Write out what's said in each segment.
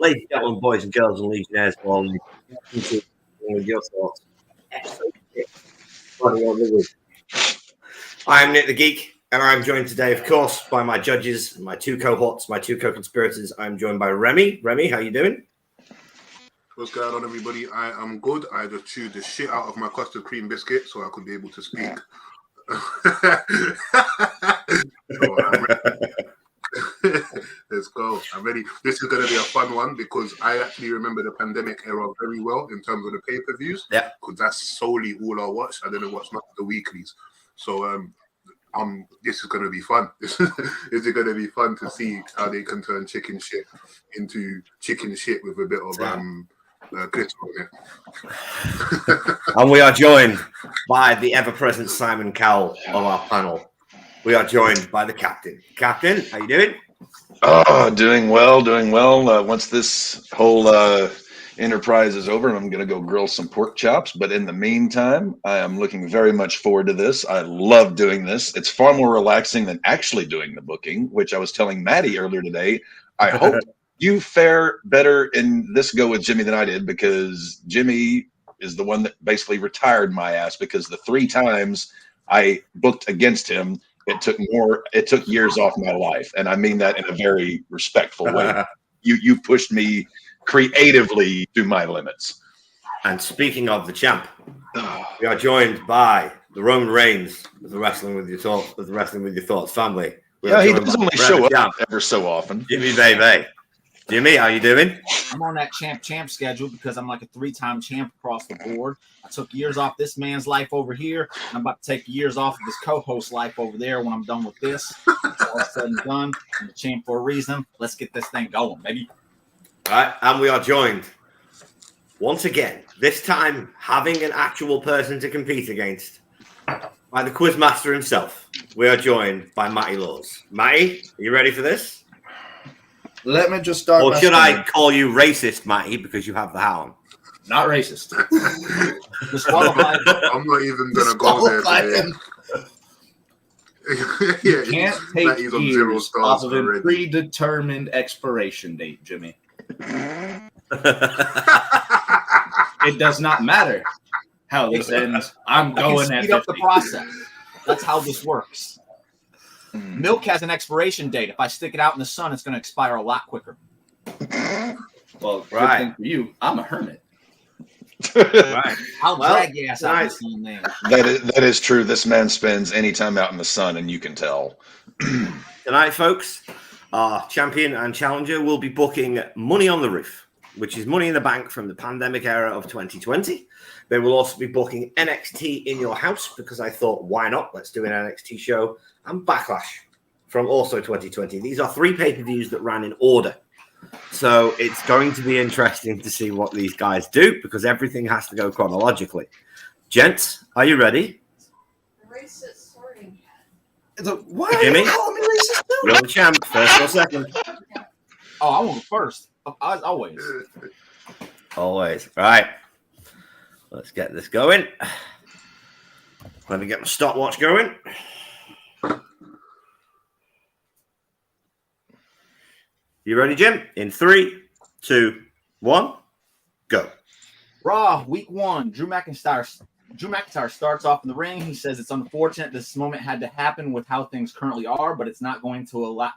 Ladies and gentlemen, boys and girls, and legionnaires, all with your thoughts. Episode 6. I'm Nick the Geek, and I'm joined today, of course, by my judges, my two cohorts, my two co-conspirators. I'm joined by Remy. Remy, how you doing? What's going on, everybody? I am good. I just chewed the shit out of my custard cream biscuit so I could be able to speak. So I'm ready. Let's go. I'm ready. This is going to be a fun one because I actually remember the pandemic era very well in terms of the pay-per-views. Yeah. Because that's solely all I watched. I didn't watch much of the weeklies. So this is going to be fun. This is going to be fun to see how they can turn chicken shit into chicken shit with a bit of glitter on it. And we are joined by the ever-present Simon Cowell of our panel. We are joined by the captain. Captain, how you doing? Oh, doing well. Once this whole enterprise is over, I'm going to go grill some pork chops. But in the meantime, I am looking very much forward to this. I love doing this. It's far more relaxing than actually doing the booking, which I was telling Maddie earlier today. I hope you fare better in this go with Jimmy than I did, because Jimmy is the one that basically retired my ass, because the 3 times I booked against him, it took years off my life. And I mean that in a very respectful way. You pushed me creatively to my limits. And speaking of the champ, we are joined by the Roman Reigns of the Wrestling with Your Thoughts family. He does only show up ever so often. Jimmy Baby. Jimmy, how you doing? I'm on that champ schedule because I'm like a 3-time champ across the board. I took years off this man's life over here, and I'm about to take years off of this co-host life over there when I'm done with this. It's all said and done. I'm the champ for a reason. Let's get this thing going, baby. All right, and we are joined once again, this time having an actual person to compete against, by the Quizmaster himself. We are joined by Matty Laws. Matty, are you ready for this? Let me just start. Or should I call you racist, Matty, because you have the hound? Not racist. Disqualified. I'm not even going to go there today. You can't take years off of a predetermined expiration date, Jimmy. It does not matter how this ends. I'm going at 50. Speed up the process. That's how this works. Milk has an expiration date. If I stick it out in the sun, it's going to expire a lot quicker. Well, good thing for you. I'm a hermit. Right. I'll drag your ass out of the sun then. That is true. This man spends any time out in the sun, and you can tell. Tonight, folks, our champion and challenger will be booking Money on the Roof, which is Money in the Bank from the pandemic era of 2020. They will also be booking NXT in Your House, because I thought, why not? Let's do an NXT show. And Backlash from also 2020. These are 3 pay-per-views that ran in order. So it's going to be interesting to see what these guys do, because everything has to go chronologically. Gents, are you ready? Racist sorting Why are Jimmy? you calling me racist? You're the champ, first or second? Oh, I want first. Always. Always. Right. Let's get this going. Let me get my stopwatch going. You ready, Jim? In 3, 2, 1, go. Raw, week 1. Drew McIntyre starts off in the ring. He says it's unfortunate this moment had to happen with how things currently are, but it's not going to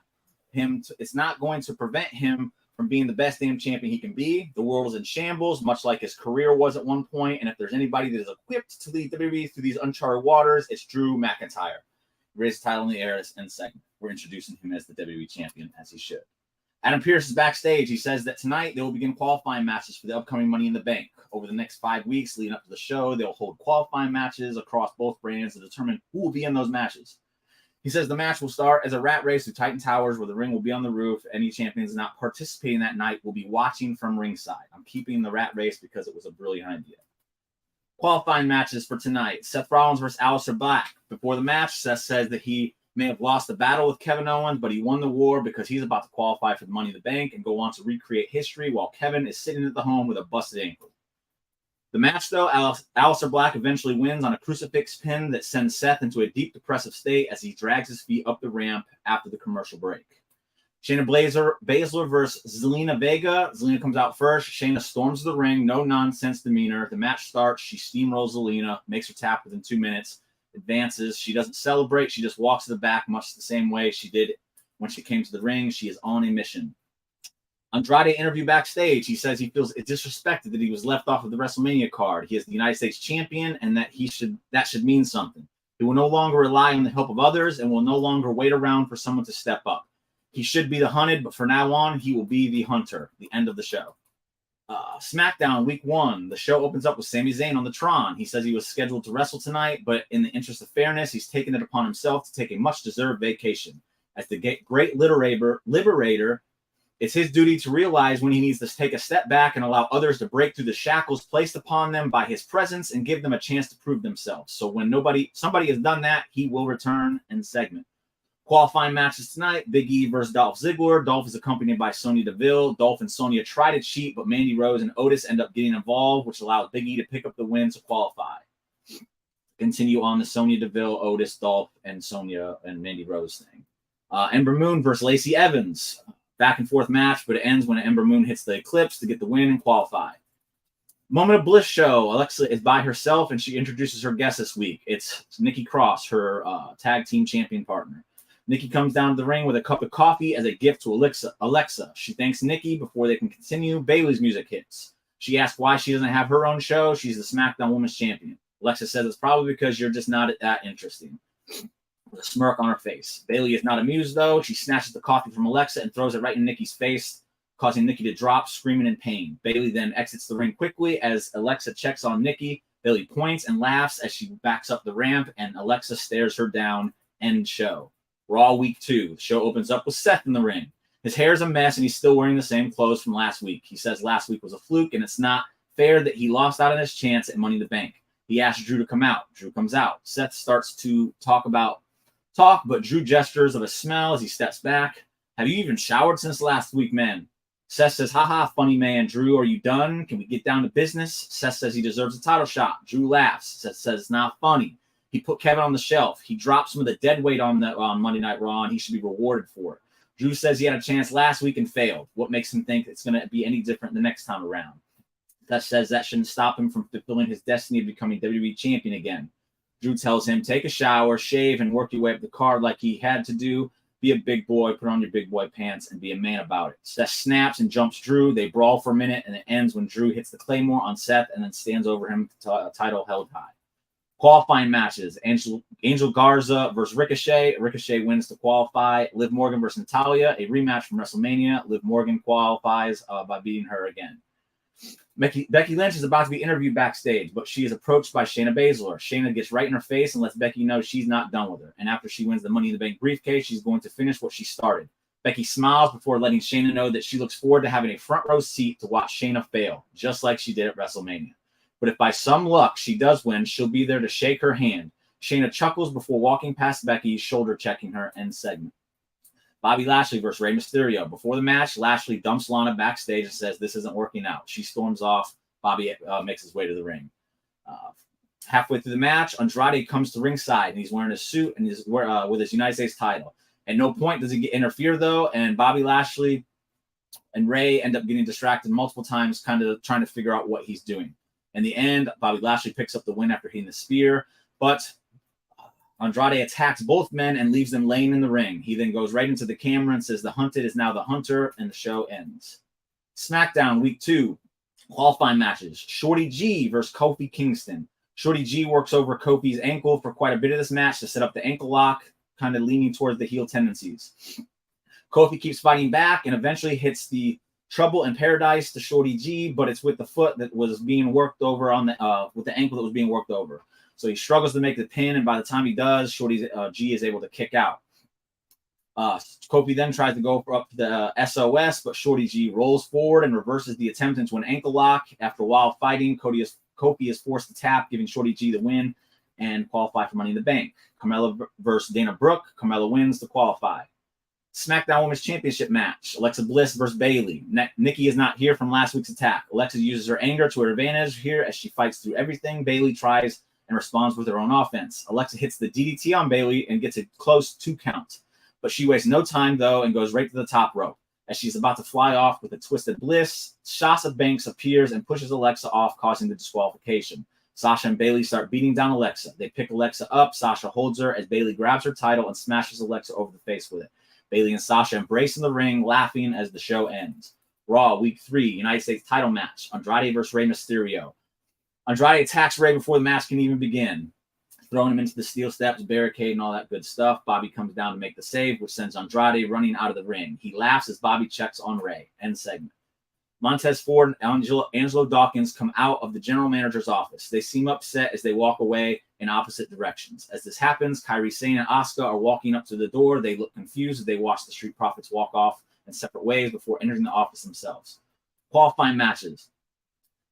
prevent him from being the best damn champion he can be. The world is in shambles, much like his career was at one point. And if there's anybody that is equipped to lead WWE through these uncharted waters, it's Drew McIntyre. He raised the title in the air in second. We're introducing him as the WWE champion, as he should. Adam Pearce is backstage. He says that tonight they will begin qualifying matches for the upcoming Money in the Bank. Over the next 5 weeks leading up to the show, they'll hold qualifying matches across both brands to determine who will be in those matches. He says the match will start as a rat race through Titan Towers, where the ring will be on the roof. Any champions not participating that night will be watching from ringside. I'm keeping the rat race because it was a brilliant idea. Qualifying matches for tonight. Seth Rollins versus Aleister Black. Before the match, Seth says that he may have lost the battle with Kevin Owens, but he won the war because he's about to qualify for the Money in the Bank and go on to recreate history while Kevin is sitting at the home with a busted ankle. The match, though, Aleister Black eventually wins on a crucifix pin that sends Seth into a deep depressive state as he drags his feet up the ramp after the commercial break. Shayna Baszler versus Zelina Vega. Zelina comes out first. Shayna storms the ring. No nonsense demeanor. The match starts. She steamrolls Zelina, makes her tap within 2 minutes, advances. She doesn't celebrate. She just walks to the back much the same way she did when she came to the ring. She is on a mission. Andrade interview backstage. He says he feels disrespected that he was left off of the WrestleMania card. He is the United States champion, and that should mean something. He will no longer rely on the help of others and will no longer wait around for someone to step up. He should be the hunted, but for now on, he will be the hunter. The end of the show. SmackDown Week 1. The show opens up with Sami Zayn on the Tron. He says he was scheduled to wrestle tonight, but in the interest of fairness, he's taken it upon himself to take a much-deserved vacation. As the great liberator, it's his duty to realize when he needs to take a step back and allow others to break through the shackles placed upon them by his presence and give them a chance to prove themselves. So when somebody has done that, he will return and segment. Qualifying matches tonight, Big E versus Dolph Ziggler. Dolph is accompanied by Sonya Deville. Dolph and Sonya try to cheat, but Mandy Rose and Otis end up getting involved, which allows Big E to pick up the win to qualify. Continue on the Sonya Deville, Otis, Dolph, and Sonya and Mandy Rose thing. Ember Moon versus Lacey Evans. Back and forth match, but it ends when Ember Moon hits the Eclipse to get the win and qualify. Moment of Bliss show. Alexa is by herself, and she introduces her guest this week. It's Nikki Cross, her tag team champion partner. Nikki comes down to the ring with a cup of coffee as a gift to Alexa. She thanks Nikki before they can continue. Bayley's music hits. She asks why she doesn't have her own show. She's the SmackDown Women's Champion. Alexa says it's probably because you're just not that interesting. With a smirk on her face. Bayley is not amused, though. She snatches the coffee from Alexa and throws it right in Nikki's face, causing Nikki to drop, screaming in pain. Bayley then exits the ring quickly as Alexa checks on Nikki. Bayley points and laughs as she backs up the ramp, and Alexa stares her down. End show. Raw Week 2. The show opens up with Seth in the ring. His hair is a mess, and he's still wearing the same clothes from last week. He says last week was a fluke, and it's not fair that he lost out on his chance at Money in the Bank. He asks Drew to come out. Drew comes out. Seth starts to talk, but Drew gestures of a smell as he steps back. Have you even showered since last week, man? Seth says, haha, funny man. Drew, are you done? Can we get down to business? Seth says he deserves a title shot. Drew laughs. Seth says it's not funny. He put Kevin on the shelf. He dropped some of the dead weight on Monday Night Raw, and he should be rewarded for it. Drew says he had a chance last week and failed. What makes him think it's going to be any different the next time around? Seth says that shouldn't stop him from fulfilling his destiny of becoming WWE champion again. Drew tells him, take a shower, shave, and work your way up the card like he had to do. Be a big boy, put on your big boy pants, and be a man about it. Seth snaps and jumps Drew. They brawl for a minute, and it ends when Drew hits the Claymore on Seth and then stands over him, title held high. Qualifying matches, Angel Garza versus Ricochet. Ricochet wins to qualify. Liv Morgan versus Natalya, a rematch from WrestleMania. Liv Morgan qualifies by beating her again. Becky Lynch is about to be interviewed backstage, but she is approached by Shayna Baszler. Shayna gets right in her face and lets Becky know she's not done with her. And after she wins the Money in the Bank briefcase, she's going to finish what she started. Becky smiles before letting Shayna know that she looks forward to having a front row seat to watch Shayna fail, just like she did at WrestleMania. But if by some luck she does win, she'll be there to shake her hand. Shayna chuckles before walking past Becky, shoulder checking her end segment. Bobby Lashley versus Rey Mysterio. Before the match, Lashley dumps Lana backstage and says this isn't working out. She storms off. Bobby makes his way to the ring. Halfway through the match, Andrade comes to ringside, and he's wearing a suit and he's with his United States title. At no point does he interfere, though, and Bobby Lashley and Rey end up getting distracted multiple times, kind of trying to figure out what he's doing. In the end, Bobby Lashley picks up the win after hitting the spear, but Andrade attacks both men and leaves them laying in the ring. He then goes right into the camera and says the hunted is now the hunter, and the show ends. SmackDown Week 2, qualifying matches. Shorty G versus Kofi Kingston. Shorty G works over Kofi's ankle for quite a bit of this match to set up the ankle lock, kind of leaning towards the heel tendencies. Kofi keeps fighting back and eventually hits the Trouble in Paradise to Shorty G, but it's with the foot that was being worked over on the with the ankle that was being worked over. So he struggles to make the pin, and by the time he does, Shorty G is able to kick out. Kofi then tries to go up the SOS, but Shorty G rolls forward and reverses the attempt into an ankle lock. After a while fighting, Kofi is forced to tap, giving Shorty G the win and qualify for Money in the Bank. Carmella versus Dana Brooke. Carmella wins to qualify. SmackDown Women's Championship match. Alexa Bliss versus Bayley. Nikki is not here from last week's attack. Alexa uses her anger to her advantage here as she fights through everything. Bayley tries and responds with her own offense. Alexa hits the DDT on Bayley and gets a close 2 count. But she wastes no time, though, and goes right to the top rope. As she's about to fly off with a twisted bliss, Sasha Banks appears and pushes Alexa off, causing the disqualification. Sasha and Bayley start beating down Alexa. They pick Alexa up. Sasha holds her as Bayley grabs her title and smashes Alexa over the face with it. Bayley and Sasha embrace in the ring, laughing as the show ends. Raw, Week 3, United States title match. Andrade versus Rey Mysterio. Andrade attacks Rey before the match can even begin, throwing him into the steel steps, barricade, and all that good stuff. Bobby comes down to make the save, which sends Andrade running out of the ring. He laughs as Bobby checks on Rey. End segment. Montez Ford and Angelo Dawkins come out of the general manager's office. They seem upset as they walk away in opposite directions. As this happens, Kairi Sane and Asuka are walking up to the door. They look confused as they watch the Street Profits walk off in separate ways before entering the office themselves. Qualifying matches.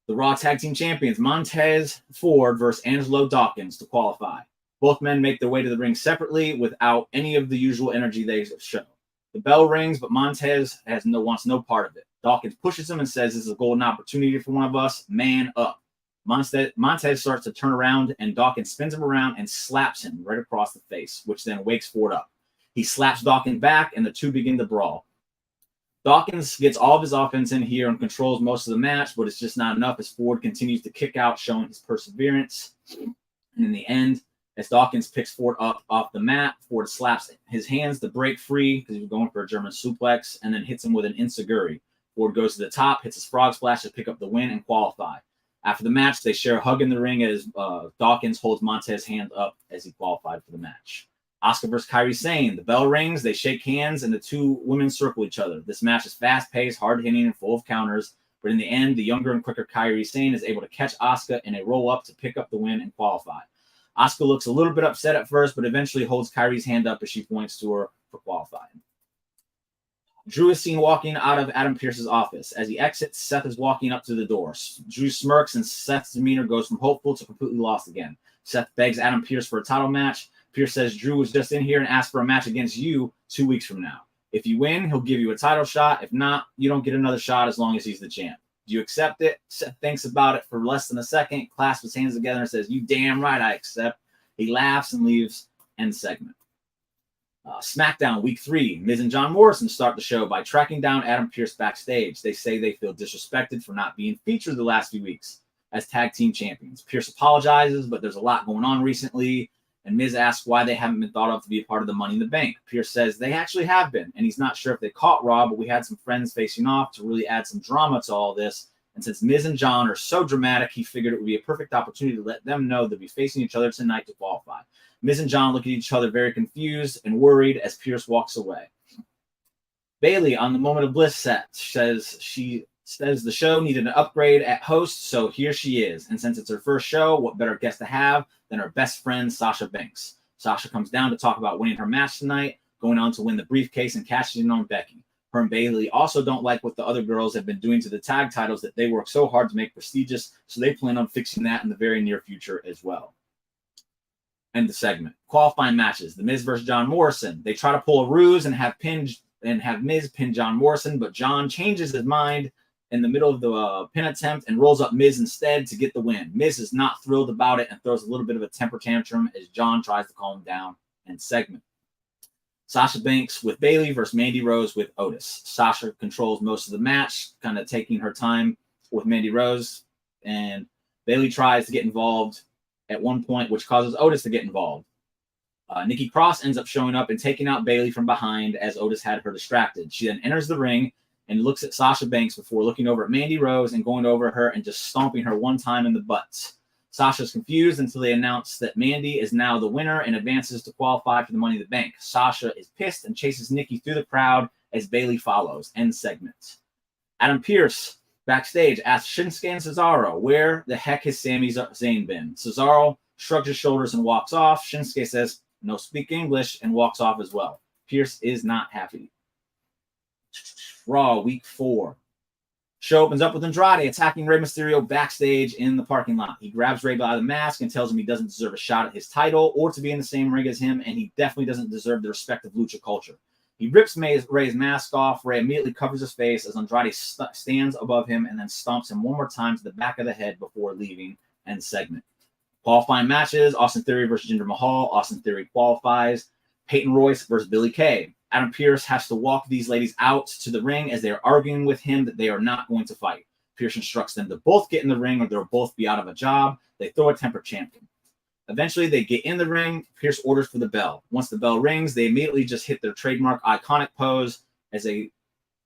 The Raw Tag Team Champions, Montez Ford versus Angelo Dawkins to qualify. Both men make their way to the ring separately without any of the usual energy they show. The bell rings, but Montez wants no part of it. Dawkins pushes him and says, "This is a golden opportunity for one of us. Man up." Montez starts to turn around, and Dawkins spins him around and slaps him right across the face, which then wakes Ford up. He slaps Dawkins back, and the two begin to brawl. Dawkins gets all of his offense in here and controls most of the match, but it's just not enough as Ford continues to kick out, showing his perseverance. And in the end, as Dawkins picks Ford up off the mat, Ford slaps his hands to break free because he was going for a German suplex, and then hits him with an enziguri. Ford goes to the top, hits his frog splash to pick up the win and qualify. After the match, they share a hug in the ring as Dawkins holds Montez's hand up as he qualified for the match. Asuka versus Kairi Sane. The bell rings, they shake hands, and the two women circle each other. This match is fast-paced, hard-hitting, and full of counters, but in the end, the younger and quicker Kairi Sane is able to catch Asuka in a roll-up to pick up the win and qualify. Asuka looks a little bit upset at first, but eventually holds Kairi's hand up as she points to her for qualifying. Drew is seen walking out of Adam Pearce's office. As he exits, Seth is walking up to the door. Drew smirks, and Seth's demeanor goes from hopeful to completely lost again. Seth begs Adam Pearce for a title match. Pearce says Drew was just in here and asked for a match against you 2 weeks from now. If you win, he'll give you a title shot. If not, you don't get another shot as long as he's the champ. Do you accept it? Seth thinks about it for less than a second, clasps his hands together, and says, "You damn right I accept." He laughs and leaves. End segment. SmackDown Week 3. Miz and John Morrison start the show by tracking down Adam Pearce backstage. They say they feel disrespected for not being featured the last few weeks as tag team champions. Pearce apologizes, but there's a lot going on recently, and Miz asks why they haven't been thought of to be a part of the Money in the Bank. Pearce says they actually have been, and he's not sure if they caught Raw, but we had some friends facing off to really add some drama to all this. And since Miz and John are so dramatic, he figured it would be a perfect opportunity to let them know they'll be facing each other tonight to qualify. Miz and John look at each other very confused and worried as Pearce walks away. Bayley on the Moment of Bliss set says the show needed an upgrade at host, so here she is. And since it's her first show, what better guest to have than her best friend, Sasha Banks. Sasha comes down to talk about winning her match tonight, going on to win the briefcase and cashing in on Becky. Her and Bayley also don't like what the other girls have been doing to the tag titles that they work so hard to make prestigious, so they plan on fixing that in the very near future as well. End the segment. Qualifying matches. The Miz versus John Morrison. They try to pull a ruse and have Miz pin John Morrison, but John changes his mind in the middle of the pin attempt and rolls up Miz instead to get the win. Miz is not thrilled about it and throws a little bit of a temper tantrum as John tries to calm him down. End segment. Sasha Banks with Bayley versus Mandy Rose with Otis. Sasha controls most of the match, kind of taking her time with Mandy Rose, and Bayley tries to get involved at one point, which causes Otis to get involved. Nikki Cross ends up showing up and taking out Bayley from behind as Otis had her distracted. She then enters the ring and looks at Sasha Banks before looking over at Mandy Rose and going over her and just stomping her one time in the butt. Sasha's confused until they announce that Mandy is now the winner and advances to qualify for the Money in the Bank. Sasha is pissed and chases Nikki through the crowd as Bayley follows. End segment. Adam Pearce backstage asks Shinsuke and Cesaro, where the heck has Sami Zayn been? Cesaro shrugs his shoulders and walks off. Shinsuke says, no speak English, and walks off as well. Pearce is not happy. Raw Week 4. Show opens up with Andrade attacking Rey Mysterio backstage in the parking lot. He grabs Rey by the mask and tells him he doesn't deserve a shot at his title or to be in the same ring as him, and he definitely doesn't deserve the respect of lucha culture. He rips Rey's mask off. Rey immediately covers his face as Andrade stands above him and then stomps him one more time to the back of the head before leaving. End segment. Qualifying matches, Austin Theory versus Jinder Mahal. Austin Theory qualifies. Peyton Royce versus Billie Kay. Adam Pearce has to walk these ladies out to the ring as they are arguing with him that they are not going to fight. Pearce instructs them to both get in the ring or they'll both be out of a job. They throw a temper champion. Eventually, they get in the ring. Pearce orders for the bell. Once the bell rings, they immediately just hit their trademark iconic pose as they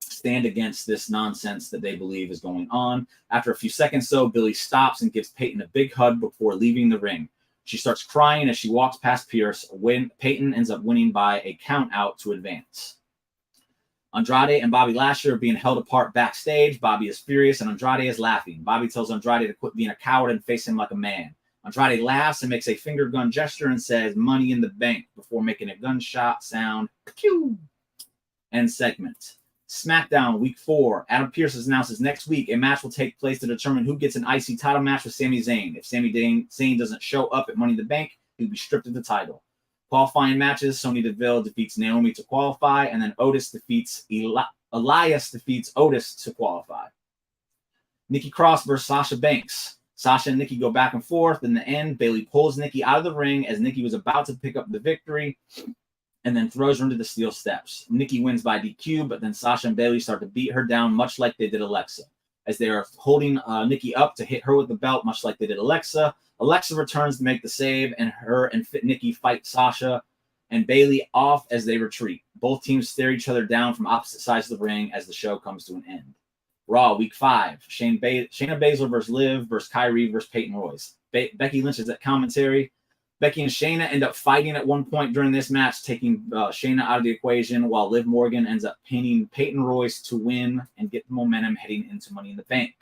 stand against this nonsense that they believe is going on. After a few seconds, though, Billie stops and gives Peyton a big hug before leaving the ring. She starts crying as she walks past Pearce. Peyton ends up winning by a count out to advance. Andrade and Bobby Lashley are being held apart backstage. Bobby is furious and Andrade is laughing. Bobby tells Andrade to quit being a coward and face him like a man. Andrade laughs and makes a finger gun gesture and says, "Money in the bank," before making a gunshot sound. Pew! End segment. SmackDown Week 4. Adam Pearce announces next week a match will take place to determine who gets an IC title match with Sami Zayn. If Sami Zayn doesn't show up at Money in the Bank, he'll be stripped of the title. Qualifying matches: Sonya Deville defeats Naomi to qualify, and then Elias defeats Otis to qualify. Nikki Cross versus Sasha Banks. Sasha and Nikki go back and forth. In the end, Bayley pulls Nikki out of the ring as Nikki was about to pick up the victory and then throws her into the steel steps. Nikki wins by DQ, but then Sasha and Bayley start to beat her down, much like they did Alexa. As they are holding Nikki up to hit her with the belt, much like they did Alexa, Alexa returns to make the save, and her and Nikki fight Sasha and Bayley off as they retreat. Both teams stare each other down from opposite sides of the ring as the show comes to an end. Raw Week 5. Shayna Baszler versus Liv versus Kyrie versus Peyton Royce. Becky Lynch is at commentary. Becky and Shayna end up fighting at one point during this match, taking Shayna out of the equation, while Liv Morgan ends up pinning Peyton Royce to win and get the momentum heading into Money in the Bank.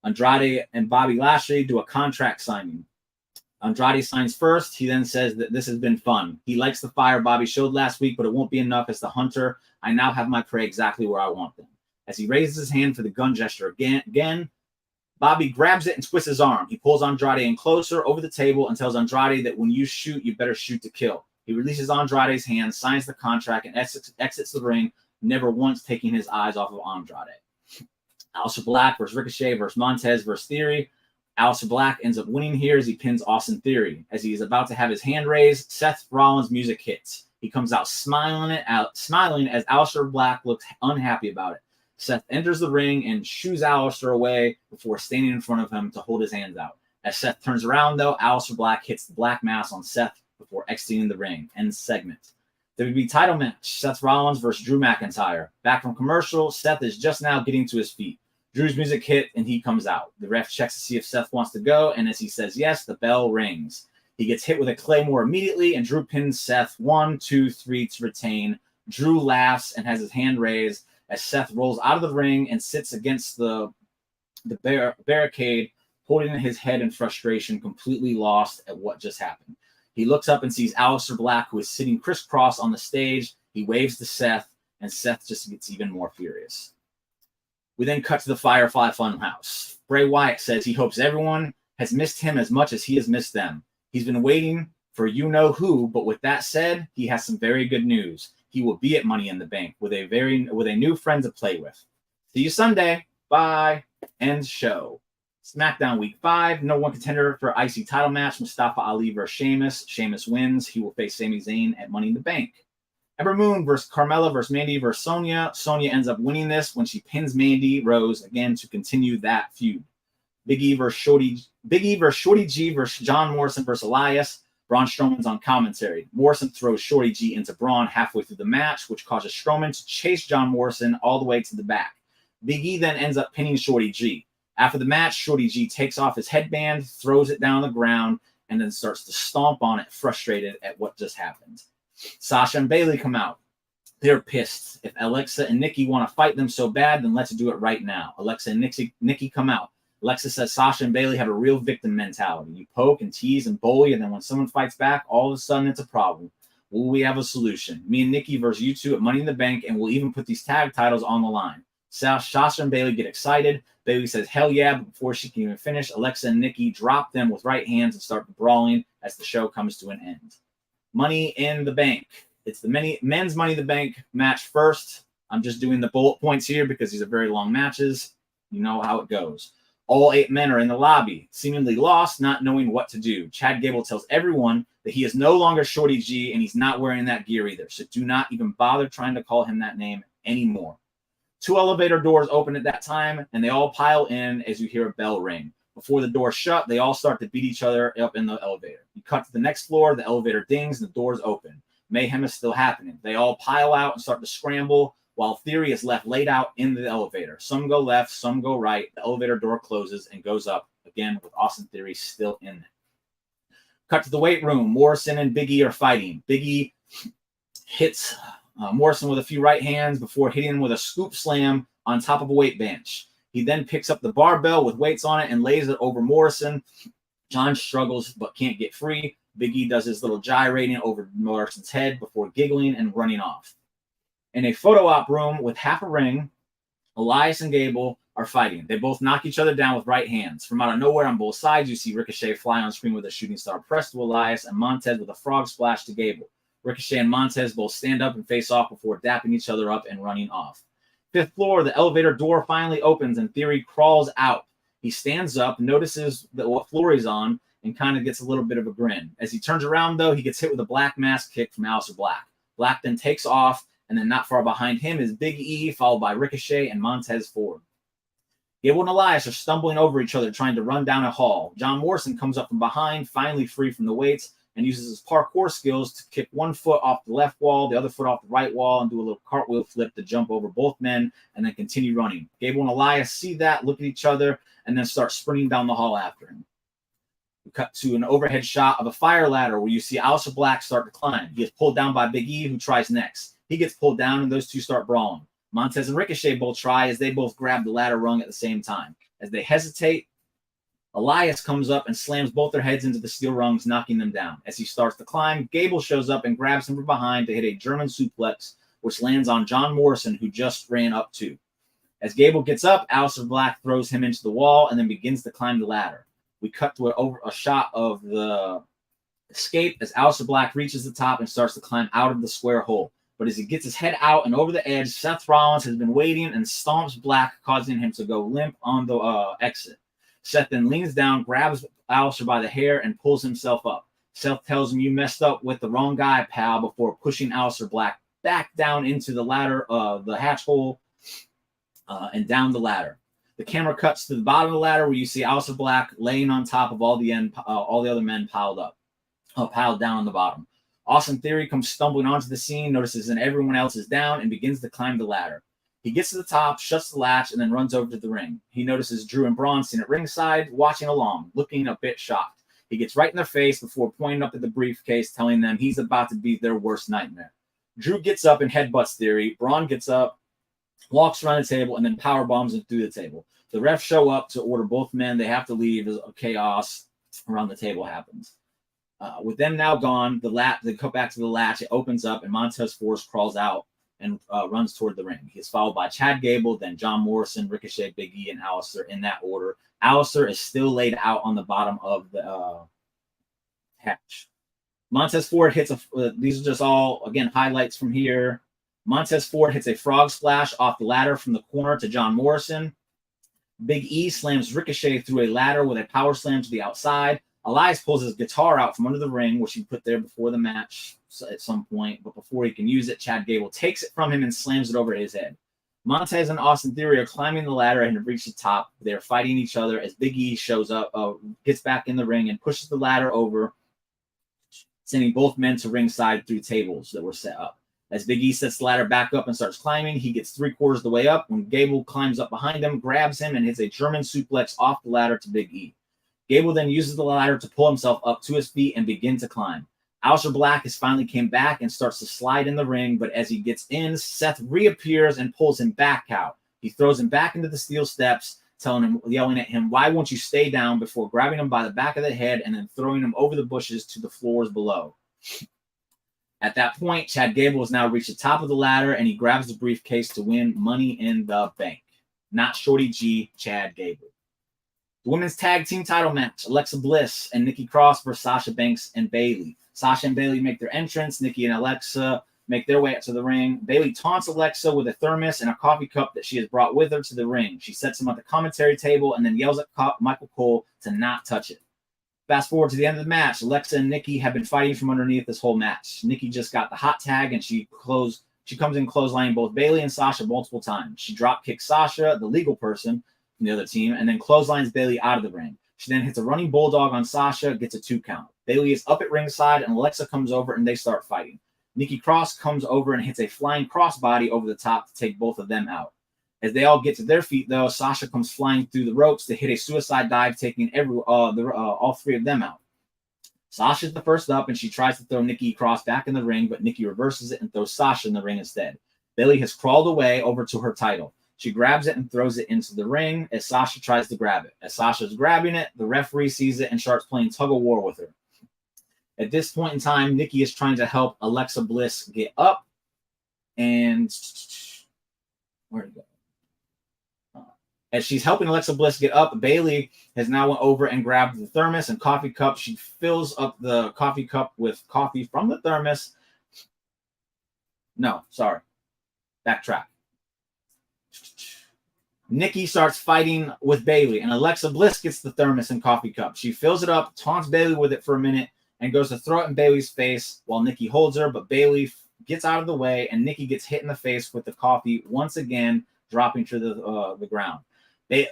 Andrade and Bobby Lashley do a contract signing. Andrade signs first. He then says that this has been fun. He likes the fire Bobby showed last week, but it won't be enough. As the hunter, I now have my prey exactly where I want them. As he raises his hand for the gun gesture again, Bobby grabs it and twists his arm. He pulls Andrade in closer over the table and tells Andrade that when you shoot, you better shoot to kill. He releases Andrade's hand, signs the contract, and exits the ring, never once taking his eyes off of Andrade. Aleister Black versus Ricochet versus Montez versus Theory. Aleister Black ends up winning here as he pins Austin Theory. As he is about to have his hand raised, Seth Rollins' music hits. He comes out smiling as Aleister Black looks unhappy about it. Seth enters the ring and shoos Aleister away before standing in front of him to hold his hands out. As Seth turns around, though, Aleister Black hits the black mass on Seth before exiting the ring. End segment. WWE title match: Seth Rollins versus Drew McIntyre. Back from commercial, Seth is just now getting to his feet. Drew's music hit and he comes out. The ref checks to see if Seth wants to go, and as he says yes, the bell rings. He gets hit with a Claymore immediately, and Drew pins Seth 1, 2, 3 to retain. Drew laughs and has his hand raised as Seth rolls out of the ring and sits against the barricade, holding his head in frustration, completely lost at what just happened. He looks up and sees Aleister Black, who is sitting crisscross on the stage. He waves to Seth, and Seth just gets even more furious. We then cut to the Firefly Funhouse. Bray Wyatt says he hopes everyone has missed him as much as he has missed them. He's been waiting for you-know-who, but with that said, he has some very good news. He will be at Money in the Bank with a new friend to play with. See you Sunday. Bye. End show. SmackDown Week 5. No one contender for IC title match. Mustafa Ali versus Sheamus. Sheamus wins. He will face Sami Zayn at Money in the Bank. Ember Moon versus Carmella versus Mandy versus Sonya. Sonya ends up winning this when she pins Mandy Rose again to continue that feud. Big E versus Shorty G versus John Morrison versus Elias. Braun Strowman's on commentary. Morrison throws Shorty G into Braun halfway through the match, which causes Strowman to chase John Morrison all the way to the back. Big E then ends up pinning Shorty G. After the match, Shorty G takes off his headband, throws it down on the ground, and then starts to stomp on it, frustrated at what just happened. Sasha and Bayley come out. They're pissed. If Alexa and Nikki want to fight them so bad, then let's do it right now. Alexa and Nikki come out. Alexa says Sasha and Bayley have a real victim mentality. You poke and tease and bully, and then when someone fights back, all of a sudden it's a problem. Will we have a solution? Me and Nikki versus you two at Money in the Bank, and we'll even put these tag titles on the line. Sasha and Bayley get excited. Bayley says, hell yeah, but before she can even finish, Alexa and Nikki drop them with right hands and start brawling as the show comes to an end. Money in the Bank. It's the men's Money in the Bank match first. I'm just doing the bullet points here because these are very long matches. You know how it goes. All 8 men are in the lobby, seemingly lost, not knowing what to do. Chad Gable tells everyone that he is no longer Shorty G and he's not wearing that gear either. So do not even bother trying to call him that name anymore. 2 elevator doors open at that time, and they all pile in as you hear a bell ring. Before the door shut, they all start to beat each other up in the elevator. You cut to the next floor, the elevator dings, and the doors open. Mayhem is still happening. They all pile out and start to scramble, while Theory is left laid out in the elevator. Some go left, some go right. The elevator door closes and goes up, again with Austin Theory still in it. Cut to the weight room. Morrison and Big E are fighting. Big E hits Morrison with a few right hands before hitting him with a scoop slam on top of a weight bench. He then picks up the barbell with weights on it and lays it over Morrison. John struggles but can't get free. Big E does his little gyrating over Morrison's head before giggling and running off. In a photo op room with half a ring, Elias and Gable are fighting. They both knock each other down with right hands. From out of nowhere on both sides, you see Ricochet fly on screen with a shooting star press to Elias and Montez with a frog splash to Gable. Ricochet and Montez both stand up and face off before dapping each other up and running off. 5th floor, the elevator door finally opens and Theory crawls out. He stands up, notices what floor he's on, and kind of gets a little bit of a grin. As he turns around, though, he gets hit with a black mask kick from Aleister Black. Black then takes off, and then not far behind him is Big E, followed by Ricochet and Montez Ford. Gable and Elias are stumbling over each other, trying to run down a hall. John Morrison comes up from behind, finally free from the weights, and uses his parkour skills to kick one foot off the left wall, the other foot off the right wall, and do a little cartwheel flip to jump over both men, and then continue running. Gable and Elias see that, look at each other, and then start sprinting down the hall after him. We cut to an overhead shot of a fire ladder where you see Aleister Black start to climb. He is pulled down by Big E, who tries next. He gets pulled down, and those two start brawling. Montez and Ricochet both try as they both grab the ladder rung at the same time. As they hesitate, Elias comes up and slams both their heads into the steel rungs, knocking them down. As he starts to climb, Gable shows up and grabs him from behind to hit a German suplex, which lands on John Morrison, who just ran up too. As Gable gets up, Aleister Black throws him into the wall and then begins to climb the ladder. We cut to a shot of the escape as Aleister Black reaches the top and starts to climb out of the square hole. But as he gets his head out and over the edge, Seth Rollins has been waiting and stomps Black, causing him to go limp on the exit. Seth then leans down, grabs Aleister by the hair, and pulls himself up. Seth tells him, "You messed up with the wrong guy, pal," before pushing Aleister Black back down into the ladder, the hatch hole, and down the ladder. The camera cuts to the bottom of the ladder where you see Aleister Black laying on top of all the other men piled down on the bottom. Austin Theory comes stumbling onto the scene, notices that everyone else is down, and begins to climb the ladder. He gets to the top, shuts the latch, and then runs over to the ring. He notices Drew and Braun sitting at ringside, watching along, looking a bit shocked. He gets right in their face before pointing up at the briefcase, telling them he's about to be their worst nightmare. Drew gets up and headbutts Theory. Braun gets up, walks around the table, and then power bombs him through the table. The refs show up to order both men. They have to leave as chaos around the table happens. With them now gone, they cut back to the latch. It opens up, and Montez Ford crawls out and runs toward the ring. He is followed by Chad Gable, then John Morrison, Ricochet, Big E, and Aleister in that order. Aleister is still laid out on the bottom of the hatch. Montez Ford hits these are just all, again, highlights from here. Montez Ford hits a frog splash off the ladder from the corner to John Morrison. Big E slams Ricochet through a ladder with a power slam to the outside. Elias pulls his guitar out from under the ring, which he put there before the match at some point, but before he can use it, Chad Gable takes it from him and slams it over his head. Montez and Austin Theory are climbing the ladder and have reached the top. They're fighting each other as Big E shows up, gets back in the ring and pushes the ladder over, sending both men to ringside through tables that were set up. As Big E sets the ladder back up and starts climbing, he gets 3/4 of the way up when Gable climbs up behind him, grabs him, and hits a German suplex off the ladder to Big E. Gable then uses the ladder to pull himself up to his feet and begin to climb. Aleister Black has finally came back and starts to slide in the ring, but as he gets in, Seth reappears and pulls him back out. He throws him back into the steel steps, yelling at him, "Why won't you stay down?" before grabbing him by the back of the head and then throwing him over the bushes to the floors below. At that point, Chad Gable has now reached the top of the ladder and he grabs the briefcase to win Money in the Bank. Not Shorty G, Chad Gable. The women's tag team title match, Alexa Bliss and Nikki Cross versus Sasha Banks and Bayley. Sasha and Bayley make their entrance. Nikki and Alexa make their way up to the ring. Bayley taunts Alexa with a thermos and a coffee cup that she has brought with her to the ring. She sets him at the commentary table and then yells at Michael Cole to not touch it. Fast forward to the end of the match. Alexa and Nikki have been fighting from underneath this whole match. Nikki just got the hot tag, and she comes in clotheslining both Bayley and Sasha multiple times. She drop kicks Sasha, the legal person from the other team, and then clotheslines Bayley out of the ring. She then hits a running bulldog on Sasha, gets a 2 count. Bayley is up at ringside, and Alexa comes over, and they start fighting. Nikki Cross comes over and hits a flying crossbody over the top to take both of them out. As they all get to their feet, though, Sasha comes flying through the ropes to hit a suicide dive, taking all 3 of them out. Sasha's the first up, and she tries to throw Nikki Cross back in the ring, but Nikki reverses it and throws Sasha in the ring instead. Bayley has crawled away over to her title. She grabs it and throws it into the ring as Sasha tries to grab it. As Sasha's grabbing it, the referee sees it and starts playing tug-of-war with her. At this point in time, Nikki is trying to help Alexa Bliss get up, and where'd it go? As she's helping Alexa Bliss get up, Bayley has now went over and grabbed the thermos and coffee cup. She fills up the coffee cup with coffee from the thermos. No, sorry. Backtrack. Nikki starts fighting with Bayley, and Alexa Bliss gets the thermos and coffee cup. She fills it up, taunts Bayley with it for a minute, and goes to throw it in Bayley's face while Nikki holds her, but Bayley gets out of the way, and Nikki gets hit in the face with the coffee once again, dropping to the ground.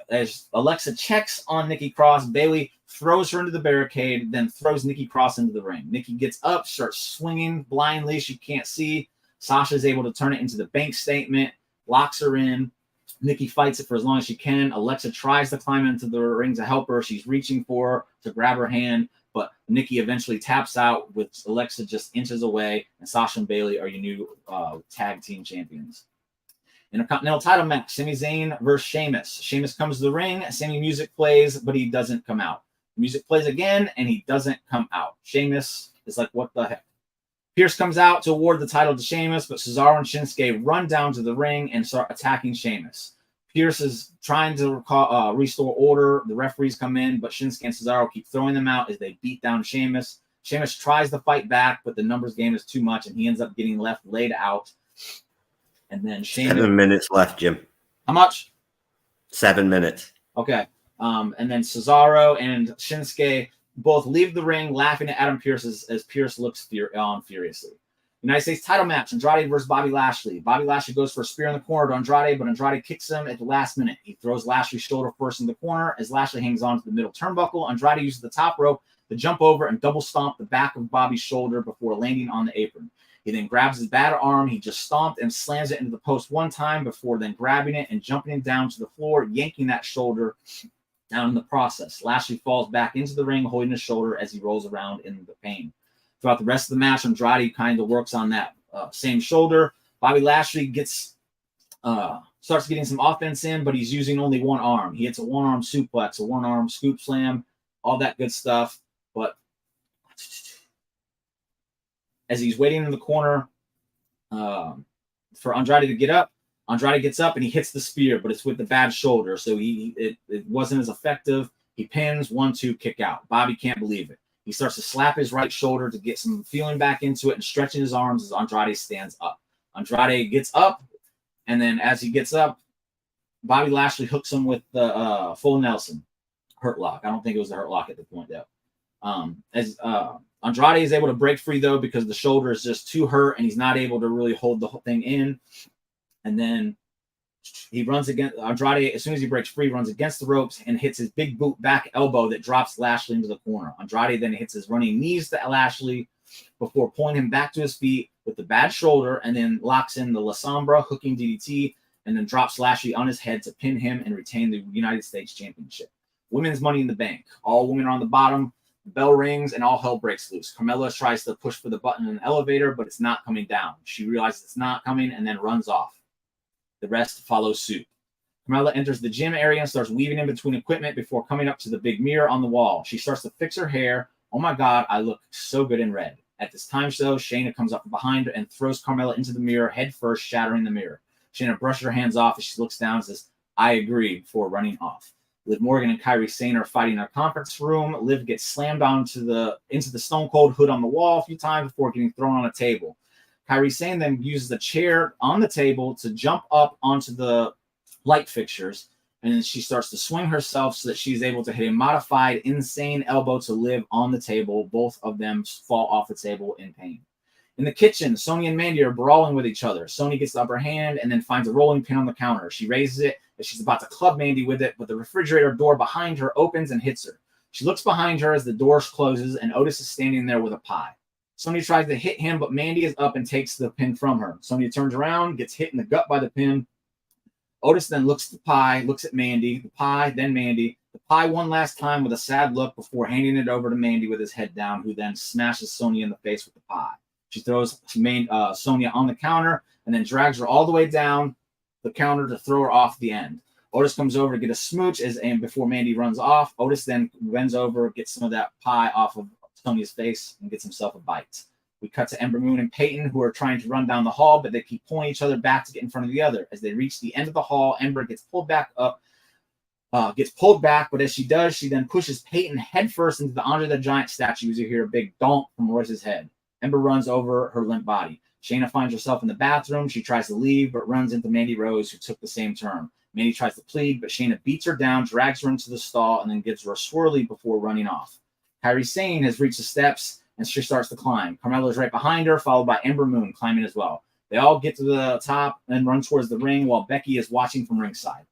As Alexa checks on Nikki Cross, Bayley throws her into the barricade, then throws Nikki Cross into the ring. Nikki gets up, starts swinging blindly. She can't see. Sasha's able to turn it into the bank statement, locks her in. Nikki fights it for as long as she can. Alexa tries to climb into the ring to help her. She's reaching for her to grab her hand, but Nikki eventually taps out with Alexa just inches away, and Sasha and Bayley are your new tag team champions. In a Continental title match, Sami Zayn versus Sheamus. Sheamus comes to the ring. Sami music plays, but he doesn't come out. Music plays again, and he doesn't come out. Sheamus is like, what the heck? Pierce comes out to award the title to Sheamus, but Cesaro and Shinsuke run down to the ring and start attacking Sheamus. Pierce is trying to restore order. The referees come in, but Shinsuke and Cesaro keep throwing them out as they beat down Sheamus. Sheamus tries to fight back, but the numbers game is too much, and he ends up getting left laid out. And then Sheamus. 7 minutes left, Jim. How much? 7 minutes. Okay. And then Cesaro and Shinsuke both leave the ring laughing at Adam Pearce as Pearce looks on furiously. United States title match, Andrade versus Bobby Lashley. Bobby Lashley goes for a spear in the corner to Andrade, but Andrade kicks him at the last minute. He throws Lashley's shoulder first in the corner as Lashley hangs on to the middle turnbuckle. Andrade uses the top rope to jump over and double stomp the back of Bobby's shoulder before landing on the apron. He then grabs his bad arm. He just stomped and slams it into the post one time before then grabbing it and jumping down to the floor, yanking that shoulder down in the process. Lashley falls back into the ring, holding his shoulder as he rolls around in the pain. Throughout the rest of the match, Andrade kind of works on that same shoulder. Bobby Lashley starts getting some offense in, but he's using only one arm. He hits a one-arm suplex, a one-arm scoop slam, all that good stuff. But as he's waiting in the corner for Andrade to get up, Andrade gets up and he hits the spear, but it's with the bad shoulder, so it wasn't as effective. He pins, 1-2, kick out. Bobby can't believe it. He starts to slap his right shoulder to get some feeling back into it and stretching his arms as Andrade stands up. Andrade gets up, and then as he gets up, Bobby Lashley hooks him with the full Nelson hurt lock. I don't think it was the hurt lock at the point, though. As Andrade is able to break free, though, because the shoulder is just too hurt, and he's not able to really hold the whole thing in. And then he runs against Andrade. As soon as he breaks free, runs against the ropes and hits his big boot back elbow that drops Lashley into the corner. Andrade then hits his running knees to Lashley before pulling him back to his feet with the bad shoulder, and then locks in the La Sombra hooking DDT, and then drops Lashley on his head to pin him and retain the United States Championship. Women's Money in the Bank. All women are on the bottom. The bell rings and all hell breaks loose. Carmella tries to push for the button in the elevator, but it's not coming down. She realizes it's not coming and then runs off. The rest follow suit. Carmella enters the gym area and starts weaving in between equipment before coming up to the big mirror on the wall. She starts to fix her hair. Oh my God, I look so good in red. At this time, though, Shayna comes up from behind her and throws Carmella into the mirror head first, shattering the mirror. Shayna brushes her hands off as she looks down and says, "I agree," before running off. Liv Morgan and Kairi Sane are fighting in a conference room. Liv gets slammed into the Stone Cold hood on the wall a few times before getting thrown on a table. Kairi Sane then uses the chair on the table to jump up onto the light fixtures, and then she starts to swing herself so that she's able to hit a modified insane elbow to live on the table. Both of them fall off the table in pain. In the kitchen, Sonya and Mandy are brawling with each other. Sonya gets the upper hand and then finds a rolling pin on the counter. She raises it as she's about to club Mandy with it, but the refrigerator door behind her opens and hits her. She looks behind her as the door closes, and Otis is standing there with a pie. Sonya tries to hit him, but Mandy is up and takes the pin from her. Sonya turns around, gets hit in the gut by the pin. Otis then looks at the pie, looks at Mandy, the pie, then Mandy. The pie one last time with a sad look before handing it over to Mandy with his head down, who then smashes Sonya in the face with the pie. She throws Sonya on the counter and then drags her all the way down the counter to throw her off the end. Otis comes over to get a smooch and before Mandy runs off. Otis then bends over, gets some of that pie off of Sonya's face, and gets himself a bite. We cut to Ember Moon and Peyton, who are trying to run down the hall, but they keep pulling each other back to get in front of the other. As they reach the end of the hall, Ember gets pulled back, but as she does, she then pushes Peyton headfirst into the Andre the Giant statue as you hear a big donk from Royce's head. Ember runs over her limp body. Shayna finds herself in the bathroom. She tries to leave, but runs into Mandy Rose, who took the same turn. Mandy tries to plead, but Shayna beats her down, drags her into the stall, and then gives her a swirly before running off. Kairi Sane has reached the steps, and she starts to climb. Carmella is right behind her, followed by Ember Moon climbing as well. They all get to the top and run towards the ring, while Becky is watching from ringside.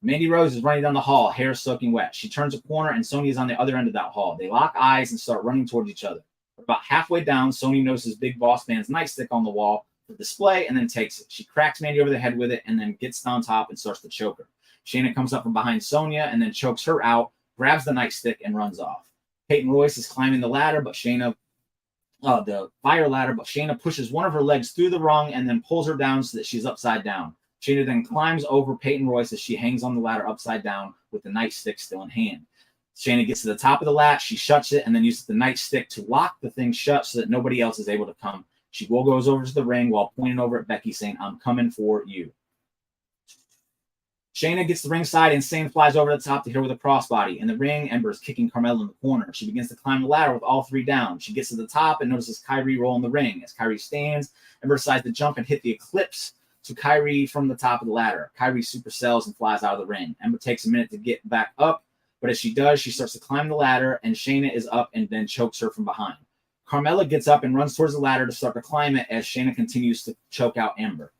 Mandy Rose is running down the hall, hair soaking wet. She turns a corner, and Sonya is on the other end of that hall. They lock eyes and start running towards each other. About halfway down, Sonya notices Big Boss Man's nightstick on the wall for display and then takes it. She cracks Mandy over the head with it and then gets on top and starts to choke her. Shayna comes up from behind Sonya and then chokes her out, grabs the nightstick, and runs off. Peyton Royce is climbing the ladder, but the fire ladder, but Shayna pushes one of her legs through the rung and then pulls her down so that she's upside down. Shayna then climbs over Peyton Royce as she hangs on the ladder upside down with the nightstick still in hand. Shayna gets to the top of the latch, she shuts it, and then uses the nightstick to lock the thing shut so that nobody else is able to come. She goes over to the ring while pointing over at Becky, saying, "I'm coming for you." Shayna gets the ringside, and Sane flies over the top to hit her with a crossbody. In the ring, Ember is kicking Carmella in the corner. She begins to climb the ladder with all three down. She gets to the top and notices Kairi roll in the ring. As Kairi stands, Ember decides to jump and hit the Eclipse to Kairi from the top of the ladder. Kairi supercells and flies out of the ring. Ember takes a minute to get back up, but as she does, she starts to climb the ladder, and Shayna is up and then chokes her from behind. Carmella gets up and runs towards the ladder to start to climb it as Shayna continues to choke out Ember.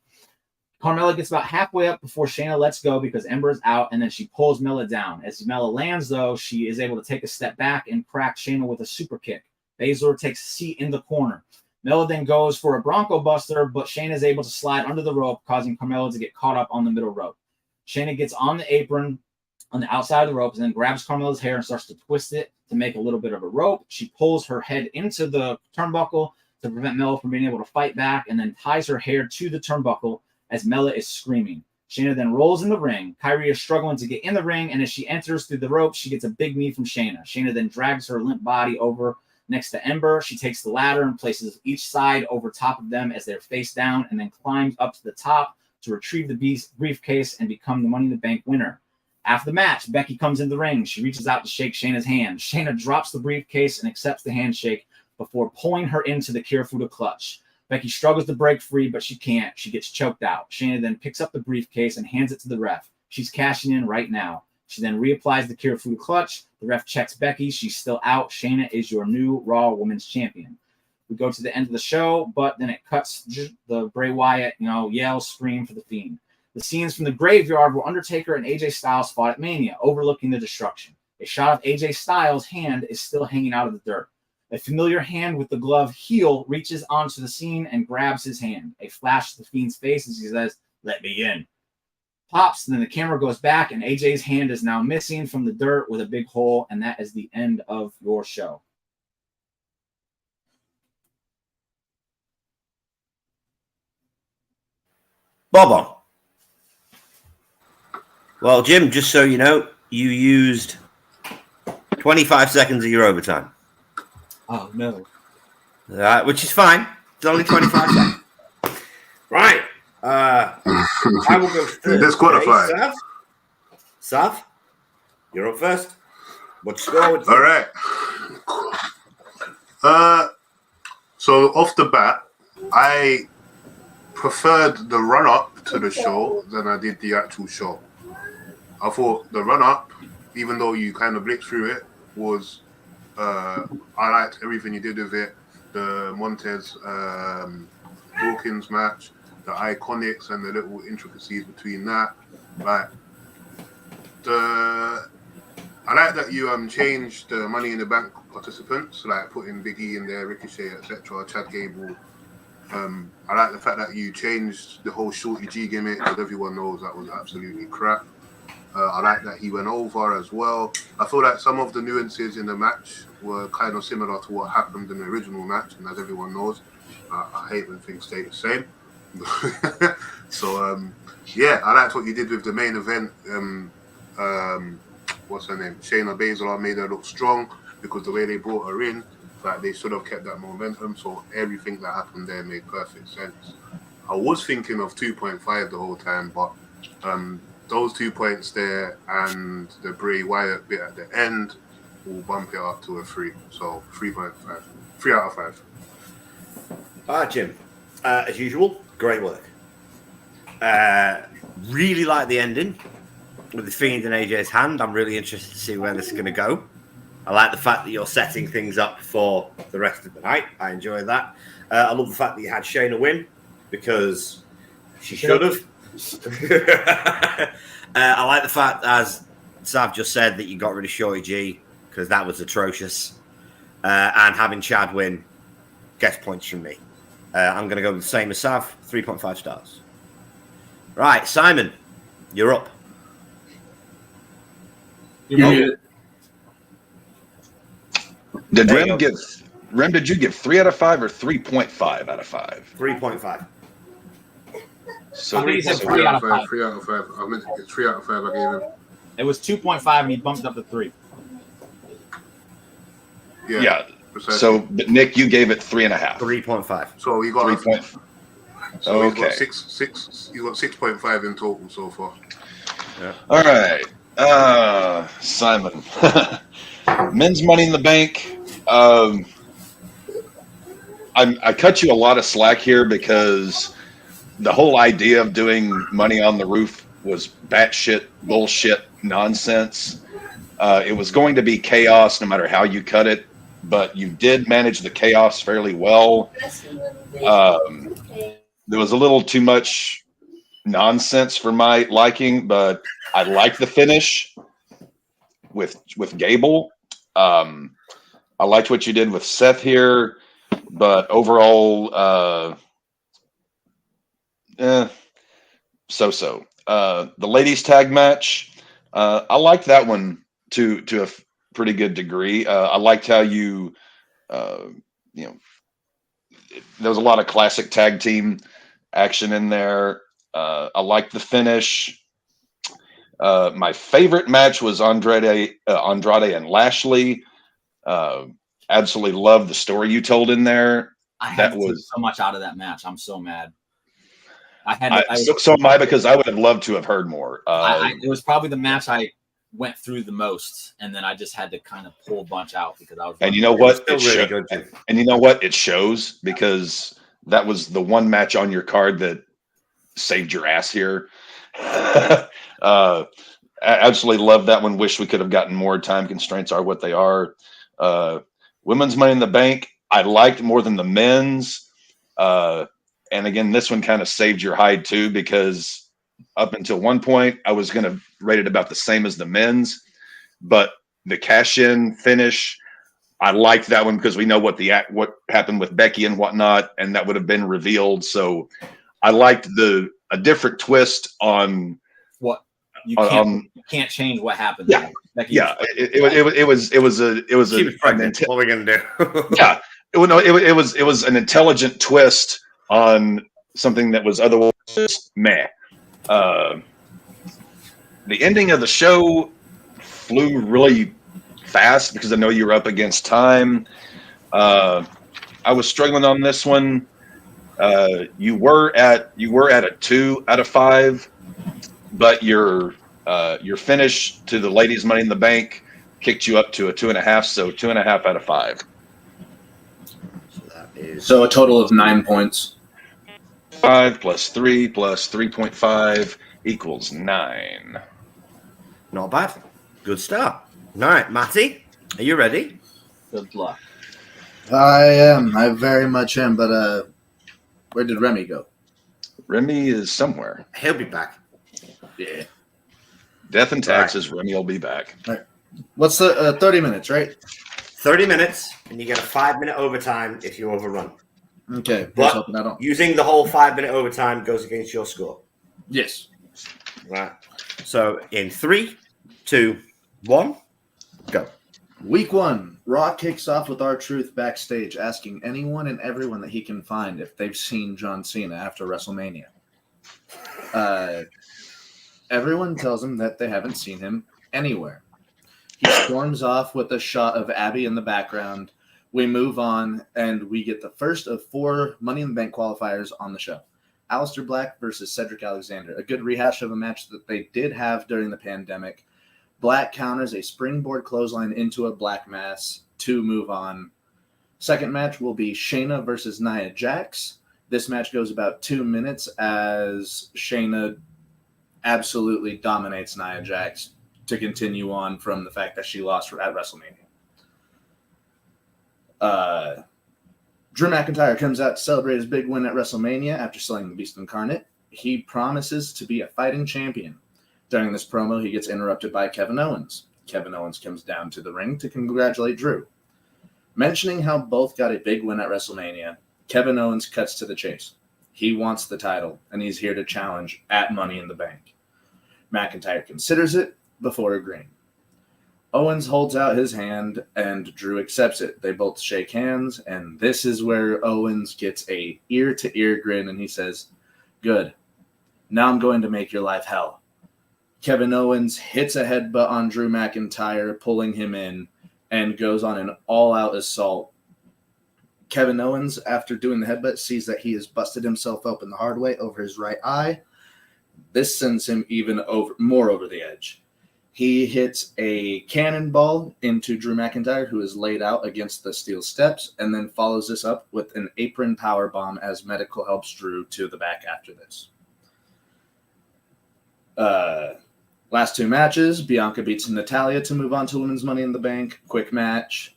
Carmella gets about halfway up before Shayna lets go because Ember is out, and then she pulls Mella down. As Mella lands, though, she is able to take a step back and crack Shayna with a super kick. Baszler takes a seat in the corner. Mella then goes for a Bronco Buster, but Shayna is able to slide under the rope, causing Carmella to get caught up on the middle rope. Shayna gets on the apron on the outside of the rope and then grabs Carmella's hair and starts to twist it to make a little bit of a rope. She pulls her head into the turnbuckle to prevent Mella from being able to fight back, and then ties her hair to the turnbuckle as Mella is screaming. Shayna then rolls in the ring. Kairi is struggling to get in the ring, and as she enters through the rope, she gets a big knee from Shayna. Shayna then drags her limp body over next to Ember. She takes the ladder and places each side over top of them as they're face down, and then climbs up to the top to retrieve the briefcase and become the Money in the Bank winner. After the match, Becky comes in the ring. She reaches out to shake Shayna's hand. Shayna drops the briefcase and accepts the handshake before pulling her into the Kirifuda clutch. Becky struggles to break free, but she can't. She gets choked out. Shayna then picks up the briefcase and hands it to the ref. She's cashing in right now. She then reapplies the Kirifuda clutch. The ref checks Becky. She's still out. Shayna is your new Raw Women's Champion. We go to the end of the show, but then it cuts the Bray Wyatt, yell, scream for the Fiend. The scenes from the graveyard where Undertaker and AJ Styles fought at Mania, overlooking the destruction. A shot of AJ Styles' hand is still hanging out of the dirt. A familiar hand with the glove heel reaches onto the scene and grabs his hand. A flash to the Fiend's face as he says, "Let me in." Pops, and then the camera goes back, and AJ's hand is now missing from the dirt with a big hole, and that is the end of your show. Bob. Well, Jim, just so you know, you used 25 seconds of your overtime. Oh, no. Which is fine. It's only 25 seconds. Right. I will go first. Disqualified. Sav, you're up first. What's your score? All right. So off the bat, I preferred the run-up to the show than I did the actual show. I thought the run-up, even though you kind of blitzed through it, was I liked everything you did with it. The Montez Dawkins match, the iconics and the little intricacies between that. Like I like that you changed the Money in the Bank participants, like putting Big E in there, Ricochet, etc., Chad Gable. I like the fact that you changed the whole Shorty G gimmick, because everyone knows that was absolutely crap. I like that he went over as well. I feel like some of the nuances in the match were kind of similar to what happened in the original match, and as everyone knows, I hate when things stay the same. So, yeah, I liked what you did with the main event. What's her name? Shayna Baszler made her look strong because the way they brought her in, like they should have kept that momentum. So everything that happened there made perfect sense. I was thinking of 2.5 the whole time, but those 2 points there and the Bray Wyatt bit at the end will bump it up to a 3. So 3.5. 3 out of 5. All right, Jim. As usual, great work. Really like the ending with the Fiend in AJ's hand. I'm really interested to see where this is going to go. I like the fact that you're setting things up for the rest of the night. I enjoy that. I love the fact that you had Shayna win because she should have. I like the fact, as Sav just said, that you got rid of Shorty G because that was atrocious. And having Chad win gets points from me. I'm going to go with the same as Sav, 3.5 stars. Right, Simon, you're up. Did Rem, did you give 3 out of 5 or 3.5 out of 5? 3.5. So I think he said 3 out of 5. 3 out of 5. I meant 3 out of 5 I gave him. It was 2.5 and he bumped it up to 3. Yeah. Precisely. So, but Nick, you gave it 3.5. 3.5. So he got 3.5. So okay. he's got 6.5 in total so far. Yeah. All right. Simon. Men's Money in the Bank. I cut you a lot of slack here because the whole idea of doing Money on the Roof was batshit bullshit nonsense. It was going to be chaos no matter how you cut it, but you did manage the chaos fairly well. There was a little too much nonsense for my liking, but I like the finish with Gable. I liked what you did with Seth here, but overall, so-so. The ladies tag match, I liked that one to a pretty good degree. I liked how you there was a lot of classic tag team action in there. I liked the finish. My favorite match was Andrade and Lashley. Absolutely loved the story you told in there. I had to take so much out of that match. I'm so mad. So am I, because I would have loved to have heard more. It was probably the match I went through the most, and then I just had to kind of pull a bunch out because I was. And you know what? It really good. And you know what? It shows because that was the one match on your card that saved your ass here. I absolutely love that one. Wish we could have gotten more. Time constraints are what they are. Women's Money in the Bank, I liked more than the men's. And again, this one kind of saved your hide too, because up until one point, I was going to rate it about the same as the men's. But the cash-in finish, I liked that one because we know what happened with Becky and whatnot, and that would have been revealed. So I liked a different twist on what you can't change what happened. Yeah, yeah. It was She was pregnant. What are we gonna do? Yeah, it was an intelligent twist on something that was otherwise meh. The ending of the show flew really fast because I know you were up against time. I was struggling on this one. You were at a 2 out of 5, but your finish to the ladies' Money in the Bank kicked you up to a 2.5, so 2.5 out of 5. So a total of 9 points. 5 plus 3 plus 3.5 equals 9. Not bad. Good start. All right, Matty, are you ready? Good luck. I am. I very much am. But where did Remy go? Remy is somewhere. He'll be back. Yeah. Death and taxes, Remy will be back. Right. What's the 30 minutes, right? 30 minutes, and you get a 5-minute overtime if you overrun. Okay. But hoping I don't. using the whole 5-minute overtime goes against your score. Yes. Right. So in 3, 2, 1, go. Week 1, Raw kicks off with R-Truth backstage asking anyone and everyone that he can find if they've seen John Cena after WrestleMania. Everyone tells him that they haven't seen him anywhere. He storms off with a shot of Abby in the background. We move on, and we get the first of 4 Money in the Bank qualifiers on the show. Aleister Black versus Cedric Alexander, a good rehash of a match that they did have during the pandemic. Black counters a springboard clothesline into a black mass to move on. Second match will be Shayna versus Nia Jax. This match goes about 2 minutes as Shayna absolutely dominates Nia Jax to continue on from the fact that she lost at WrestleMania. Drew McIntyre comes out to celebrate his big win at WrestleMania after slaying the Beast Incarnate. He promises to be a fighting champion. During this promo, he gets interrupted by Kevin Owens. Kevin Owens comes down to the ring to congratulate Drew. Mentioning how both got a big win at WrestleMania, Kevin Owens cuts to the chase. He wants the title, and he's here to challenge at Money in the Bank. McIntyre considers it before agreeing. Owens holds out his hand, and Drew accepts it. They both shake hands, and this is where Owens gets a ear-to-ear grin, and he says, "Good. Now I'm going to make your life hell." Kevin Owens hits a headbutt on Drew McIntyre, pulling him in, and goes on an all-out assault. Kevin Owens, after doing the headbutt, sees that he has busted himself open the hard way over his right eye. This sends him even more over the edge. He hits a cannonball into Drew McIntyre, who is laid out against the steel steps, and then follows this up with an apron powerbomb as Medical helps Drew to the back after this. Last 2 matches, Bianca beats Natalya to move on to Women's Money in the Bank. Quick match.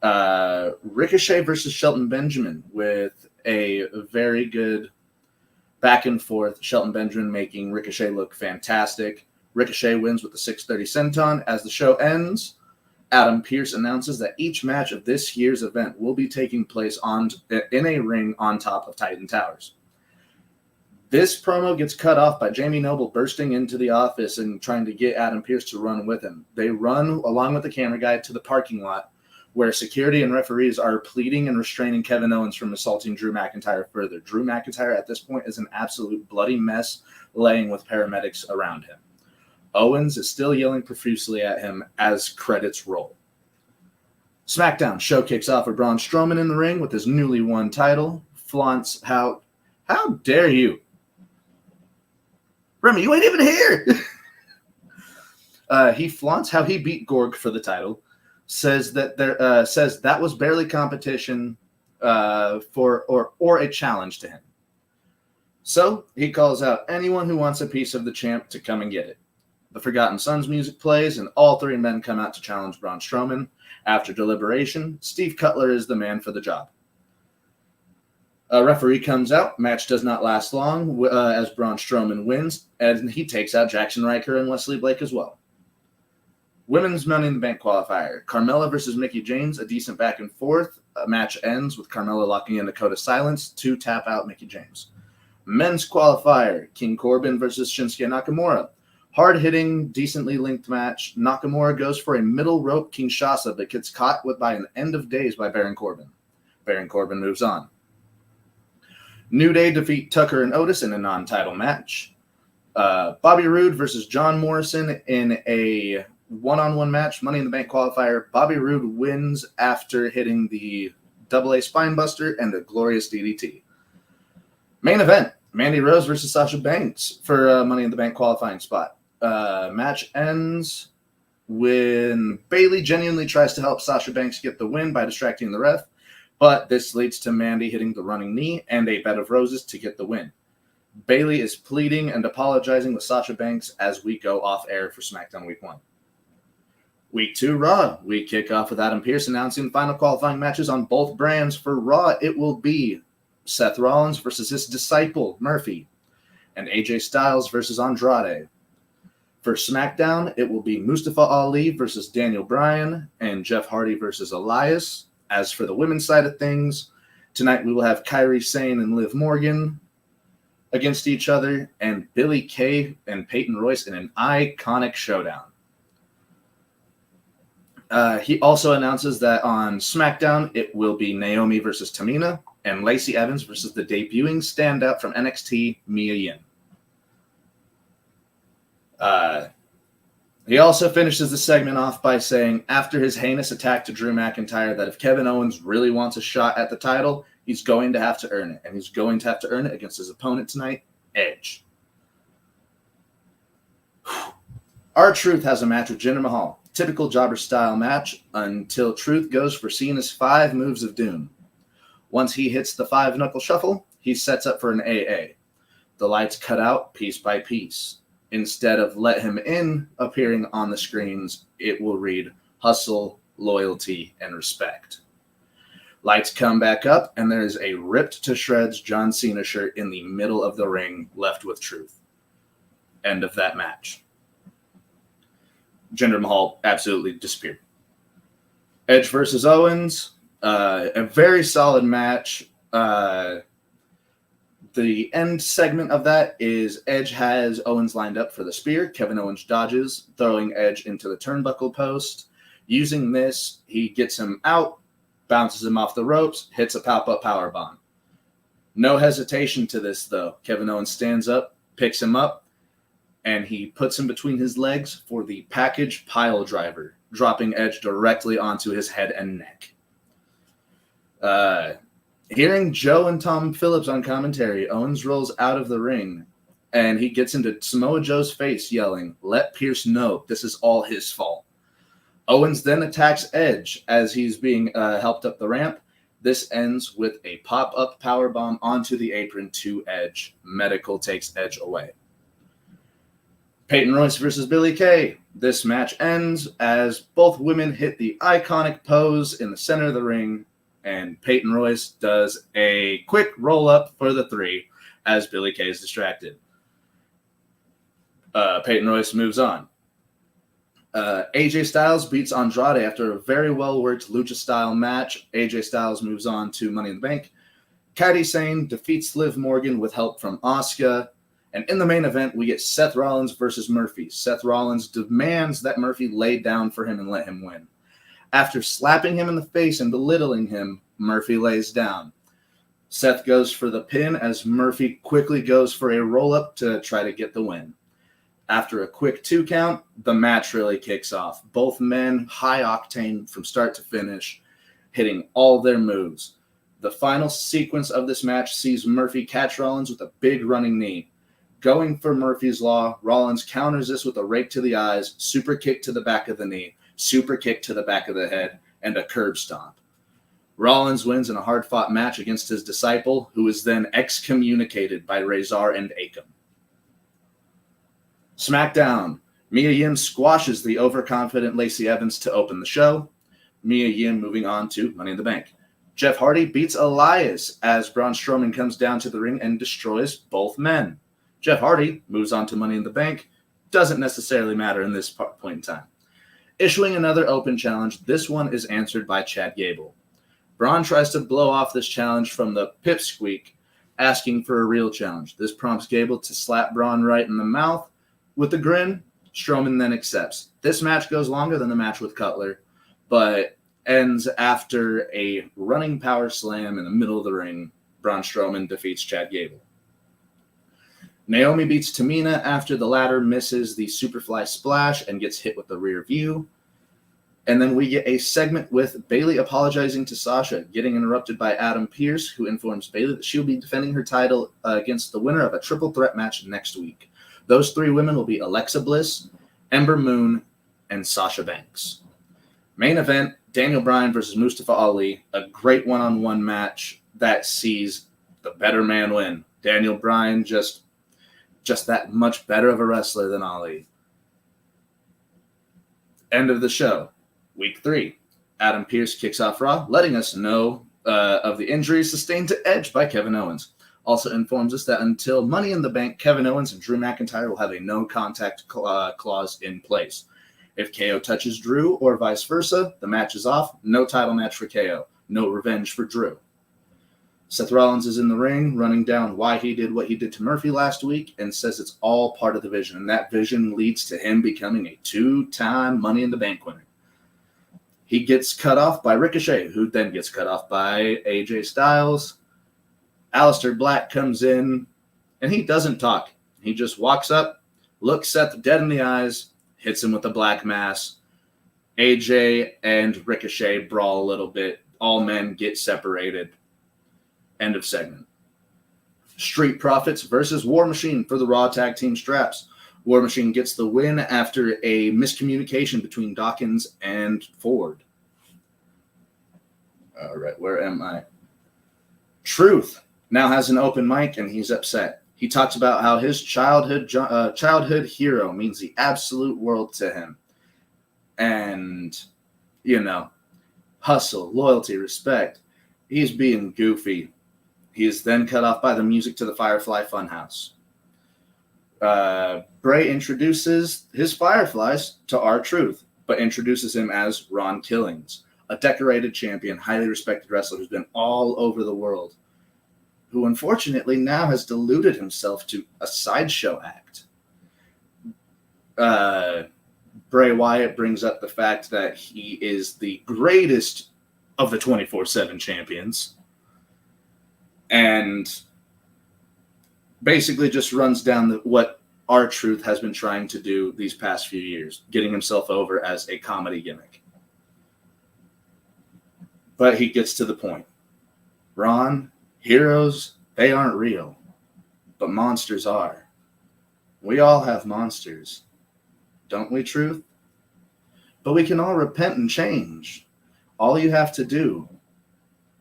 Ricochet versus Shelton Benjamin with a very good back and forth. Shelton Benjamin making Ricochet look fantastic. Ricochet wins with the 630 senton. As the show ends, Adam Pearce announces that each match of this year's event will be taking place in a ring on top of Titan Towers. This promo gets cut off by Jamie Noble bursting into the office and trying to get Adam Pearce to run with him. They run, along with the camera guy, to the parking lot where security and referees are pleading and restraining Kevin Owens from assaulting Drew McIntyre further. Drew McIntyre at this point is an absolute bloody mess, laying with paramedics around him. Owens is still yelling profusely at him as credits roll. SmackDown show kicks off with Braun Strowman in the ring with his newly won title. Flaunts how dare you? Remy, you ain't even here. He flaunts how he beat Gorg for the title. Says that was barely competition or a challenge to him. So he calls out anyone who wants a piece of the champ to come and get it. The Forgotten Sons music plays, and all 3 men come out to challenge Braun Strowman. After deliberation, Steve Cutler is the man for the job. A referee comes out. Match does not last long as Braun Strowman wins, and he takes out Jackson Riker and Wesley Blake as well. Women's Money in the Bank qualifier. Carmella versus Mickie James, a decent back and forth. A match ends with Carmella locking in the code of silence to tap out Mickie James. Men's qualifier. King Corbin versus Shinsuke Nakamura. Hard-hitting, decently linked match. Nakamura goes for a middle rope Kinshasa, but gets caught by an end of days by Baron Corbin. Baron Corbin moves on. New Day defeat Tucker and Otis in a non-title match. Bobby Roode versus John Morrison in a one-on-one match. Money in the Bank qualifier. Bobby Roode wins after hitting the AA Spinebuster and a glorious DDT. Main event. Mandy Rose versus Sasha Banks for Money in the Bank qualifying spot. Match ends when Bayley genuinely tries to help Sasha Banks get the win by distracting the ref, but this leads to Mandy hitting the running knee and a bed of roses to get the win. Bayley is pleading and apologizing with Sasha Banks as we go off air for SmackDown Week 1. Week 2 Raw, we kick off with Adam Pearce announcing the final qualifying matches on both brands. For Raw, it will be Seth Rollins versus his disciple, Murphy, and AJ Styles versus Andrade. For SmackDown, it will be Mustafa Ali versus Daniel Bryan and Jeff Hardy versus Elias. As for the women's side of things, tonight we will have Kairi Sane and Liv Morgan against each other, and Billie Kay and Peyton Royce in an iconic showdown. He also announces that on SmackDown, it will be Naomi versus Tamina and Lacey Evans versus the debuting standout from NXT, Mia Yim. He also finishes the segment off by saying, after his heinous attack to Drew McIntyre, that if Kevin Owens really wants a shot at the title, he's going to have to earn it. And he's going to have to earn it against his opponent tonight, Edge. R-Truth has a match with Jinder Mahal. Typical jobber-style match until Truth goes for Cena's 5 moves of doom. Once he hits the 5-knuckle shuffle, he sets up for an AA. The lights cut out piece by piece. Instead of let him in appearing on the screens, it will read hustle, loyalty, and respect. Lights come back up, and there is a ripped to shreds John Cena shirt in the middle of the ring, left with Truth. End of that match. Jinder Mahal absolutely disappeared. Edge versus Owens, a very solid match. The end segment of that is Edge has Owens lined up for the spear. Kevin Owens dodges, throwing Edge into the turnbuckle post. Using this, he gets him out, bounces him off the ropes, hits a pop-up powerbomb. No hesitation to this, though. Kevin Owens stands up, picks him up, and he puts him between his legs for the package pile driver, dropping Edge directly onto his head and neck. Hearing Joe and Tom Phillips on commentary, Owens rolls out of the ring, and he gets into Samoa Joe's face, yelling, "Let Pierce know this is all his fault." Owens then attacks Edge as he's being helped up the ramp. This ends with a pop-up powerbomb onto the apron to Edge. Medical takes Edge away. Peyton Royce versus Billie Kay. This match ends as both women hit the iconic pose in the center of the ring, and Peyton Royce does a quick roll-up for the 3 as Billie Kay is distracted. Peyton Royce moves on. AJ Styles beats Andrade after a very well-worked lucha-style match. AJ Styles moves on to Money in the Bank. Kairi Sane defeats Liv Morgan with help from Asuka. And in the main event, we get Seth Rollins versus Murphy. Seth Rollins demands that Murphy lay down for him and let him win. After slapping him in the face and belittling him, Murphy lays down. Seth goes for the pin as Murphy quickly goes for a roll-up to try to get the win. After a quick 2 count, the match really kicks off. Both men high octane from start to finish, hitting all their moves. The final sequence of this match sees Murphy catch Rollins with a big running knee. Going for Murphy's Law, Rollins counters this with a rake to the eyes, super kick to the back of the knee, super kick to the back of the head, and a curb stomp. Rollins wins in a hard-fought match against his disciple, who is then excommunicated by Razor and Akam. SmackDown. Mia Yim squashes the overconfident Lacey Evans to open the show. Mia Yim moving on to Money in the Bank. Jeff Hardy beats Elias as Braun Strowman comes down to the ring and destroys both men. Jeff Hardy moves on to Money in the Bank. Doesn't necessarily matter in this point in time. Issuing another open challenge, this one is answered by Chad Gable. Braun tries to blow off this challenge from the pipsqueak, asking for a real challenge. This prompts Gable to slap Braun right in the mouth. With a grin, Strowman then accepts. This match goes longer than the match with Cutler, but ends after a running power slam in the middle of the ring. Braun Strowman defeats Chad Gable. Naomi beats Tamina after the latter misses the Superfly Splash and gets hit with the rear view. And then we get a segment with Bayley apologizing to Sasha, getting interrupted by Adam Pearce, who informs Bayley that she'll be defending her title against the winner of a triple threat match next week. Those 3 women will be Alexa Bliss, Ember Moon, and Sasha Banks. Main event, Daniel Bryan versus Mustafa Ali, a great one-on-one match that sees the better man win. Daniel Bryan just just that much better of a wrestler than Ali. End of the show. Week 3. Adam Pearce kicks off Raw, letting us know of the injuries sustained to Edge by Kevin Owens. Also informs us that until Money in the Bank, Kevin Owens and Drew McIntyre will have a no-contact clause in place. If KO touches Drew or vice versa, the match is off. No title match for KO. No revenge for Drew. Seth Rollins is in the ring, running down why he did what he did to Murphy last week, and says it's all part of the vision. And that vision leads to him becoming a 2-time Money in the Bank winner. He gets cut off by Ricochet, who then gets cut off by AJ Styles. Aleister Black comes in, and he doesn't talk. He just walks up, looks Seth dead in the eyes, hits him with a black mass. AJ and Ricochet brawl a little bit. All men get separated. End of segment. Street Profits versus War Machine for the Raw Tag Team straps. War Machine gets the win after a miscommunication between Dawkins and Ford. All right, where am I? Truth now has an open mic, and he's upset. He talks about how his childhood hero means the absolute world to him. And, hustle, loyalty, respect. He's being goofy. He is then cut off by the music to the Firefly Funhouse. Bray introduces his Fireflies to R-Truth, but introduces him as Ron Killings, a decorated champion, highly respected wrestler who's been all over the world, who unfortunately now has deluded himself to a sideshow act. Bray Wyatt brings up the fact that he is the greatest of the 24/7 champions, and basically just runs down what R-Truth has been trying to do these past few years, getting himself over as a comedy gimmick. But he gets to the point. Ron, heroes, they aren't real, but monsters are. We all have monsters, don't we, Truth? But we can all repent and change. All you have to do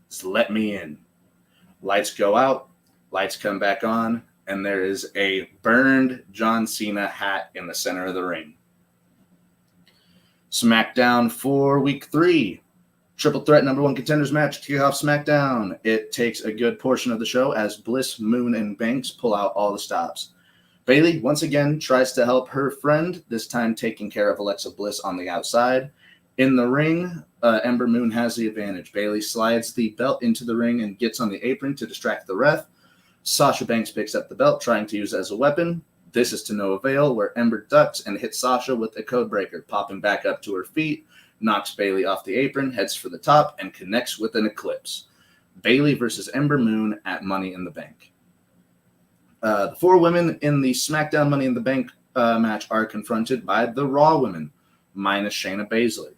is let me in. Lights go out, lights come back on, and there is a burned John Cena hat in the center of the ring. SmackDown for Week 3. Triple Threat number 1 contenders match to kick off SmackDown. It takes a good portion of the show as Bliss, Moon, and Banks pull out all the stops. Bayley once again tries to help her friend, this time taking care of Alexa Bliss on the outside. In the ring, Ember Moon has the advantage. Bayley slides the belt into the ring and gets on the apron to distract the ref. Sasha Banks picks up the belt, trying to use it as a weapon. This is to no avail, where Ember ducks and hits Sasha with a codebreaker, popping back up to her feet, knocks Bayley off the apron, heads for the top, and connects with an eclipse. Bayley versus Ember Moon at Money in the Bank. The 4 women in the SmackDown Money in the Bank match are confronted by the Raw women, minus Shayna Baszler.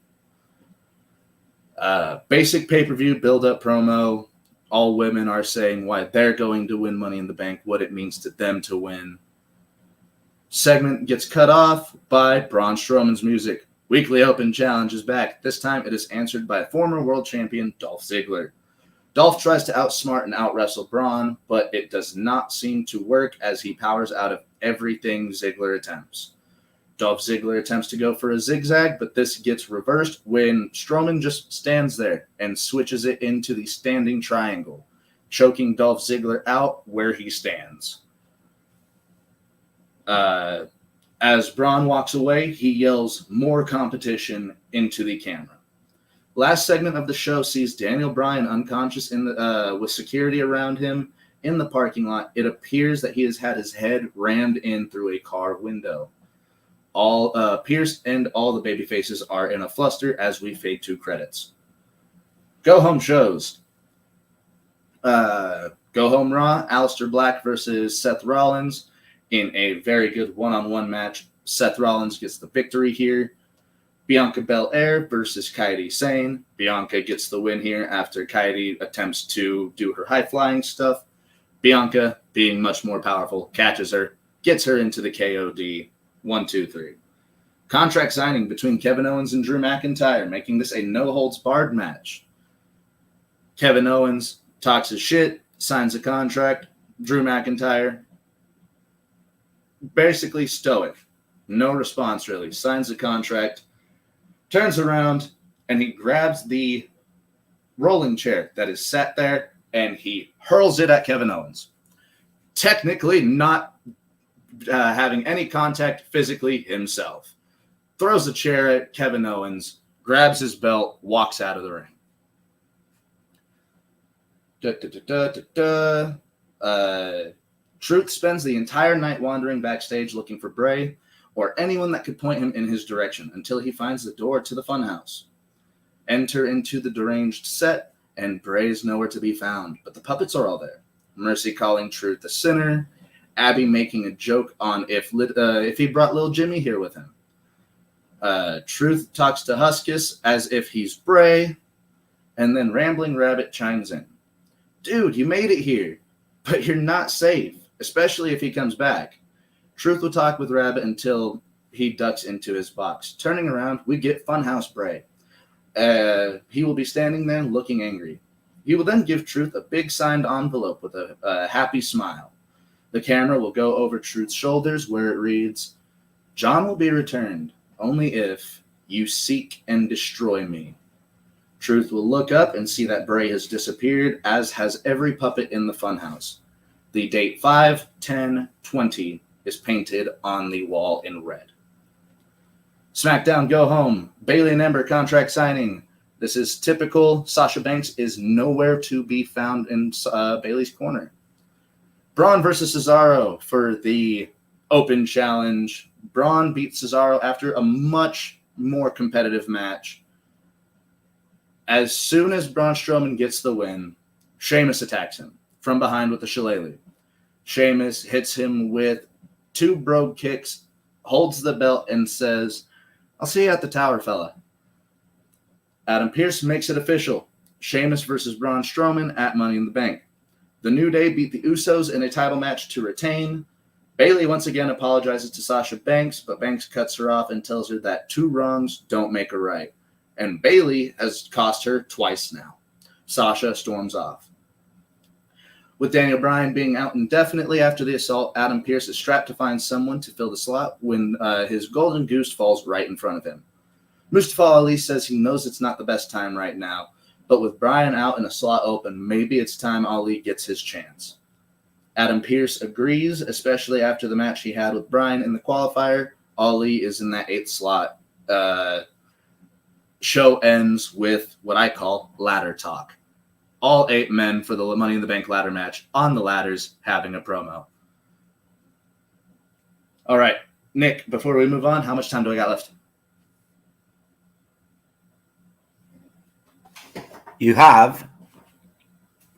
Basic pay-per-view build-up promo. All women are saying why they're going to win Money in the Bank, what it means to them to win. Segment gets cut off by Braun Strowman's music. Weekly Open Challenge is back. This time it is answered by former world champion Dolph Ziggler. Dolph tries to outsmart and out-wrestle Braun, but it does not seem to work as he powers out of everything Ziggler attempts. Dolph Ziggler attempts to go for a zigzag, but this gets reversed when Strowman just stands there and switches it into the standing triangle, choking Dolph Ziggler out where he stands. As Braun walks away, he yells, "More competition," into the camera. Last segment of the show sees Daniel Bryan unconscious with security around him in the parking lot. It appears that he has had his head rammed in through a car window. All Pierce and all the babyfaces are in a fluster as we fade to credits. Go home shows. Go home Raw. Aleister Black versus Seth Rollins in a very good one-on-one match. Seth Rollins gets the victory here. Bianca Belair versus Kairi Sane. Bianca gets the win here after Kairi attempts to do her high-flying stuff. Bianca, being much more powerful, catches her, gets her into the KOD. 1, 2, 3. Contract signing between Kevin Owens and Drew McIntyre, making this a no-holds-barred match. Kevin Owens talks his shit, signs a contract. Drew McIntyre basically stoic. No response, really. Signs the contract, turns around, and he grabs the rolling chair that is sat there, and he hurls it at Kevin Owens. Technically not having any contact physically himself. Throws the chair at Kevin Owens, grabs his belt, walks out of the ring. Truth spends the entire night wandering backstage looking for Bray or anyone that could point him in his direction until he finds the door to the funhouse. Enter into the deranged set, and Bray is nowhere to be found, but the puppets are all there. Mercy calling Truth a sinner, Abby making a joke on if he brought Lil Jimmy here with him. Truth talks to Huskus as if he's Bray, and then Rambling Rabbit chimes in. Dude, you made it here, but you're not safe, especially if he comes back. Truth will talk with Rabbit until he ducks into his box. Turning around, we get Funhouse Bray. He will be standing there looking angry. He will then give Truth a big signed envelope with a happy smile. The camera will go over Truth's shoulders where it reads, John will be returned, only if you seek and destroy me. Truth will look up and see that Bray has disappeared, as has every puppet in the funhouse. The date 5/10/20 is painted on the wall in red. SmackDown Go Home. Bayley and Ember contract signing. This is typical. Sasha Banks is nowhere to be found in Bayley's corner. Braun versus Cesaro for the Open Challenge. Braun beats Cesaro after a much more competitive match. As soon as Braun Strowman gets the win, Sheamus attacks him from behind with the shillelagh. Sheamus hits him with 2 brogue kicks, holds the belt, and says, I'll see you at the tower, fella. Adam Pearce makes it official. Sheamus versus Braun Strowman at Money in the Bank. The New Day beat the Usos in a title match to retain. Bayley once again apologizes to Sasha Banks, but Banks cuts her off and tells her that 2 wrongs don't make a right. And Bayley has cost her twice now. Sasha storms off. With Daniel Bryan being out indefinitely after the assault, Adam Pearce is strapped to find someone to fill the slot when his golden goose falls right in front of him. Mustafa Ali says he knows it's not the best time right now, but with Bryan out and a slot open, maybe it's time Ali gets his chance. Adam Pearce agrees, especially after the match he had with Bryan in the qualifier. Ali is in that 8th slot. Show ends with what I call ladder talk. All 8 men for the Money in the Bank ladder match on the ladders having a promo. All right, Nick, before we move on, how much time do I got left? You have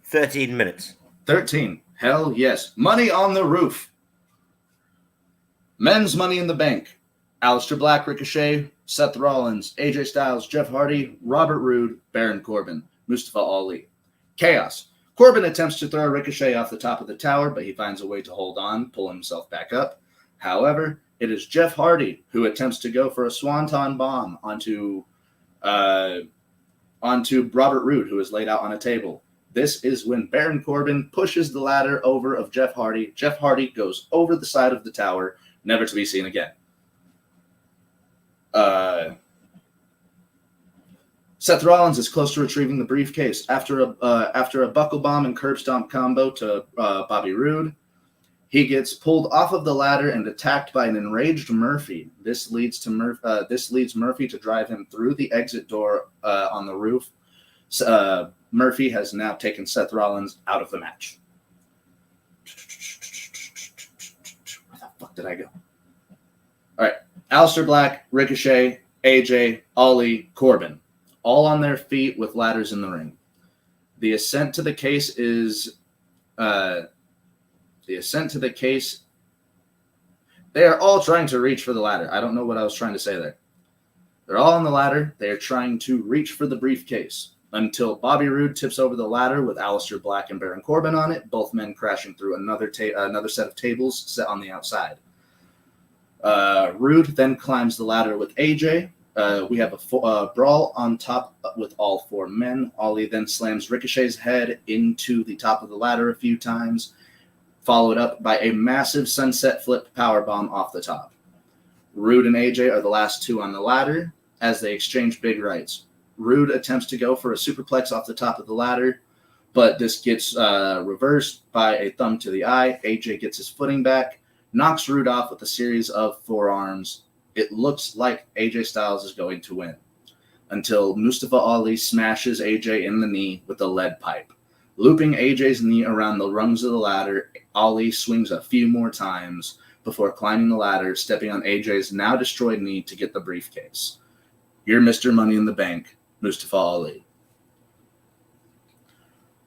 13 minutes. 13. Hell yes. Money on the Roof. Men's Money in the Bank. Aleister Black, Ricochet, Seth Rollins, AJ Styles, Jeff Hardy, Robert Roode, Baron Corbin, Mustafa Ali. Chaos. Corbin attempts to throw Ricochet off the top of the tower, but he finds a way to hold on, pull himself back up. However, it is Jeff Hardy who attempts to go for a swanton bomb onto Robert Roode, who is laid out on a table. This is when Baron Corbin pushes the ladder over of Jeff Hardy. Jeff Hardy goes over the side of the tower, never to be seen again. Seth Rollins is close to retrieving the briefcase after a buckle bomb and curb stomp combo to Bobby Roode. He gets pulled off of the ladder and attacked by an enraged Murphy. This leads Murphy to drive him through the exit door on the roof. Murphy has now taken Seth Rollins out of the match. Where the fuck did I go? All right. Aleister Black, Ricochet, AJ, Ali, Corbin. All on their feet with ladders in the ring. The ascent to the case is... they are all trying to reach for the ladder. I don't know what I was trying to say there. They're all on the ladder. They are trying to reach for the briefcase until Bobby Roode tips over the ladder with Aleister Black and Baron Corbin on it, both men crashing through another set of tables set on the outside. Roode then climbs the ladder with AJ. We have a brawl on top with all 4 men. Ali then slams Ricochet's head into the top of the ladder a few times. followed up by a massive sunset flip powerbomb off the top. Rude and AJ are the last two on the ladder as they exchange big rights. Rude attempts to go for a superplex off the top of the ladder, but this gets reversed by a thumb to the eye. AJ gets his footing back, knocks Rude off with a series of forearms. It looks like AJ Styles is going to win until Mustafa Ali smashes AJ in the knee with a lead pipe. Looping AJ's knee around the rungs of the ladder, Ali swings a few more times before climbing the ladder, stepping on AJ's now destroyed knee to get the briefcase. You're Mr. Money in the Bank, Mustafa Ali.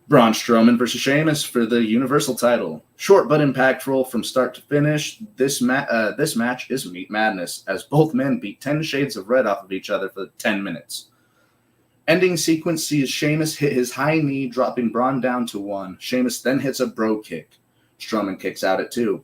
Braun Strowman versus Sheamus for the Universal title. Short but impactful from start to finish. This match is Meat Madness, as both men beat 10 shades of red off of each other for 10 minutes. Ending sequence sees Sheamus hit his high knee, dropping Braun down to 1. Sheamus then hits a bro kick. Strowman kicks out at 2.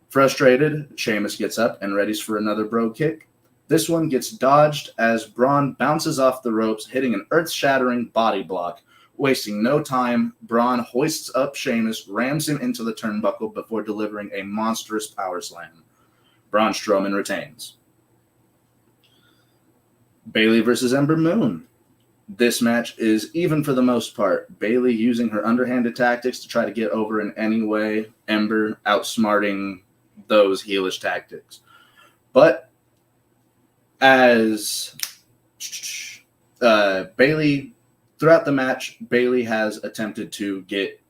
Frustrated, Sheamus gets up and readies for another bro kick. This one gets dodged as Braun bounces off the ropes, hitting an earth-shattering body block. Wasting no time, Braun hoists up Sheamus, rams him into the turnbuckle before delivering a monstrous power slam. Braun Strowman retains. Bayley versus Ember Moon. This match is even for the most part. Bayley using her underhanded tactics to try to get over in any way. Ember outsmarting those heelish tactics. But as Bayley, throughout the match, Bayley has attempted to get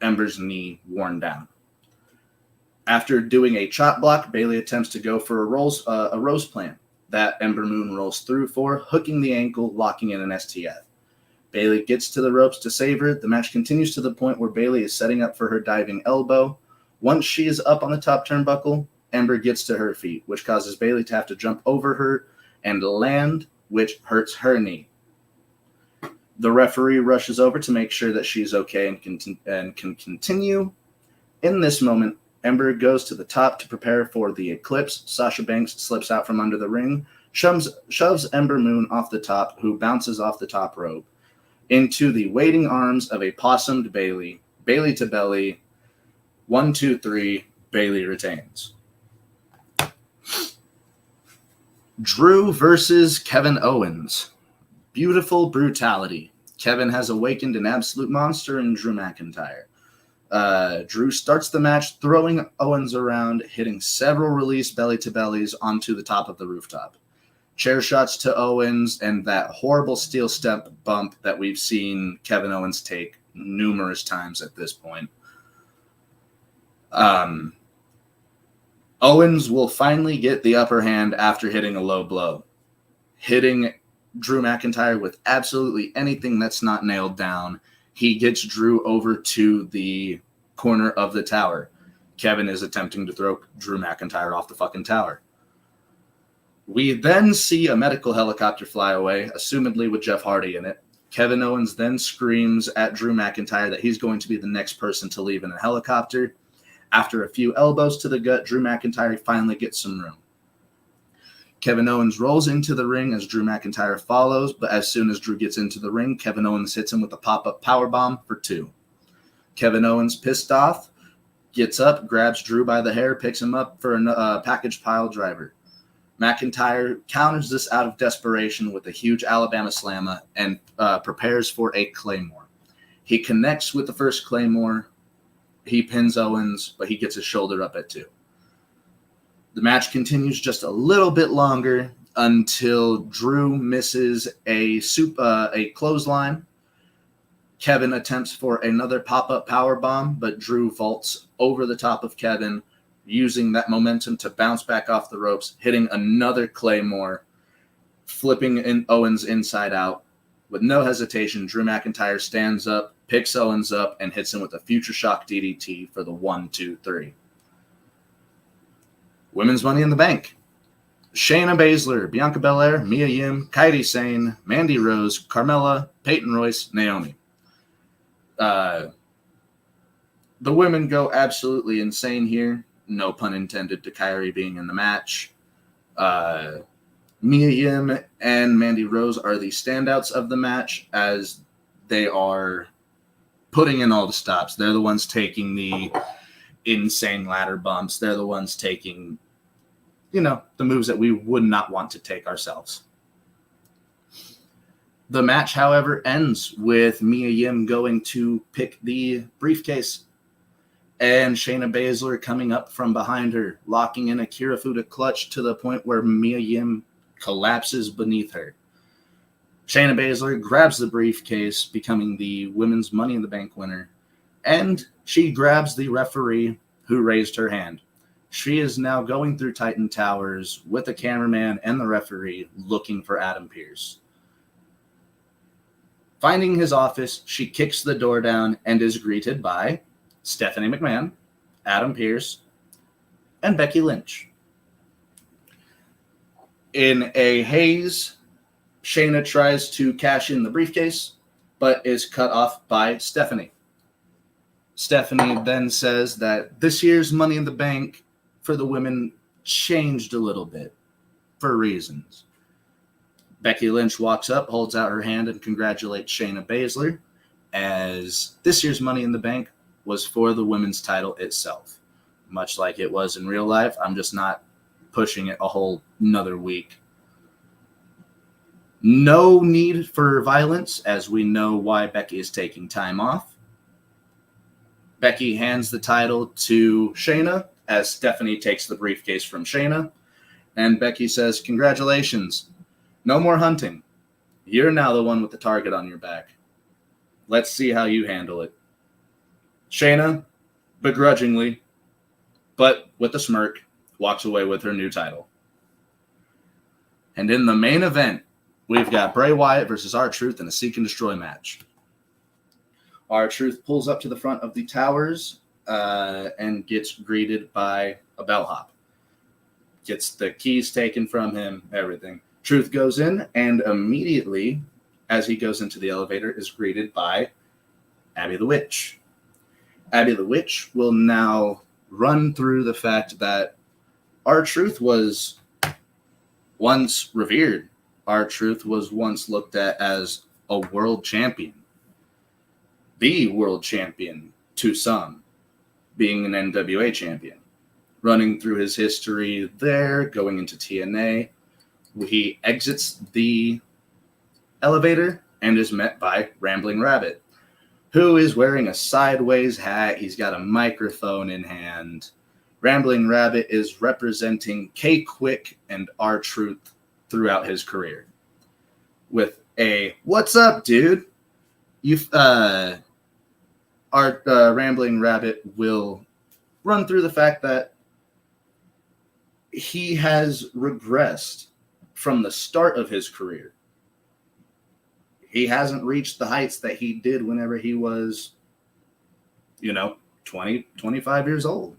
Ember's knee worn down. After doing a chop block, Bayley attempts to go for a rose plant that Ember Moon rolls through for, hooking the ankle, locking in an STF. Bayley gets to the ropes to save her. The match continues to the point where Bayley is setting up for her diving elbow. Once she is up on the top turnbuckle, Ember gets to her feet, which causes Bayley to have to jump over her and land, which hurts her knee. The referee rushes over to make sure that she's okay and can continue. In this moment, Ember goes to the top to prepare for the Eclipse. Sasha Banks slips out from under the ring, shoves Ember Moon off the top, who bounces off the top rope, into the waiting arms of a possumed Bayley. Bayley to belly. 1, 2, 3. Bayley retains. Drew versus Kevin Owens. Beautiful brutality. Kevin has awakened an absolute monster in Drew McIntyre. Drew starts the match throwing Owens around, hitting several release belly-to-bellies onto the top of the rooftop. Chair shots to Owens and that horrible steel step bump that we've seen Kevin Owens take numerous times at this point. Owens will finally get the upper hand after hitting a low blow. Hitting Drew McIntyre with absolutely anything that's not nailed down. He gets Drew over to the corner of the tower. Kevin is attempting to throw Drew McIntyre off the fucking tower. We then see a medical helicopter fly away, assumedly with Jeff Hardy in it. Kevin Owens then screams at Drew McIntyre that he's going to be the next person to leave in a helicopter. After a few elbows to the gut, Drew McIntyre finally gets some room. Kevin Owens rolls into the ring as Drew McIntyre follows, but as soon as Drew gets into the ring, Kevin Owens hits him with a pop-up powerbomb for 2. Kevin Owens, pissed off, gets up, grabs Drew by the hair, picks him up for a package pile driver. McIntyre counters this out of desperation with a huge Alabama slammer and prepares for a Claymore. He connects with the first Claymore. He pins Owens, but he gets his shoulder up at 2. The match continues just a little bit longer until Drew misses a clothesline. Kevin attempts for another pop-up powerbomb, but Drew vaults over the top of Kevin, using that momentum to bounce back off the ropes, hitting another Claymore, flipping Owens inside out. With no hesitation, Drew McIntyre stands up, picks Owens up, and hits him with a Future Shock DDT for the 1, 2, 3. Women's Money in the Bank. Shayna Baszler, Bianca Belair, Mia Yim, Kairi Sane, Mandy Rose, Carmella, Peyton Royce, Naomi. The women go absolutely insane here. No pun intended to Kairi being in the match. Mia Yim and Mandy Rose are the standouts of the match as they are putting in all the stops. They're the ones taking the insane ladder bumps. They're the ones taking, the moves that we would not want to take ourselves. The match, however, ends with Mia Yim going to pick the briefcase and Shayna Baszler coming up from behind her, locking in a Kirifuda clutch to the point where Mia Yim collapses beneath her. Shayna Baszler grabs the briefcase, becoming the women's Money in the Bank winner, and she grabs the referee who raised her hand. She is now going through Titan Towers with the cameraman and the referee looking for Adam Pearce. Finding his office, she kicks the door down and is greeted by Stephanie McMahon, Adam Pearce, and Becky Lynch. In a haze, Shayna tries to cash in the briefcase, but is cut off by Stephanie. Stephanie then says that this year's Money in the Bank for the women changed a little bit for reasons. Becky Lynch walks up, holds out her hand, and congratulates Shayna Baszler, as this year's Money in the Bank was for the women's title itself. Much like it was in real life, I'm just not pushing it a whole another week. No need for violence, as we know why Becky is taking time off. Becky hands the title to Shayna, as Stephanie takes the briefcase from Shayna, and Becky says, "Congratulations. No more hunting. You're now the one with the target on your back. Let's see how you handle it." Shayna, begrudgingly, but with a smirk, walks away with her new title. And in the main event, we've got Bray Wyatt versus R-Truth in a Seek and Destroy match. R-Truth pulls up to the front of the towers and gets greeted by a bellhop. Gets the keys taken from him, everything. Truth goes in, and immediately, as he goes into the elevator, is greeted by Abby the Witch. Abby the Witch will now run through the fact that R-Truth was once revered. R-Truth was once looked at as a world champion. The world champion to some, being an NWA champion. Running through his history there, going into TNA, he exits the elevator and is met by Rambling Rabbit, who is wearing a sideways hat. He's got a microphone in hand. Rambling Rabbit is representing K-Quick and R-Truth throughout his career. With a, "What's up, dude?" Our Rambling Rabbit will run through the fact that he has regressed from the start of his career. He hasn't reached the heights that he did whenever he was, 20, 25 years old.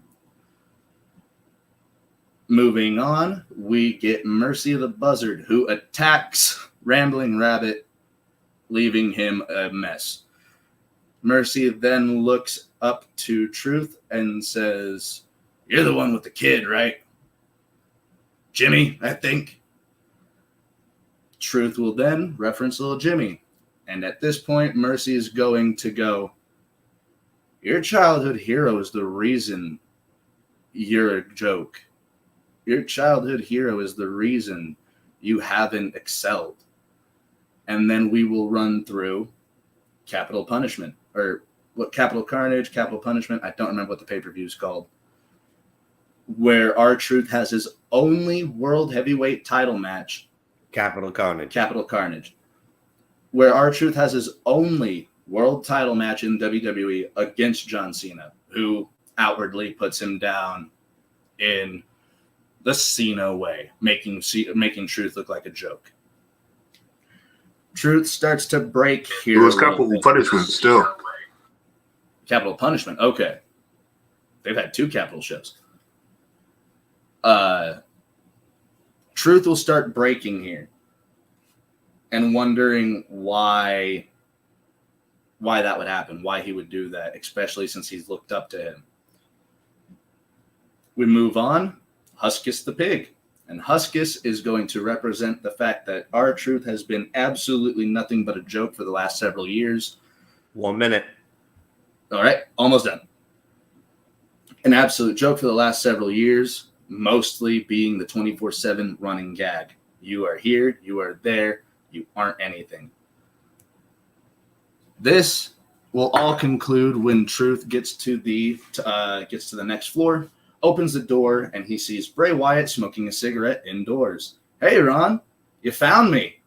Moving on, we get Mercy the Buzzard, who attacks Rambling Rabbit, leaving him a mess. Mercy then looks up to Truth and says, "You're the one with the kid, right? Jimmy, I think." Truth will then reference little Jimmy. And at this point, Mercy is going to go, "Your childhood hero is the reason you're a joke. Your childhood hero is the reason you haven't excelled." And then we will run through Capital Punishment, or what, Capital Carnage, Capital Punishment. I don't remember what the pay-per-view is called, where R-Truth has his only world heavyweight title match. Capital Carnage. Where R-Truth has his only world title match in WWE against John Cena, who outwardly puts him down in the Cena way, making Truth look like a joke. Truth starts to break here. It was Capital Punishment still. Capital Punishment, okay. They've had 2 Capital shows. Truth will start breaking here and wondering why that would happen, why he would do that, especially since he's looked up to him. We move on. Huskus the Pig. And Huskus is going to represent the fact that R-Truth has been absolutely nothing but a joke for the last several years. 1 minute. All right, almost done. an absolute joke for the last several years, mostly being the 24/7 running gag. You are here, you are there, you aren't anything. This will all conclude when Truth gets to the next floor, opens the door, and he sees Bray Wyatt smoking a cigarette indoors. Hey, Ron, you found me.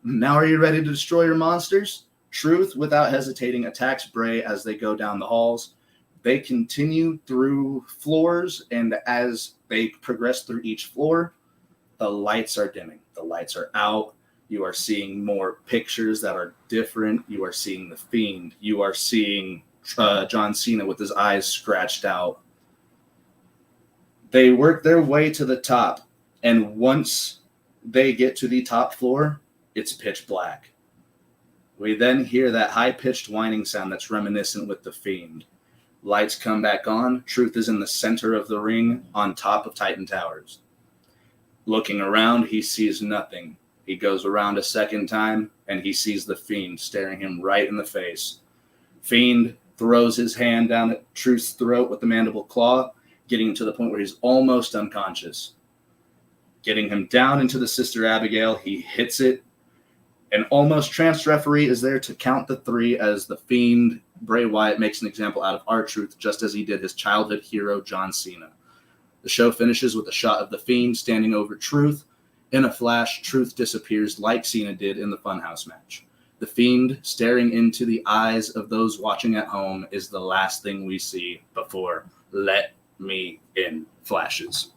Now are you ready to destroy your monsters? Truth, without hesitating, attacks Bray as they go down the halls. They continue through floors, and as they progress through each floor, the lights are dimming. The lights are out. You are seeing more pictures that are different. You are seeing The Fiend. You are seeing John Cena with his eyes scratched out. They work their way to the top, and once they get to the top floor, it's pitch black. We then hear that high-pitched whining sound that's reminiscent with The Fiend. Lights come back on. Truth is in the center of the ring on top of Titan Towers. Looking around, he sees nothing. He goes around a second time, and he sees The Fiend staring him right in the face. Fiend throws his hand down at Truth's throat with the mandible claw, getting to the point where he's almost unconscious. Getting him down into the Sister Abigail, he hits it. An almost tranced referee is there to count the three as The Fiend, Bray Wyatt, makes an example out of R-Truth, just as he did his childhood hero, John Cena. The show finishes with a shot of The Fiend standing over Truth. In a flash, Truth disappears like Cena did in the Funhouse match. The Fiend staring into the eyes of those watching at home is the last thing we see before "Let Me In" flashes.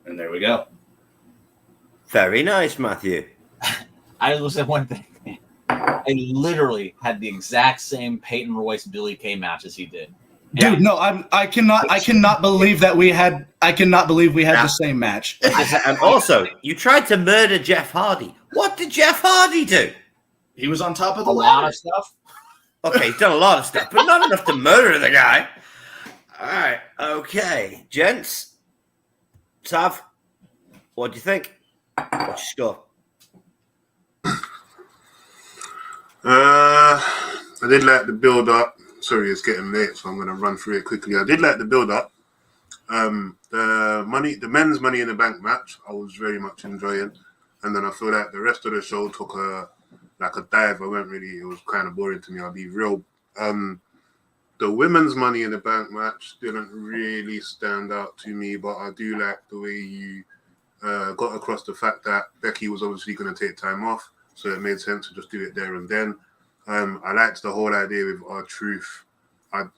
And there we go. Very nice, Matthew. I will say one thing. I literally had the exact same Peyton Royce Billy Kay match as he did. Dude, no, I cannot believe that we had the same match. And also, you tried to murder Jeff Hardy. What did Jeff Hardy do? He was on top of the A lot ladder. of stuff. Okay, he's done a lot of stuff, but not enough to murder the guy. All right, okay, gents. Sav, what do you think? What's your score? I did like the build up. Sorry, it's getting late, so I'm going to run through it quickly. I did like the build up. The men's Money in the Bank match, I was very much enjoying, and then I feel like the rest of the show took a dive. It was kind of boring to me. I'll be real. The women's Money in the Bank match didn't really stand out to me, but I do like the way you got across the fact that Becky was obviously going to take time off, so it made sense to just do it there and then. I liked the whole idea with R-Truth.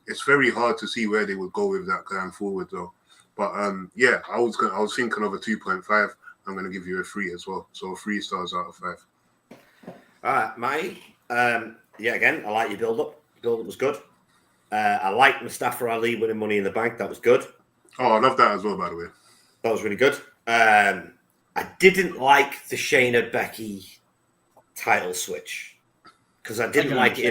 It's very hard to see where they would go with that going forward, though. But yeah, I was thinking of a 2.5. I'm going to give you a 3 as well. So 3 stars out of 5. All right, Mike. Yeah, again, I like your build-up. Build-up was good. I liked Mustafa Ali winning Money in the Bank. That was good. Oh, I love that as well, by the way. That was really good. I didn't like the Shayna Becky title switch because I didn't like it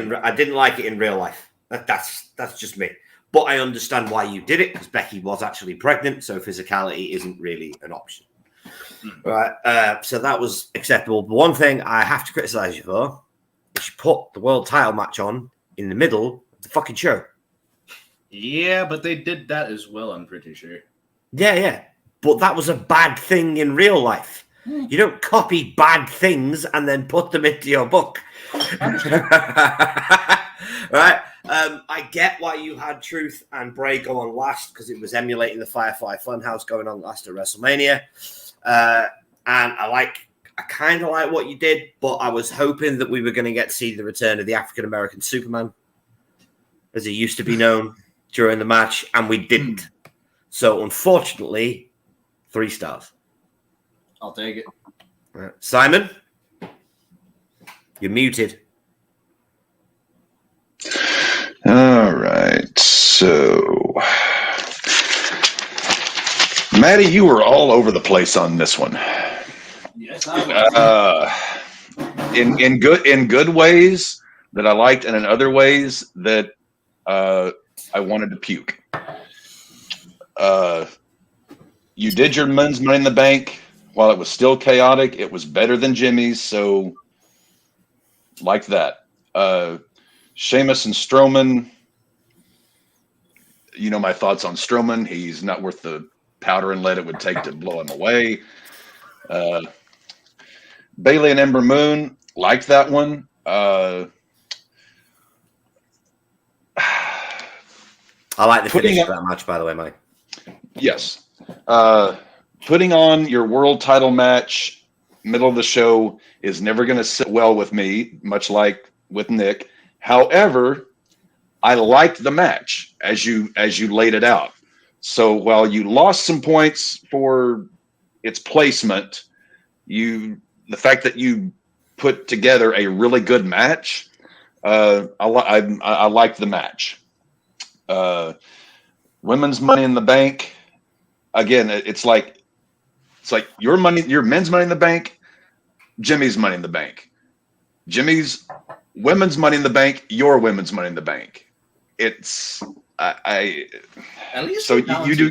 in real life. That's just me. But I understand why you did it because Becky was actually pregnant, so physicality isn't really an option. Right. So that was acceptable. But one thing I have to criticize you for is you put the world title match on in the middle of the fucking show. Yeah, but they did that as well, I'm pretty sure. Yeah. But that was a bad thing in real life. You don't copy bad things and then put them into your book. Right? I get why you had Truth and Bray go on last because it was emulating the Firefly Funhouse going on last at WrestleMania. And I kind of like what you did, but I was hoping that we were going to get to see the return of the African-American Superman, as he used to be known during the match, and we didn't. So, unfortunately, 3 stars. I'll take it. Right. Simon, you're muted. All right. So, Maddie, you were all over the place on this one. Yes, I was. In good ways that I liked, and in other ways that I wanted to puke. You did your men's Money in the Bank while it was still chaotic. It was better than Jimmy's, so like that. Sheamus and Strowman, you know my thoughts on Strowman. He's not worth the powder and lead it would take to blow him away. Bailey and Ember Moon, liked that one. I like the finish of that match, by the way, Mike. Yes. Putting on your world title match, middle of the show, is never going to sit well with me, much like with Nick. However, I liked the match as you laid it out. So while you lost some points for its placement, the fact that you put together a really good match, I liked the match. Women's Money in the Bank, again, it's like your men's Money in the Bank, Jimmy's Money in the Bank, Jimmy's women's Money in the Bank, your women's Money in the Bank. It's I At least so you do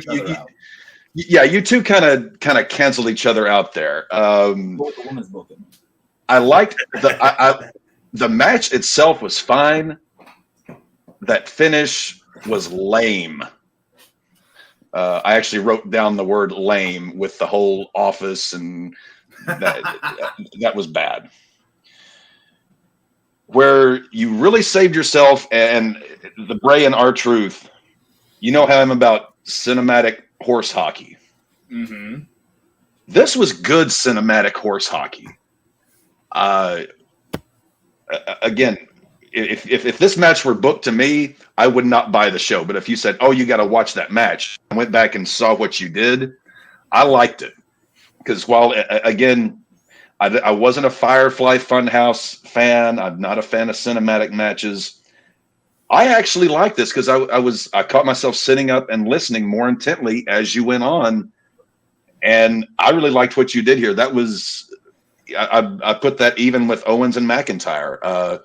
yeah, you two kind of canceled each other out there. Both the women's booking. I liked the match itself was fine. That finish was lame. I actually wrote down the word lame with the whole office, and that was bad. Where you really saved yourself, and the Bray and R-Truth, you know how I'm about cinematic horse hockey. Mm-hmm. This was good cinematic horse hockey. Again, if this match were booked to me, I would not buy the show. But if you said, "Oh, you got to watch that match," I went back and saw what you did, I liked it. Because while again, I wasn't a Firefly Funhouse fan, I'm not a fan of cinematic matches. I actually liked this because I caught myself sitting up and listening more intently as you went on, and I really liked what you did here. That was I put that even with Owens and McIntyre.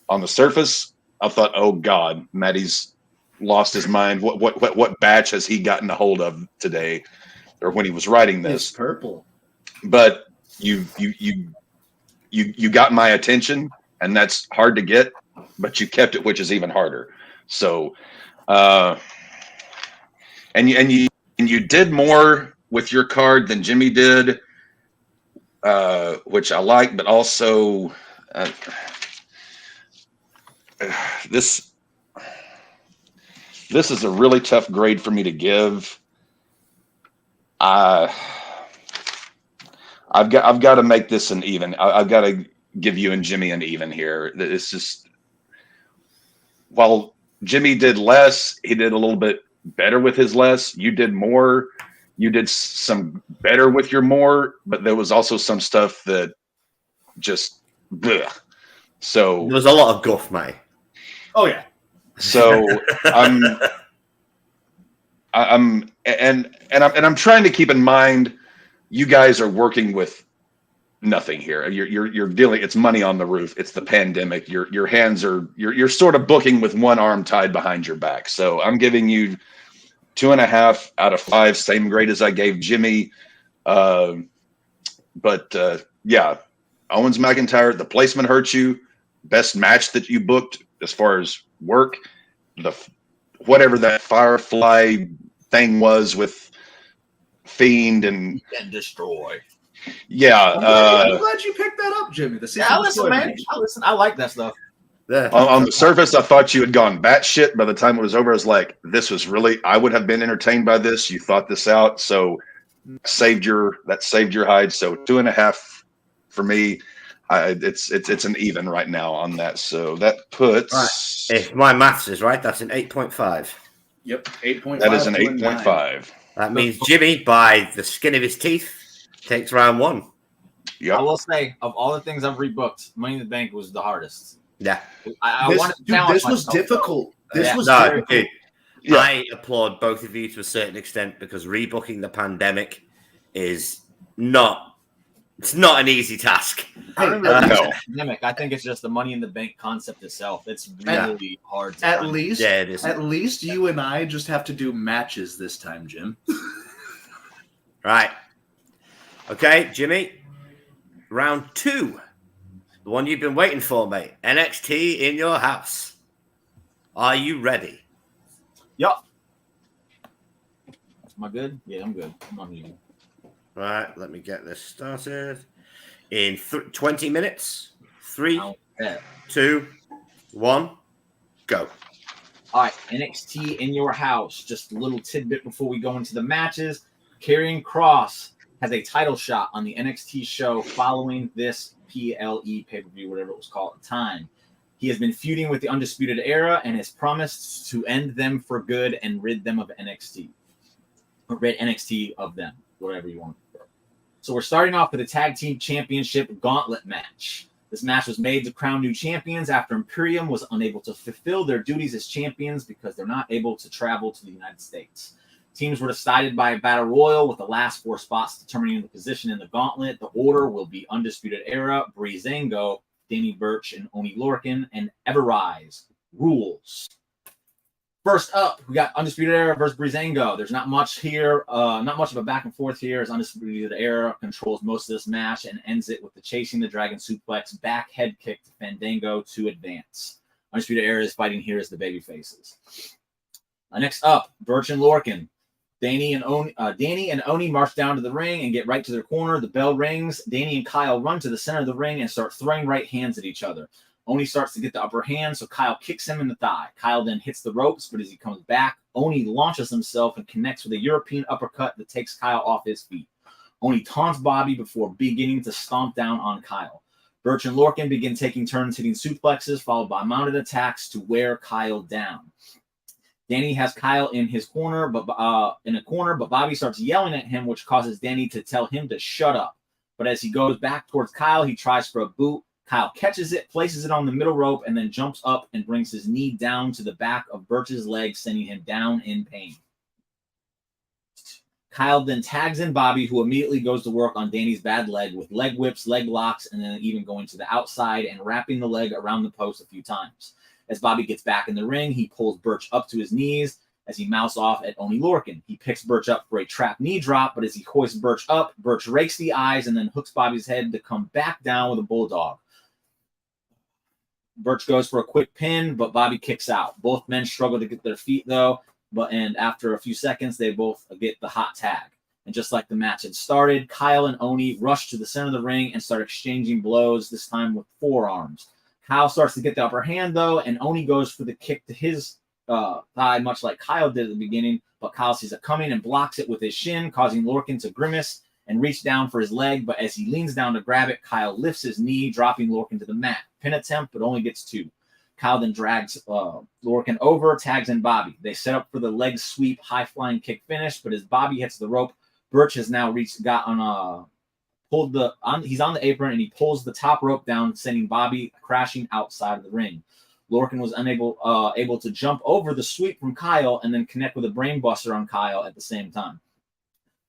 On the surface, I thought, oh God, Matty's lost his mind. What batch has he gotten a hold of today, or when he was writing this? It's purple. But you got my attention, and that's hard to get. But you kept it, which is even harder. So, and you did more with your card than Jimmy did, which I like. But also, this is a really tough grade for me to give. I've got to make this an even. I've got to give you and Jimmy an even here. It's just, while Jimmy did less, he did a little bit better with his less. You did more. You did some better with your more, but there was also some stuff that just, bleh. So There was a lot of guff, mate. Oh yeah. So I'm trying to keep in mind, you guys are working with nothing here. You're dealing. It's money on the roof. It's the pandemic. Your hands are. You're sort of booking with one arm tied behind your back. So I'm giving you 2.5 out of 5, same grade as I gave Jimmy. Yeah, Owens McIntyre. The placement hurt you. Best match that you booked as far as work. Whatever that Firefly thing was with Fiend and Destroy. Yeah, I'm glad you picked that up, Jimmy. I listen, man. I like that stuff. Yeah. on the surface, I thought you had gone batshit. By the time it was over, I was like, "This was really." I would have been entertained by this. You thought this out, so saved your hide. So 2.5 for me. It's an even right now on that. So that puts. Right. If my maths is right, that's an 8.5. Yep, 8.5. That is an 8.5. That means Jimmy, by the skin of his teeth, takes round 1. Yep. I will say, of all the things I've rebooked, Money in the Bank was the hardest. Yeah. I wanted to challenge this was myself, difficult. though. This was No, difficult. dude, Yeah. I applaud both of you to a certain extent because rebooking the pandemic is not. It's not an easy task. I don't remember no. the pandemic. I think it's just the Money in the Bank concept itself. It's really hard to At find. least, Yeah, it is. at least you and I just have to do matches this time, Jim. Right. Okay, Jimmy. Round 2. The one you've been waiting for, mate. NXT in your house. Are you ready? Yup. Am I good? Yeah, I'm good. I'm on mute. Right, let me get this started. In 20 minutes. 3, I'll bet. 2, 1, go. All right, NXT in your house. Just a little tidbit before we go into the matches. Karrion Kross has a title shot on the NXT show following this PLE pay-per-view, whatever it was called at the time. He has been feuding with the Undisputed Era and has promised to end them for good and rid them of NXT. Or rid NXT of them, whatever you want. So we're starting off with a tag team championship gauntlet match. This match was made to crown new champions after Imperium was unable to fulfill their duties as champions because they're not able to travel to the United States. Teams were decided by a battle royal with the last 4 spots determining the position in the gauntlet. The order will be Undisputed Era, Breezango, Danny Burch, and Oni Lorcan, and Everrise. Rules. First up, we got Undisputed Era versus Breezango. There's not much here, not much of a back and forth here, as Undisputed Era controls most of this match and ends it with the Chasing the Dragon suplex back head kick to Fandango to advance. Undisputed Era is fighting here as the baby faces. Next up, Burch and Lorcan. Danny and Oni march down to the ring and get right to their corner. The bell rings. Danny and Kyle run to the center of the ring and start throwing right hands at each other. Oni starts to get the upper hand, so Kyle kicks him in the thigh. Kyle then hits the ropes, but as he comes back, Oni launches himself and connects with a European uppercut that takes Kyle off his feet. Oni taunts Bobby before beginning to stomp down on Kyle. Burch and Lorcan begin taking turns hitting suplexes, followed by mounted attacks to wear Kyle down. Danny has Kyle in his corner, but Bobby starts yelling at him, which causes Danny to tell him to shut up. But as he goes back towards Kyle, he tries for a boot. Kyle catches it, places it on the middle rope, and then jumps up and brings his knee down to the back of Burch's leg, sending him down in pain. Kyle then tags in Bobby, who immediately goes to work on Danny's bad leg with leg whips, leg locks, and then even going to the outside and wrapping the leg around the post a few times. As Bobby gets back in the ring, he pulls Burch up to his knees as he mouths off at Oni Lorcan. He picks Burch up for a trap knee drop, but as he hoists Burch up, Burch rakes the eyes and then hooks Bobby's head to come back down with a bulldog. Burch goes for a quick pin, but Bobby kicks out. Both men struggle to get their feet, though, and after a few seconds, they both get the hot tag. And just like the match had started, Kyle and Oni rush to the center of the ring and start exchanging blows, this time with forearms. Kyle starts to get the upper hand, though, and Oni goes for the kick to his thigh, much like Kyle did at the beginning, but Kyle sees it coming and blocks it with his shin, causing Lorcan to grimace and reach down for his leg, but as he leans down to grab it, Kyle lifts his knee, dropping Lorcan to the mat. Pin attempt, but only gets 2. Kyle then drags Lorcan over, tags in Bobby. They set up for the leg sweep, high-flying kick finish, but as Bobby hits the rope, Burch has now he's on the apron, and he pulls the top rope down, sending Bobby crashing outside of the ring. Lorcan was able to jump over the sweep from Kyle and then connect with a brainbuster on Kyle at the same time.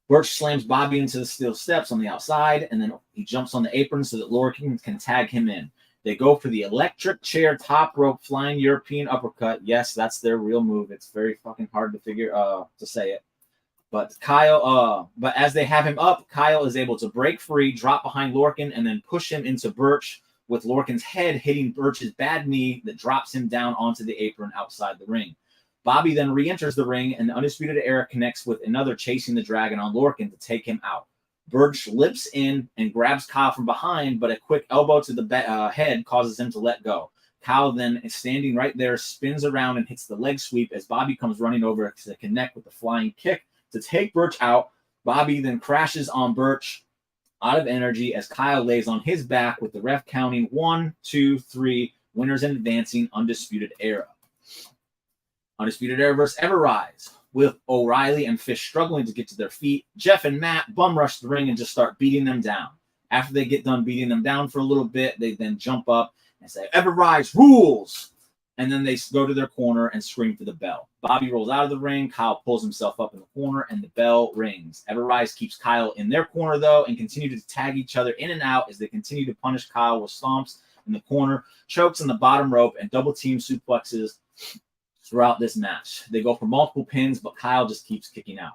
Burch slams Bobby into the steel steps on the outside, and then he jumps on the apron so that Lorcan can tag him in. They go for the electric chair top rope flying European uppercut. Yes, that's their real move. It's very fucking hard to say it. But but as they have him up, Kyle is able to break free, drop behind Lorcan, and then push him into Burch, with Lorcan's head hitting Burch's bad knee that drops him down onto the apron outside the ring. Bobby then re-enters the ring, and the Undisputed Era connects with another Chasing the Dragon on Lorcan to take him out. Burch lips in and grabs Kyle from behind, but a quick elbow to the head causes him to let go. Kyle then is standing right there, spins around and hits the leg sweep as Bobby comes running over to connect with the flying kick to take Burch out. Bobby then crashes on Burch out of energy as Kyle lays on his back with the ref counting 1, 2, 3, winners and advancing Undisputed Era. Undisputed Era versus Everrise, with O'Reilly and Fish struggling to get to their feet. Jeff and Matt bum rush the ring and just start beating them down. After they get done beating them down for a little bit, they then jump up and say, "Everrise rules!" And then they go to their corner and scream for the bell. Bobby rolls out of the ring. Kyle pulls himself up in the corner, and the bell rings. Everrise keeps Kyle in their corner, though, and continue to tag each other in and out as they continue to punish Kyle with stomps in the corner, chokes in the bottom rope, and double-team suplexes throughout this match. They go for multiple pins, but Kyle just keeps kicking out.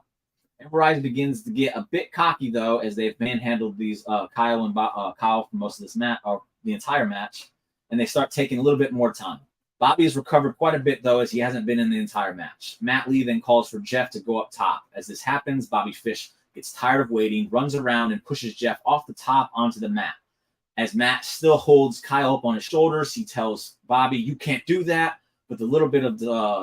Everrise begins to get a bit cocky, though, as they've manhandled these Kyle for most of this match, or the entire match, and they start taking a little bit more time. Bobby has recovered quite a bit, though, as he hasn't been in the entire match. Matt Lee then calls for Jeff to go up top. As this happens, Bobby Fish gets tired of waiting, runs around, and pushes Jeff off the top onto the mat. As Matt still holds Kyle up on his shoulders, he tells Bobby, "You can't do that." But the little bit of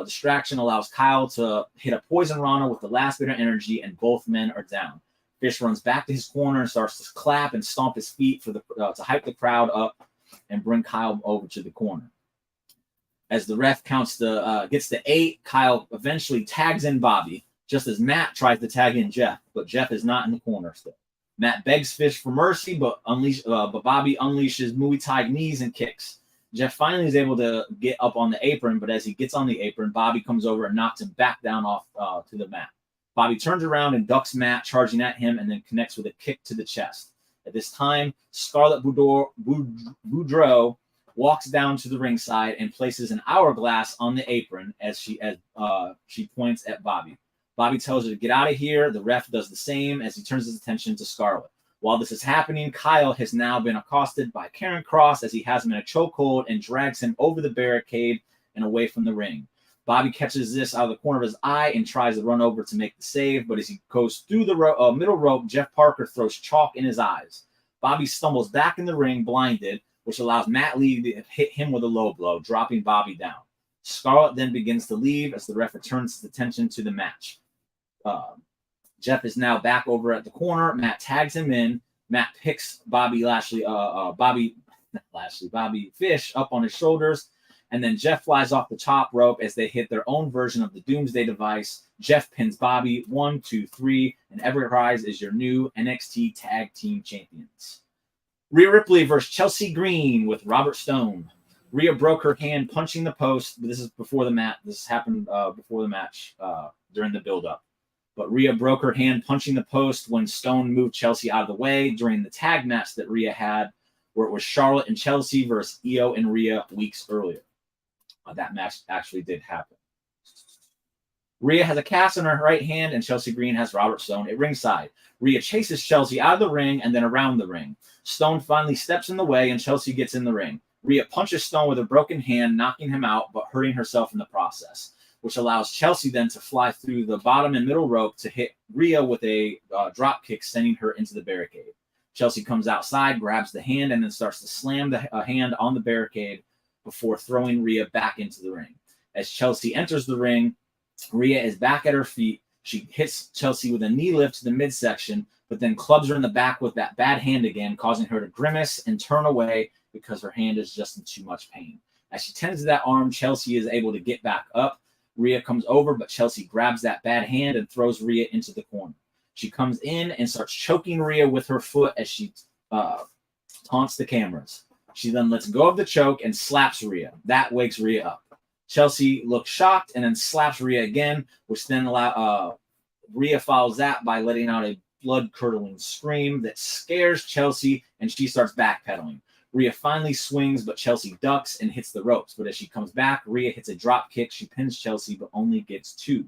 distraction allows Kyle to hit a poison Rana with the last bit of energy, and both men are down. Fish runs back to his corner and starts to clap and stomp his feet for to hype the crowd up and bring Kyle over to the corner. As the ref gets to 8, Kyle eventually tags in Bobby, just as Matt tries to tag in Jeff, but Jeff is not in the corner still. Matt begs Fish for mercy, but Bobby unleashes Muay Thai knees and kicks. Jeff finally is able to get up on the apron, but as he gets on the apron, Bobby comes over and knocks him back down off to the mat. Bobby turns around and ducks Matt, charging at him, and then connects with a kick to the chest. At this time, Scarlett Boudreaux walks down to the ringside and places an hourglass on the apron as she points at Bobby. Bobby tells her to get out of here. The ref does the same as he turns his attention to Scarlett. While this is happening, Kyle has now been accosted by Karen Cross as he has him in a chokehold and drags him over the barricade and away from the ring. Bobby catches this out of the corner of his eye and tries to run over to make the save, but as he goes through the middle rope, Jeff Parker throws chalk in his eyes. Bobby stumbles back in the ring, blinded, which allows Matt Lee to hit him with a low blow, dropping Bobby down. Scarlett then begins to leave as the ref returns his attention to the match. Jeff is now back over at the corner. Matt tags him in. Matt picks Bobby Fish up on his shoulders, and then Jeff flies off the top rope as they hit their own version of the Doomsday Device. Jeff pins Bobby 1, 2, 3, and Everrise is your new NXT Tag Team Champions. Rhea Ripley versus Chelsea Green with Robert Stone. Rhea broke her hand punching the post, but this is before the match. This happened before the match during the build-up. But Rhea broke her hand punching the post when Stone moved Chelsea out of the way during the tag match that Rhea had, where it was Charlotte and Chelsea versus Io and Rhea weeks earlier. That match actually did happen. Rhea has a cast on her right hand, and Chelsea Green has Robert Stone at ringside. Rhea chases Chelsea out of the ring and then around the ring. Stone finally steps in the way, and Chelsea gets in the ring. Rhea punches Stone with a broken hand, knocking him out, but hurting herself in the process, which allows Chelsea then to fly through the bottom and middle rope to hit Rhea with a drop kick, sending her into the barricade. Chelsea comes outside, grabs the hand, and then starts to slam the hand on the barricade before throwing Rhea back into the ring. As Chelsea enters the ring, Rhea is back at her feet. She hits Chelsea with a knee lift to the midsection, but then clubs her in the back with that bad hand again, causing her to grimace and turn away because her hand is just in too much pain. As she tends to that arm, Chelsea is able to get back up. Rhea comes over, but Chelsea grabs that bad hand and throws Rhea into the corner. She comes in and starts choking Rhea with her foot as she taunts the cameras. She then lets go of the choke and slaps Rhea. That wakes Rhea up. Chelsea looks shocked and then slaps Rhea again, which then Rhea follows that by letting out a blood-curdling scream that scares Chelsea, and she starts backpedaling. Rhea finally swings, but Chelsea ducks and hits the ropes. But as she comes back, Rhea hits a drop kick. She pins Chelsea, but only gets 2.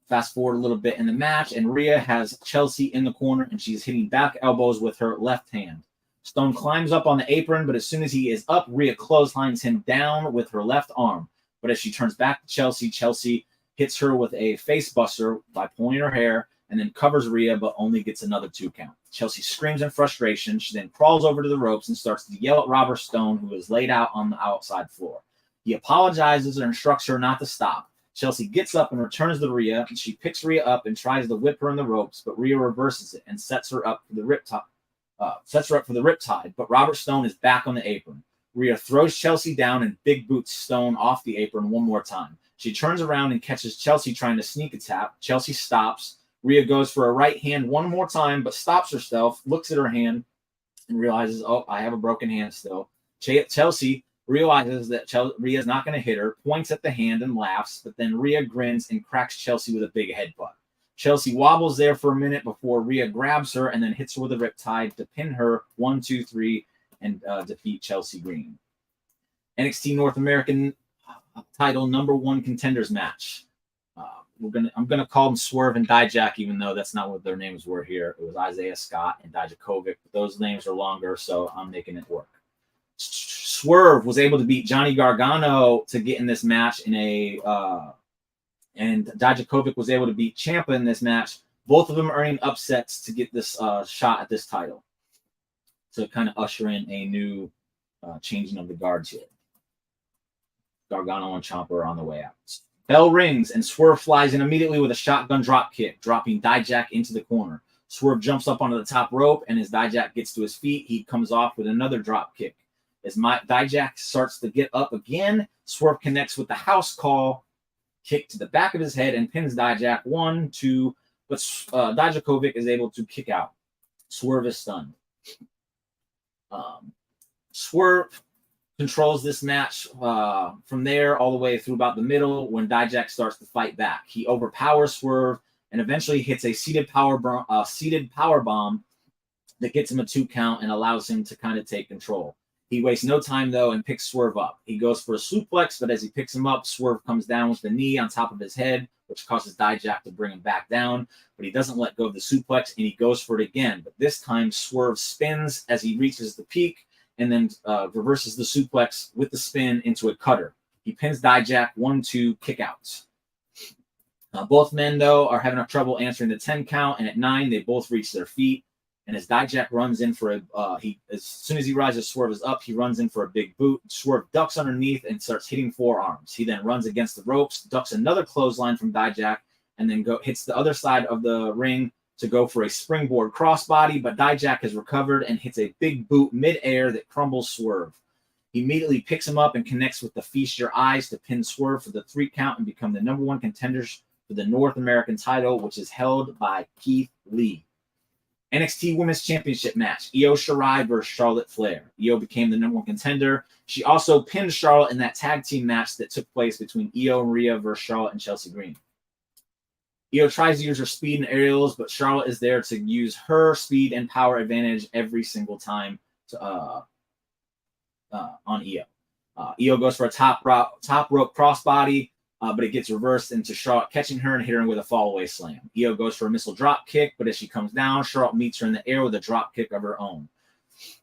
Fast forward a little bit in the match, and Rhea has Chelsea in the corner, and she's hitting back elbows with her left hand. Stone climbs up on the apron, but as soon as he is up, Rhea clotheslines him down with her left arm. But as she turns back to Chelsea, Chelsea hits her with a face buster by pulling her hair, and then covers Rhea, but only gets another 2 count. Chelsea screams in frustration. She then crawls over to the ropes and starts to yell at Robert Stone, who is laid out on the outside floor. He apologizes and instructs her not to stop. Chelsea gets up and returns to Rhea, and she picks Rhea up and tries to whip her in the ropes, but Rhea reverses it and sets her up for the riptide. But Robert Stone is back on the apron. Rhea throws Chelsea down and big boots Stone off the apron one more time. She turns around and catches Chelsea trying to sneak attack. Chelsea stops. Rhea goes for a right hand one more time, but stops herself, looks at her hand, and realizes, oh, I have a broken hand still. Chelsea realizes that Rhea's not going to hit her, points at the hand and laughs, but then Rhea grins and cracks Chelsea with a big headbutt. Chelsea wobbles there for a minute before Rhea grabs her and then hits her with a riptide to pin her 1, 2, 3 and defeat Chelsea Green. NXT North American title #1 contenders match. I'm gonna call them Swerve and Dijak, even though that's not what their names were here. It was Isaiah Scott and Dijakovic. Those names are longer, so I'm making it work. Swerve was able to beat Johnny Gargano to get in this match and Dijakovic was able to beat Ciampa in this match. Both of them earning upsets to get this shot at this title, to kind of usher in a new changing of the guards here. Gargano and Ciampa are on the way out. Bell rings and Swerve flies in immediately with a shotgun drop kick, dropping Dijak into the corner. Swerve jumps up onto the top rope, and as Dijak gets to his feet, he comes off with another drop kick. As Dijak starts to get up again, Swerve connects with the house call, kick to the back of his head, and pins Dijak 1, 2, but Dijakovic is able to kick out. Swerve is stunned. Swerve controls this match from there all the way through about the middle when Dijak starts to fight back. He overpowers Swerve and eventually hits a seated power bomb that gets him a 2 count and allows him to kind of take control. He wastes no time, though, and picks Swerve up. He goes for a suplex, but as he picks him up, Swerve comes down with the knee on top of his head, which causes Dijak to bring him back down. But he doesn't let go of the suplex, and he goes for it again. But this time, Swerve spins as he reaches the peak and then reverses the suplex with the spin into a cutter. He pins Dijak 1-2 kickouts. Both men, though, are having trouble answering the 10 count, and at 9, they both reach their feet. And as Dijak runs in for as soon as he rises, Swerve is up. He runs in for a big boot. Swerve ducks underneath and starts hitting forearms. He then runs against the ropes, ducks another clothesline from Dijak, and then hits the other side of the ring to go for a springboard crossbody. But Dijak has recovered and hits a big boot midair that crumbles Swerve. He immediately picks him up and connects with the Feast Your Eyes to pin Swerve for the 3 count and become the number 1 contenders for the North American title, which is held by Keith Lee. NXT Women's Championship match, Io Shirai versus Charlotte Flair. Io became the number 1 contender. She also pinned Charlotte in that tag team match that took place between Io and Rhea versus Charlotte and Chelsea Green. Io tries to use her speed and aerials, but Charlotte is there to use her speed and power advantage every single time on Io. Io goes for a top rope crossbody, but it gets reversed into Charlotte catching her and hitting her with a fallaway slam. Io goes for a missile drop kick, but as she comes down, Charlotte meets her in the air with a drop kick of her own.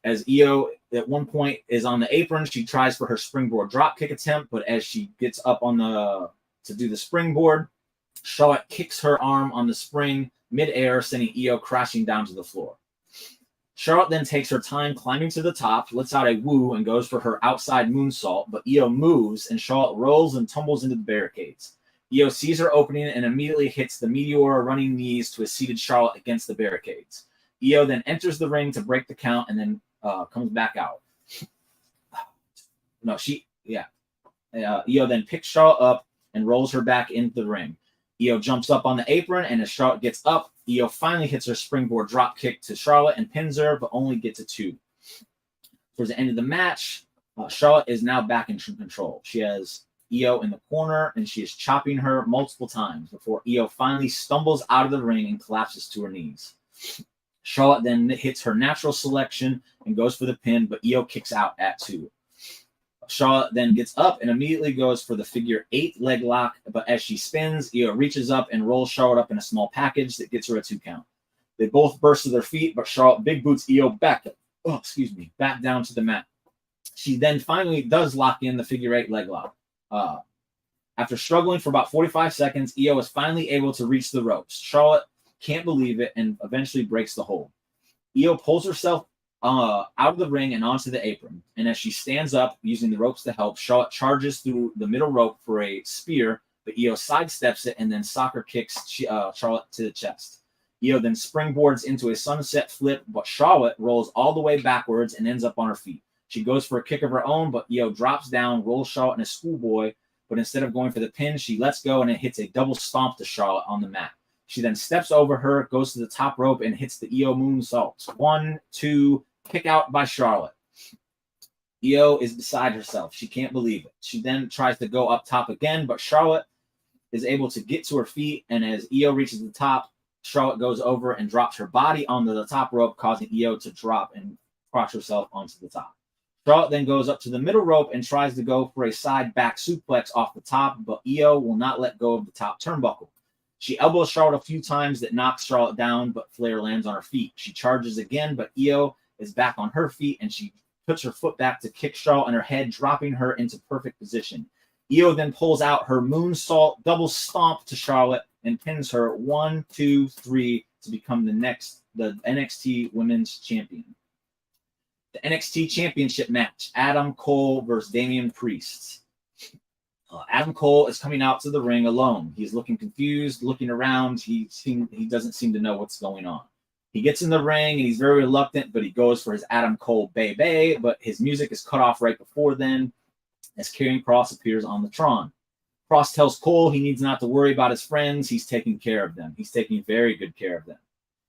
As Io at one point is on the apron, she tries for her springboard drop kick attempt, but as she gets up to do the springboard, Charlotte kicks her arm on the spring midair, sending Io crashing down to the floor. Charlotte then takes her time climbing to the top, lets out a woo, and goes for her outside moonsault, but Io moves, and Charlotte rolls and tumbles into the barricades. Io sees her opening and immediately hits the Meteora running knees to a seated Charlotte against the barricades. Io then enters the ring to break the count and then comes back out. Io then picks Charlotte up and rolls her back into the ring. Io jumps up on the apron, and as Charlotte gets up, Io finally hits her springboard drop kick to Charlotte and pins her, but only gets a 2. Towards the end of the match, Charlotte is now back in control. She has Io in the corner, and she is chopping her multiple times before Io finally stumbles out of the ring and collapses to her knees. Charlotte then hits her natural selection and goes for the pin, but Io kicks out at 2. Charlotte then gets up and immediately goes for the figure 8 leg lock, but as she spins, Io reaches up and rolls Charlotte up in a small package that gets her a 2 count. They both burst to their feet, but Charlotte big boots Io back down to the mat. She then finally does lock in the figure 8 leg lock. After struggling for about 45 seconds, Io is finally able to reach the ropes. Charlotte can't believe it and eventually breaks the hold. Io pulls herself out of the ring and onto the apron, and as she stands up using the ropes to help, Charlotte charges through the middle rope for a spear, but Io sidesteps it and then soccer kicks Charlotte to the chest. Io then springboards into a sunset flip, but Charlotte rolls all the way backwards and ends up on her feet. She goes for a kick of her own, but Io drops down, rolls Charlotte in a schoolboy, but instead of going for the pin, she lets go and it hits a double stomp to Charlotte on the mat. She then steps over her, goes to the top rope, and hits the Io moonsault. 1, 2, kick out by Charlotte. Io is beside herself. She can't believe it. She then tries to go up top again, but Charlotte is able to get to her feet, and as Io reaches the top, Charlotte goes over and drops her body onto the top rope, causing Io to drop and crotch herself onto the top. Charlotte then goes up to the middle rope and tries to go for a side back suplex off the top, but Io will not let go of the top turnbuckle. She elbows Charlotte a few times that knocks Charlotte down, but Flair lands on her feet. She charges again, but Io is back on her feet, and she puts her foot back to kick Charlotte on her head, dropping her into perfect position. Io then pulls out her moonsault double stomp to Charlotte and pins her 1, 2, 3 to become the NXT Women's Champion. The NXT Championship match: Adam Cole versus Damian Priest. Adam Cole is coming out to the ring alone. He's looking confused, looking around. He doesn't seem to know what's going on. He gets in the ring and he's very reluctant, but he goes for his Adam Cole Bay, but his music is cut off right before then as Karrion Kross appears on the Tron. Kross tells Cole he needs not to worry about his friends. He's taking care of them. He's taking very good care of them.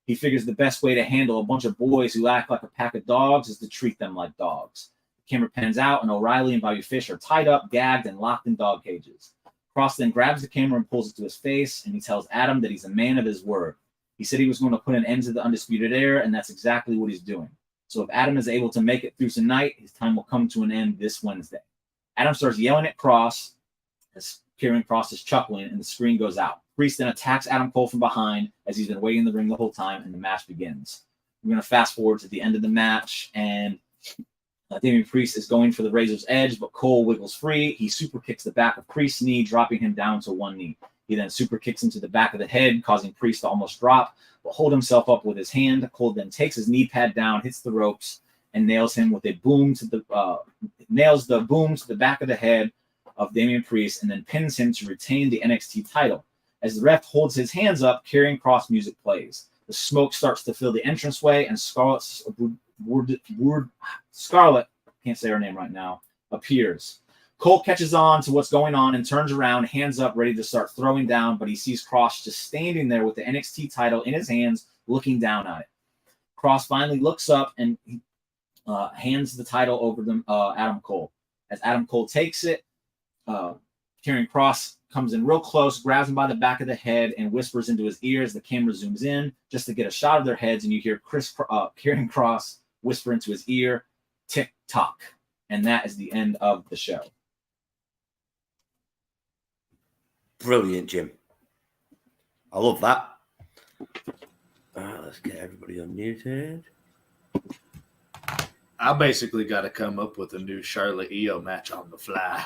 He figures the best way to handle a bunch of boys who act like a pack of dogs is to treat them like dogs. The camera pans out, and O'Reilly and Bobby Fish are tied up, gagged, and locked in dog cages. Kross then grabs the camera and pulls it to his face, and he tells Adam that he's a man of his word. He said he was going to put an end to the Undisputed Era, and that's exactly what he's doing. So if Adam is able to make it through tonight, his time will come to an end this Wednesday. Adam starts yelling at Kross as Karrion Kross is chuckling, and the screen goes out. Priest then attacks Adam Cole from behind as he's been waiting in the ring the whole time, and the match begins. We're going to fast forward to the end of the match, and Damian Priest is going for the Razor's Edge, but Cole wiggles free. He super kicks the back of Priest's knee, dropping him down to one knee. He then super kicks him to the back of the head, causing Priest to almost drop, but hold himself up with his hand. Cole then takes his knee pad down, hits the ropes, and nails him with a boom to the boom to the back of the head of Damian Priest, and then pins him to retain the NXT title. As the ref holds his hands up, Karrion Kross music plays. The smoke starts to fill the entranceway, and Scarlett, can't say her name right now, appears. Cole catches on to what's going on and turns around, hands up, ready to start throwing down, but he sees Kross just standing there with the NXT title in his hands, looking down at it. Kross finally looks up and hands the title over to Adam Cole. As Adam Cole takes it, Karrion Kross comes in real close, grabs him by the back of the head, and whispers into his ears. The camera zooms in just to get a shot of their heads, and you hear Karrion Kross whisper into his ear, "Tick tock," and that is the end of the show. Brilliant, Jim. I love that. All right, let's get everybody unmuted. I basically got to come up with a new Charlotte Io match on the fly.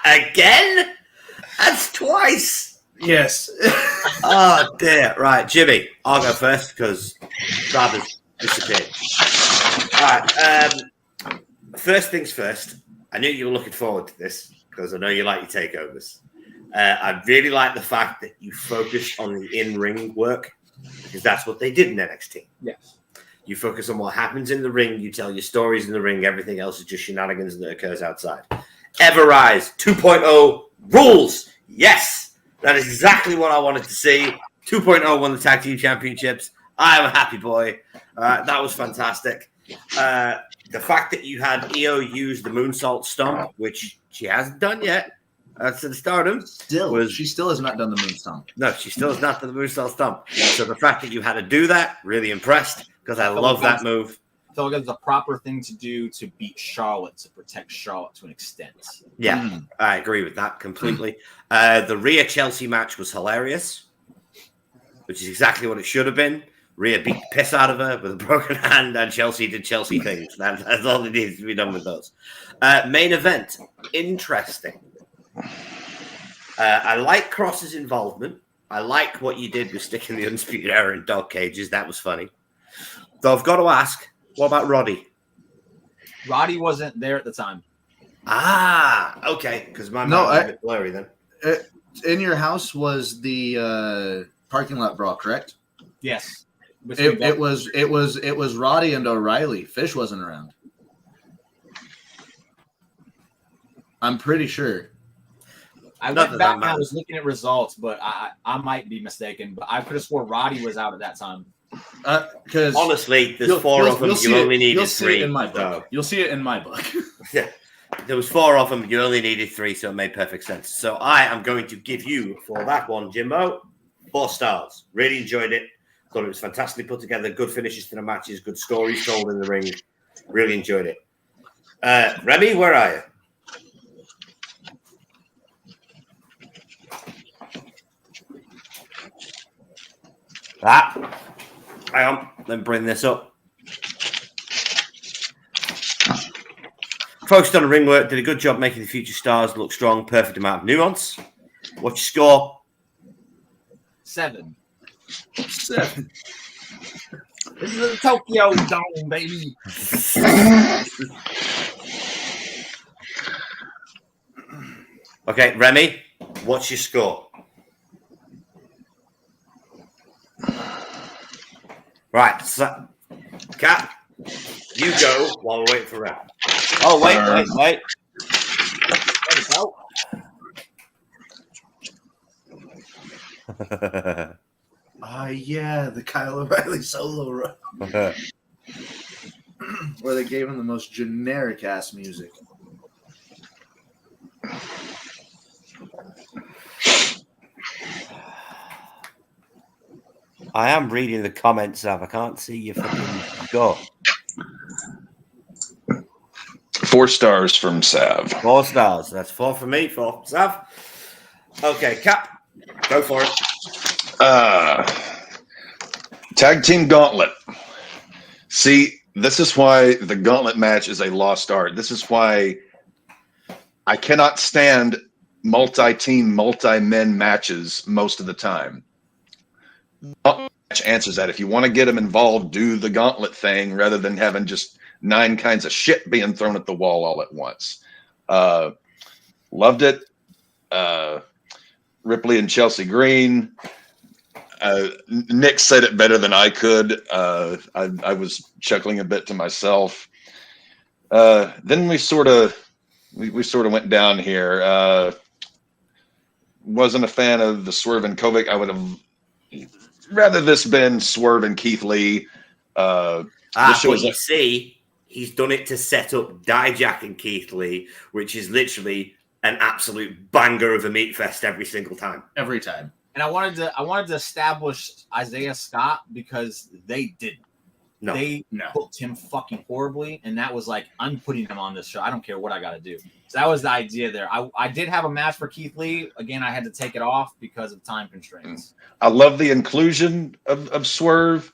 Again? That's twice. Yes. Oh, dear. Right, Jimmy, I'll go first because Brad has disappeared. All right. First things first, I knew you were looking forward to this because I know you like your takeovers. I really like the fact that you focus on the in-ring work because that's what they did in NXT. Yes. You focus on what happens in the ring. You tell your stories in the ring. Everything else is just shenanigans that occurs outside. Everrise 2.0 rules. Yes, that is exactly what I wanted to see. 2.0 won the tag team championships. I am a happy boy. That was fantastic. The fact that you had Io use the moonsault stomp, which she hasn't done yet. That's the stardom. She still has not done the moonsault. No, she still has not done the moonsault stomp. So the fact that you had to do that, really impressed. Because I love that move. I feel like it's the proper thing to do to beat Charlotte, to protect Charlotte to an extent. Yeah, I agree with that completely. The Rhea Chelsea match was hilarious, which is exactly what it should have been. Rhea beat the piss out of her with a broken hand, and Chelsea did Chelsea things. That's all that needs to be done with those. Main event, interesting. I like Kross's involvement. I like what you did with sticking the Undisputed Era in dog cages. That was funny. So I've got to ask, what about Roddy? Roddy wasn't there at the time. Okay. Because my mind was a bit blurry then. In your house was the parking lot brawl, correct? Yes. It was Roddy and O'Reilly. Fish wasn't around. I'm pretty sure. I went back and I was looking at results, but I might be mistaken. But I could have swore Roddy was out at that time. Because honestly, there's four of them. You only needed three. In my book. You'll see it in my book. Yeah, there was four of them. You only needed three, so it made perfect sense. So I am going to give you for that one, Jimbo, 4 stars. Really enjoyed it. Thought it was fantastically put together. Good finishes to the matches. Good stories told in the ring. Really enjoyed it. Remy, where are you? Hang on, let me bring this up. Focused on the ring work, did a good job making the future stars look strong, perfect amount of nuance. What's your score? 7. 7. This is the Tokyo Dome, baby. Okay, Remy, what's your score? Right, so, Cat, you go while we're waiting for Rem. Oh, wait. There we go. Yeah, the Kyle O'Reilly solo run where they gave him the most generic ass music. I am reading the comments, Sav. I can't see your fucking go. 4 stars from Sav. 4 stars. That's 4 for me, 4 for Sav. Okay, Cap, go for it. Tag team gauntlet. See, this is why the gauntlet match is a lost art. This is why I cannot stand multi-team, multi-men matches most of the time. Gauntlet match answers that. If you want to get them involved, do the gauntlet thing rather than having just 9 kinds of shit being thrown at the wall all at once. Loved it. Ripley and Chelsea Green. Nick said it better than I could. I was chuckling a bit to myself. Then we sort of went down here. Wasn't a fan of the Swerve and Kovic. I would have rather this been Swerve and Keith Lee. But you see, he's done it to set up Dijak and Keith Lee, which is literally an absolute banger of a meat fest every single time. Every time. And I wanted to establish Isaiah Scott because they didn't. No. They booked him fucking horribly, and that was like, I'm putting him on this show. I don't care what I got to do. So that was the idea there. I did have a match for Keith Lee. Again, I had to take it off because of time constraints. I love the inclusion of Swerve.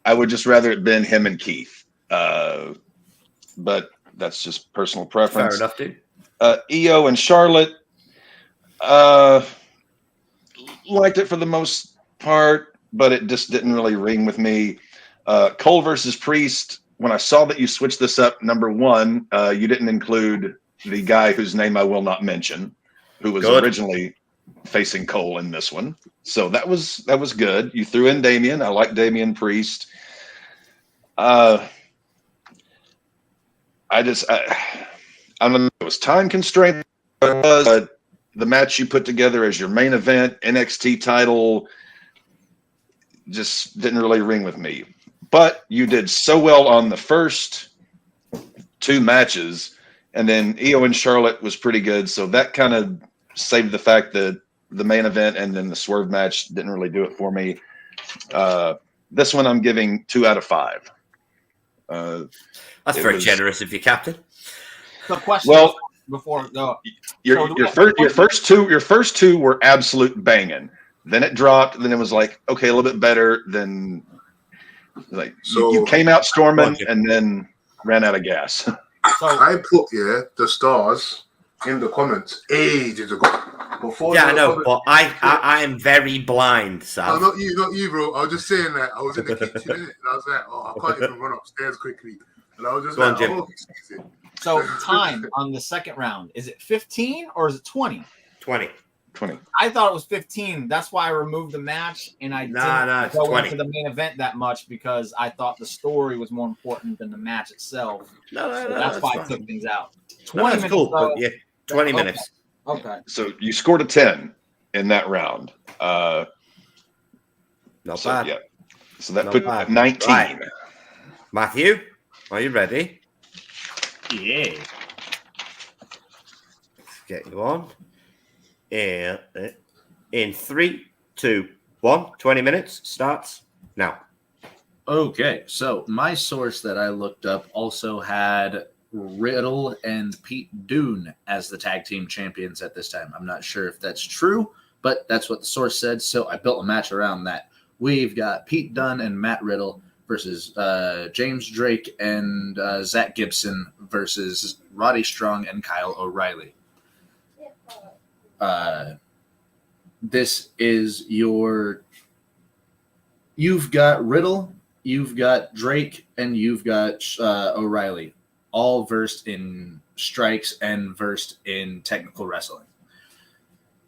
I would just rather it been him and Keith. But that's just personal preference. Fair enough, dude. EO and Charlotte. Liked it for the most part, but it just didn't really ring with me. Cole versus Priest. When I saw that you switched this up, number 1, you didn't include the guy whose name I will not mention, who was originally facing Cole in this one. So that was good. You threw in Damian. I like Damian Priest. I don't know. It was time constraint, but the match you put together as your main event, NXT title, just didn't really ring with me. But you did so well on the first 2 matches, and then EO and Charlotte was pretty good. So that kind of saved the fact that the main event and then the Swerve match didn't really do it for me. This one I'm giving 2 out of 5. That's very generous of you, Captain. The question before your first two were absolute banging. Then it dropped. Then it was like, okay, a little bit better. Then like you came out storming and then ran out of gas. I put the stars in the comments ages ago. Before I know, but I am very blind, Sam. No, not you, bro. I was just saying that I was in the kitchen and I was like, I can't even run upstairs quickly. And I was just So time on the second round, is it 15 or is it 20? 20. I thought it was 15. That's why I removed the match and I didn't go into the main event that much because I thought the story was more important than the match itself. That's why I took things out. 20 minutes. Cool, but 20 minutes. Okay. So you scored a 10 in that round. Not bad. Yeah. So that put you at 19. Right. Matthew, are you ready? Yeah. Let's get you on. In 3, 2, 1, 20 minutes starts now. Okay, so my source that I looked up also had Riddle and Pete Dunne as the tag team champions at this time. I'm not sure if that's true, but that's what the source said, so I built a match around that. We've got Pete Dunne and Matt Riddle versus James Drake and Zach Gibson versus Roddy Strong and Kyle O'Reilly. This is you've got Riddle, you've got Drake, and you've got O'Reilly, all versed in strikes and versed in technical wrestling.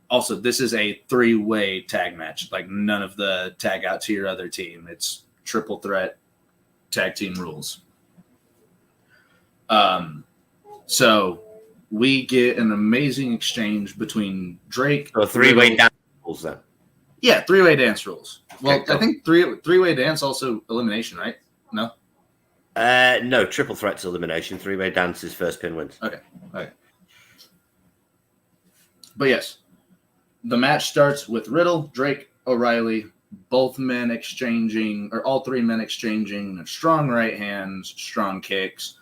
Also, this is a 3-way tag match. Like, none of the tag out to your other team. It's triple threat tag team rules. So we get an amazing exchange between Drake. So 3-way dance rules then. Yeah, 3-way dance rules. Well, Okay, cool. I think three-way dance also elimination, right? No? No, triple threats elimination. 3-way dance is first pin wins. Okay. But yes, the match starts with Riddle, Drake, O'Reilly, all 3 men exchanging strong right hands, strong kicks,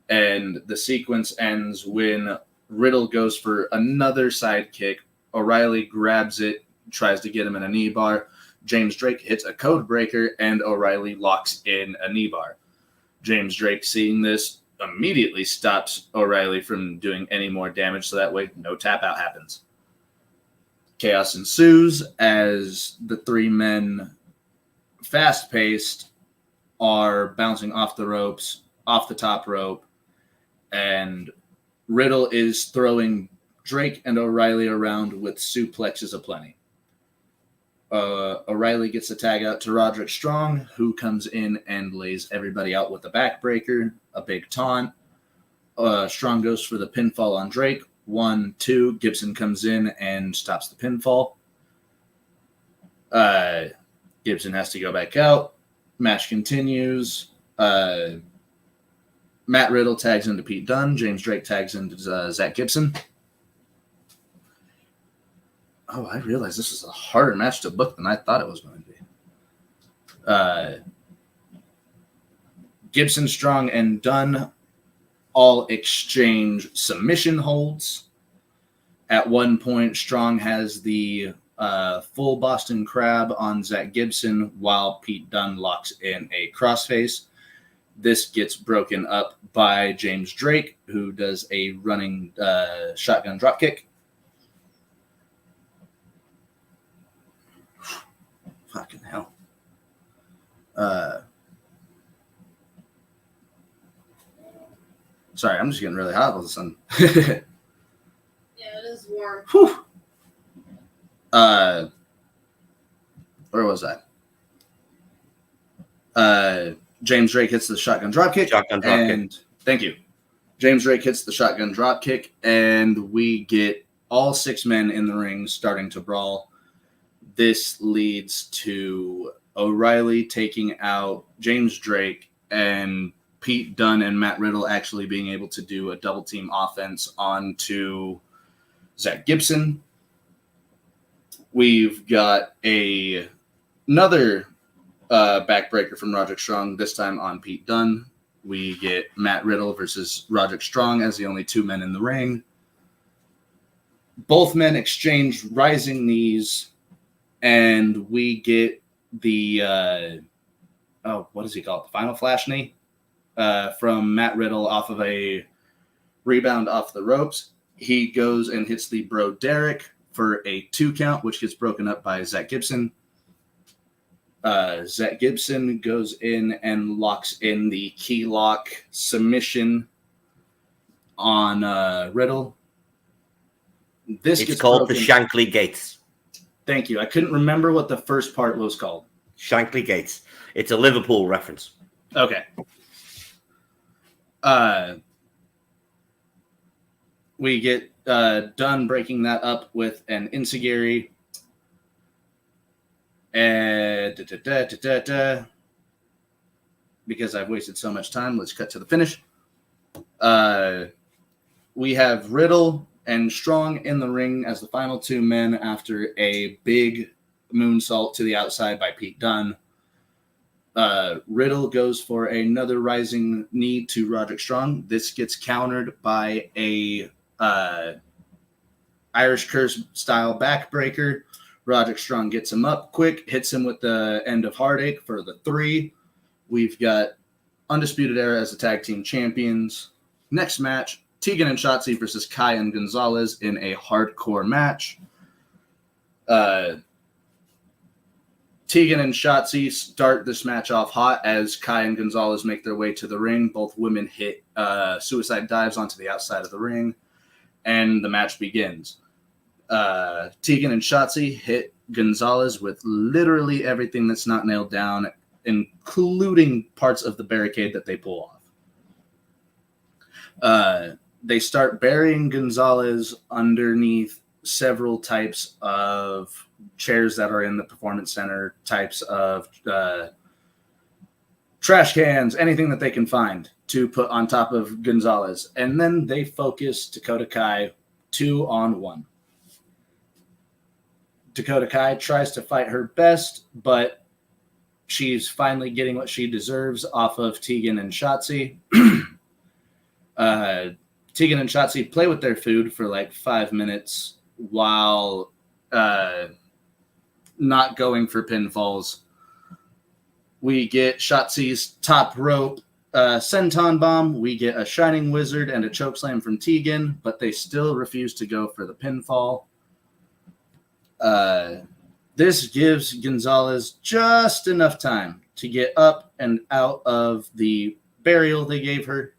and the sequence ends when Riddle goes for another side kick. O'Reilly grabs it, tries to get him in a knee bar. James Drake hits a code breaker, and O'Reilly locks in a knee bar. James Drake, seeing this, immediately stops O'Reilly from doing any more damage, so that way no tap out happens. Chaos ensues as the 3 men, fast-paced, are bouncing off the ropes, off the top rope, and Riddle is throwing Drake and O'Reilly around with suplexes aplenty. O'Reilly gets a tag out to Roderick Strong, who comes in and lays everybody out with a backbreaker, a big taunt. Strong goes for the pinfall on Drake. 1, 2. Gibson comes in and stops the pinfall. Gibson has to go back out. Match continues. Matt Riddle tags into Pete Dunne. James Drake tags into Zach Gibson. Oh, I realized this was a harder match to book than I thought it was going to be. Gibson, Strong, and Dunn all exchange submission holds. At one point, Strong has the full Boston Crab on Zach Gibson while Pete Dunne locks in a crossface. This gets broken up by James Drake, who does a running shotgun dropkick. Fucking hell. Sorry, I'm just getting really hot all of a sudden. Yeah, it is warm. Whew. Where was I? James Drake hits the shotgun dropkick. And thank you. James Drake hits the shotgun dropkick, and we get all 6 men in the ring starting to brawl. This leads to O'Reilly taking out James Drake and Pete Dunne and Matt Riddle actually being able to do a double team offense onto Zach Gibson. We've got another backbreaker from Roderick Strong, this time on Pete Dunne. We get Matt Riddle versus Roderick Strong as the only 2 men in the ring. Both men exchange rising knees, and we get the what does he call it? The final flash knee from Matt Riddle off of a rebound off the ropes. He goes and hits the Bro Derek for a 2 count, which gets broken up by Zach Gibson. Zach Gibson goes in and locks in the key lock submission on Riddle. It's called the Shankly Gates. Thank you. I couldn't remember what the first part was called. Shankly Gates. It's a Liverpool reference. Okay. We get Dunn breaking that up with an Insigiri. Because I've wasted so much time, let's cut to the finish. We have Riddle and Strong in the ring as the final 2 men after a big moonsault to the outside by Pete Dunne. Riddle goes for another rising knee to Roderick Strong. This gets countered by a Irish Curse style backbreaker. Roderick Strong gets him up quick, hits him with the end of Heartache for the 3. We've got Undisputed Era as the tag team champions. Next match, Tegan and Shotzi versus Kai and Gonzalez in a hardcore match. Tegan and Shotzi start this match off hot as Kai and Gonzalez make their way to the ring. Both women hit suicide dives onto the outside of the ring, and the match begins. Tegan and Shotzi hit Gonzalez with literally everything that's not nailed down, including parts of the barricade that they pull off. They start burying Gonzalez underneath several types of chairs that are in the performance center, types of trash cans, anything that they can find to put on top of Gonzalez. And then they focus Dakota Kai 2-on-1. Dakota Kai tries to fight her best, but she's finally getting what she deserves off of Tegan and Shotzi. Tegan and Shotzi play with their food for like 5 minutes while not going for pinfalls. We get Shotzi's top rope senton bomb. We get a Shining Wizard and a chokeslam from Tegan, but they still refuse to go for the pinfall. This gives Gonzalez just enough time to get up and out of the burial they gave her.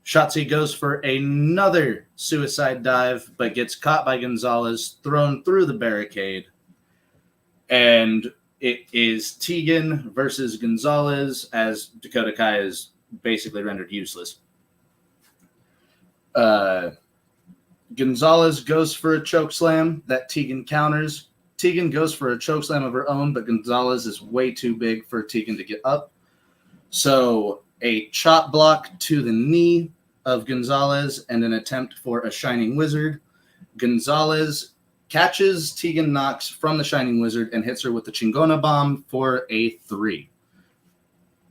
Shotzi goes for another suicide dive, but gets caught by Gonzalez, thrown through the barricade. And it is Tegan versus Gonzalez, as Dakota Kai is basically rendered useless. Gonzalez goes for a chokeslam that Tegan counters. Tegan goes for a chokeslam of her own, but Gonzalez is way too big for Tegan to get up. So a chop block to the knee of Gonzalez and an attempt for a Shining Wizard. Gonzalez catches Tegan Knox from the Shining Wizard and hits her with the Chingona Bomb for a 3.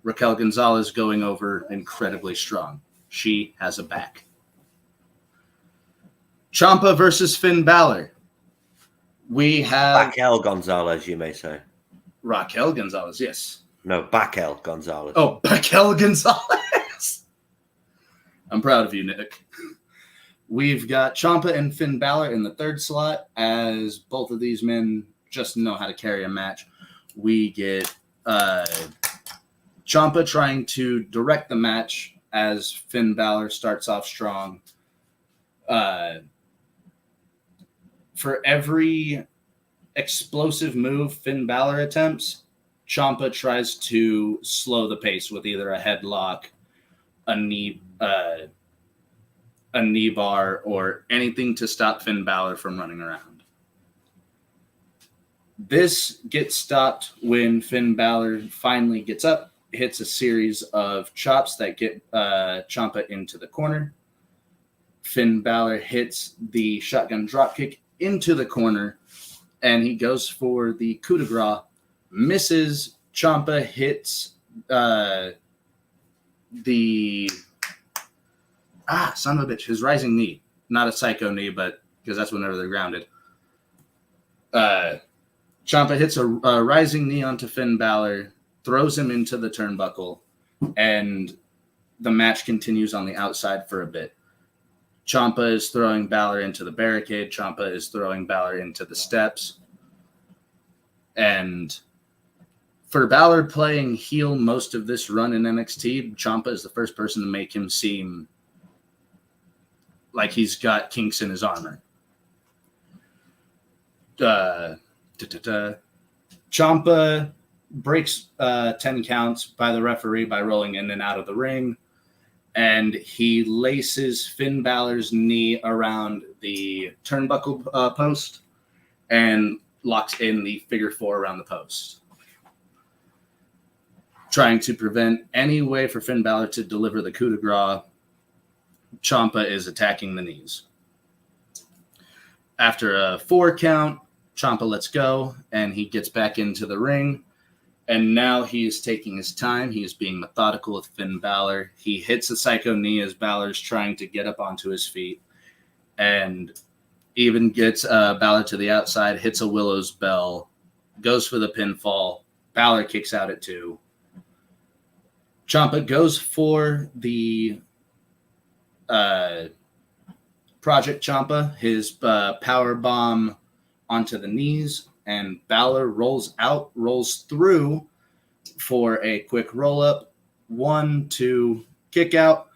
Raquel Gonzalez going over incredibly strong. She has a back. Ciampa versus Finn Balor. We have Raquel Gonzalez, you may say. Raquel Gonzalez, yes. No, Raquel Gonzalez. Oh, Raquel Gonzalez. I'm proud of you, Nick. We've got Ciampa and Finn Balor in the third slot, as both of these men just know how to carry a match. We get Ciampa trying to direct the match as Finn Balor starts off strong. For every explosive move Finn Balor attempts, Ciampa tries to slow the pace with either a headlock, a knee bar, or anything to stop Finn Balor from running around. This gets stopped when Finn Balor finally gets up, hits a series of chops that get Ciampa into the corner. Finn Balor hits the shotgun dropkick into the corner, and he goes for the coup de grace, misses. Ciampa hits son of a bitch, his rising knee. Not a psycho knee, but because that's whenever they're grounded. Ciampa hits a rising knee onto Finn Balor, throws him into the turnbuckle, and the match continues on the outside for a bit. Ciampa is throwing Balor into the barricade. Ciampa is throwing Balor into the steps. And for Balor playing heel most of this run in NXT, Ciampa is the first person to make him seem like he's got kinks in his armor. Ciampa breaks 10 counts by the referee by rolling in and out of the ring. And he laces Finn Balor's knee around the turnbuckle post and locks in the figure 4 around the post, trying to prevent any way for Finn Balor to deliver the coup de grace. Ciampa is attacking the knees. After a 4 count, Ciampa lets go, and he gets back into the ring. And now he is taking his time. He is being methodical with Finn Balor. He hits a psycho knee as Balor's trying to get up onto his feet, and even gets Balor to the outside, hits a Willow's Bell, goes for the pinfall. Balor kicks out at 2. Ciampa goes for the Project Ciampa, his power bomb onto the knees, and Balor rolls through for a quick roll up. 1, 2, kick out.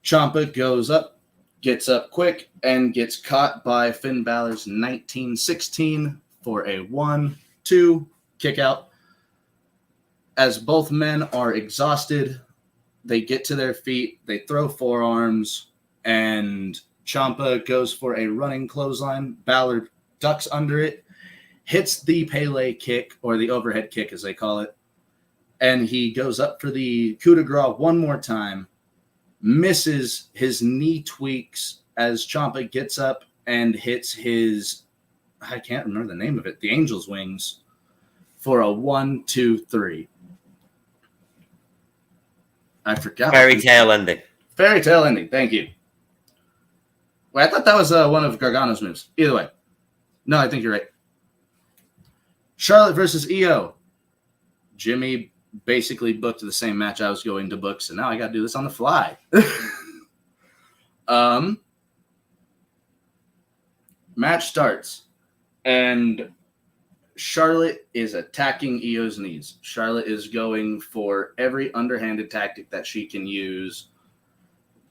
Ciampa goes up, gets up quick, and gets caught by Finn Balor's 1916 for a 1, 2, kick out. As both men are exhausted, they get to their feet, they throw forearms, and Ciampa goes for a running clothesline. Balor ducks under it, hits the Pele kick, or the overhead kick as they call it, and he goes up for the coup de grace one more time, misses, his knee tweaks as Ciampa gets up and hits his, I can't remember the name of it, the Angel's Wings, for a 1, 2, 3. I forgot. Fairy tale ending. Fairy tale ending. Thank you. Wait, I thought that was one of Gargano's moves. Either way. No, I think you're right. Charlotte versus Io. Jimmy basically booked the same match I was going to book, so now I got to do this on the fly. Match starts, and Charlotte is attacking Io's knees. Charlotte is going for every underhanded tactic that she can use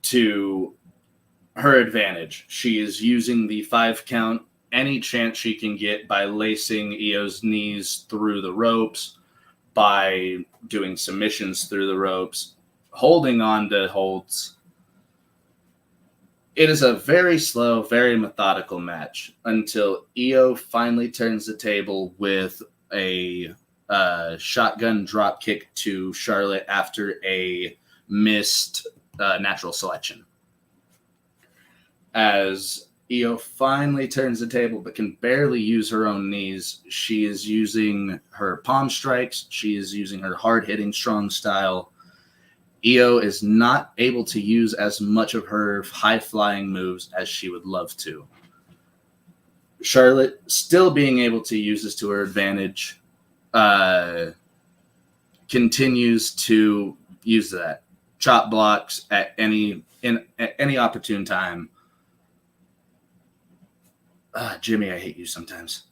to her advantage. She is using the 5 count any chance she can get by lacing Io's knees through the ropes, by doing submissions through the ropes, holding on to holds. It is a very slow, very methodical match until Io finally turns the table with a shotgun drop kick to Charlotte after a missed natural selection. As Io finally turns the table but can barely use her own knees, she is using her palm strikes. She is using her hard-hitting, strong style. Io is not able to use as much of her high-flying moves as she would love to. Charlotte, still being able to use this to her advantage, continues to use that. Chop blocks at any opportune time. Jimmy, I hate you sometimes.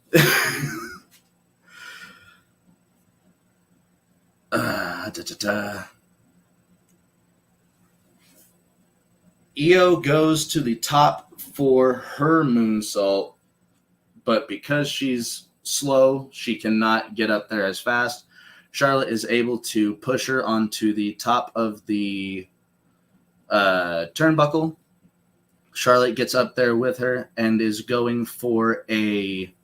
Io goes to the top for her moonsault, but because she's slow, she cannot get up there as fast. Charlotte is able to push her onto the top of the turnbuckle. Charlotte gets up there with her and is going for a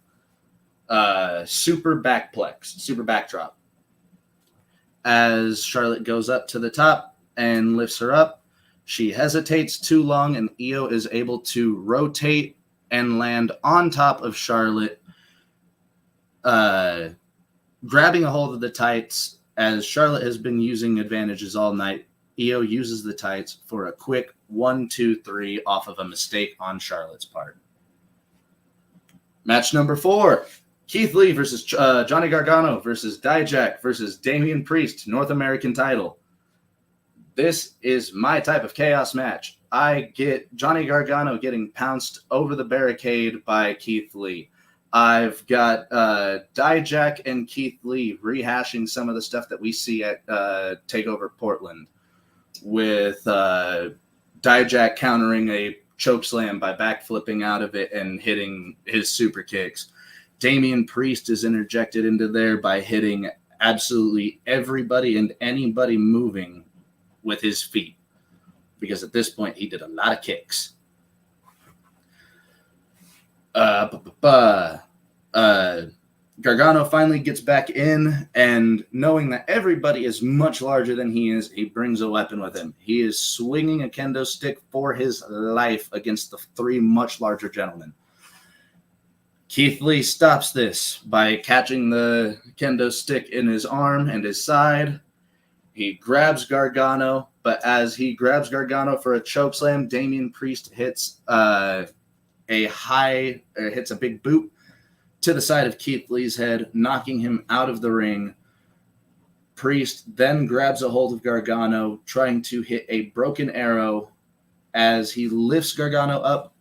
super backdrop. As Charlotte goes up to the top and lifts her up, she hesitates too long, and Io is able to rotate and land on top of Charlotte, grabbing a hold of the tights. As Charlotte has been using advantages all night, Io uses the tights for a quick 1, 2, 3 off of a mistake on Charlotte's part. Match number 4. Keith Lee versus Johnny Gargano versus Dijak versus Damian Priest, North American title. This is my type of chaos match. I get Johnny Gargano getting pounced over the barricade by Keith Lee. I've got Dijak and Keith Lee rehashing some of the stuff that we see at TakeOver Portland, with Dijak countering a chokeslam by backflipping out of it and hitting his super kicks. Damian Priest is interjected into there by hitting absolutely everybody and anybody moving with his feet, because at this point he did a lot of kicks. Gargano finally gets back in, and knowing that everybody is much larger than he is, he brings a weapon with him. He is swinging a kendo stick for his life against the 3 much larger gentlemen. Keith Lee stops this by catching the kendo stick in his arm and his side. He grabs Gargano, but as he grabs Gargano for a chokeslam, Damian Priest hits a big boot to the side of Keith Lee's head, knocking him out of the ring. Priest then grabs a hold of Gargano, trying to hit a broken arrow as he lifts Gargano up.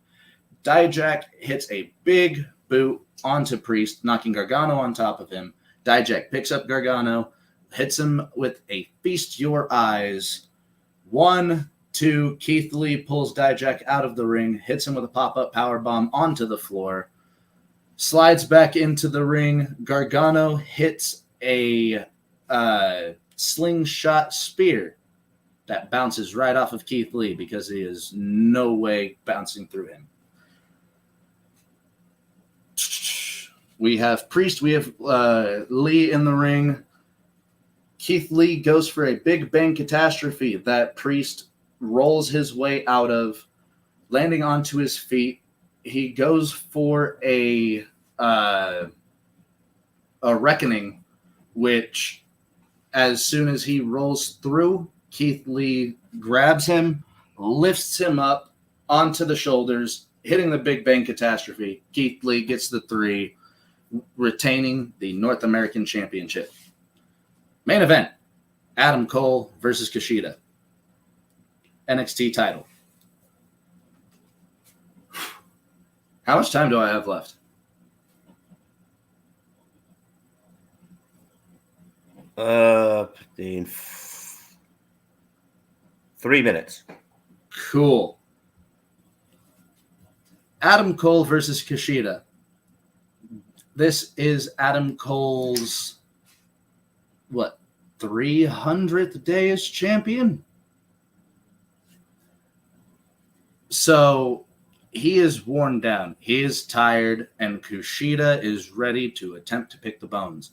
Dijak hits a big boot onto Priest, knocking Gargano on top of him. Dijak picks up Gargano, hits him with a Feast Your Eyes. 1, 2, Keith Lee pulls Dijak out of the ring, hits him with a pop-up powerbomb onto the floor, slides back into the ring. Gargano hits a slingshot spear that bounces right off of Keith Lee because he is no way bouncing through him. We have Priest, we have Lee in the ring. Keith Lee goes for a big bang catastrophe that Priest rolls his way out of, landing onto his feet. He goes for a reckoning, which as soon as he rolls through, Keith Lee grabs him, lifts him up onto the shoulders, hitting the Big Bang Catastrophe. Keith Lee gets the 3, retaining the North American Championship. Main event, Adam Cole versus Kushida. NXT title. How much time do I have left? In 3 minutes. Cool. Adam Cole versus Kushida. This is Adam Cole's, 300th day as champion? So he is worn down. He is tired, and Kushida is ready to attempt to pick the bones.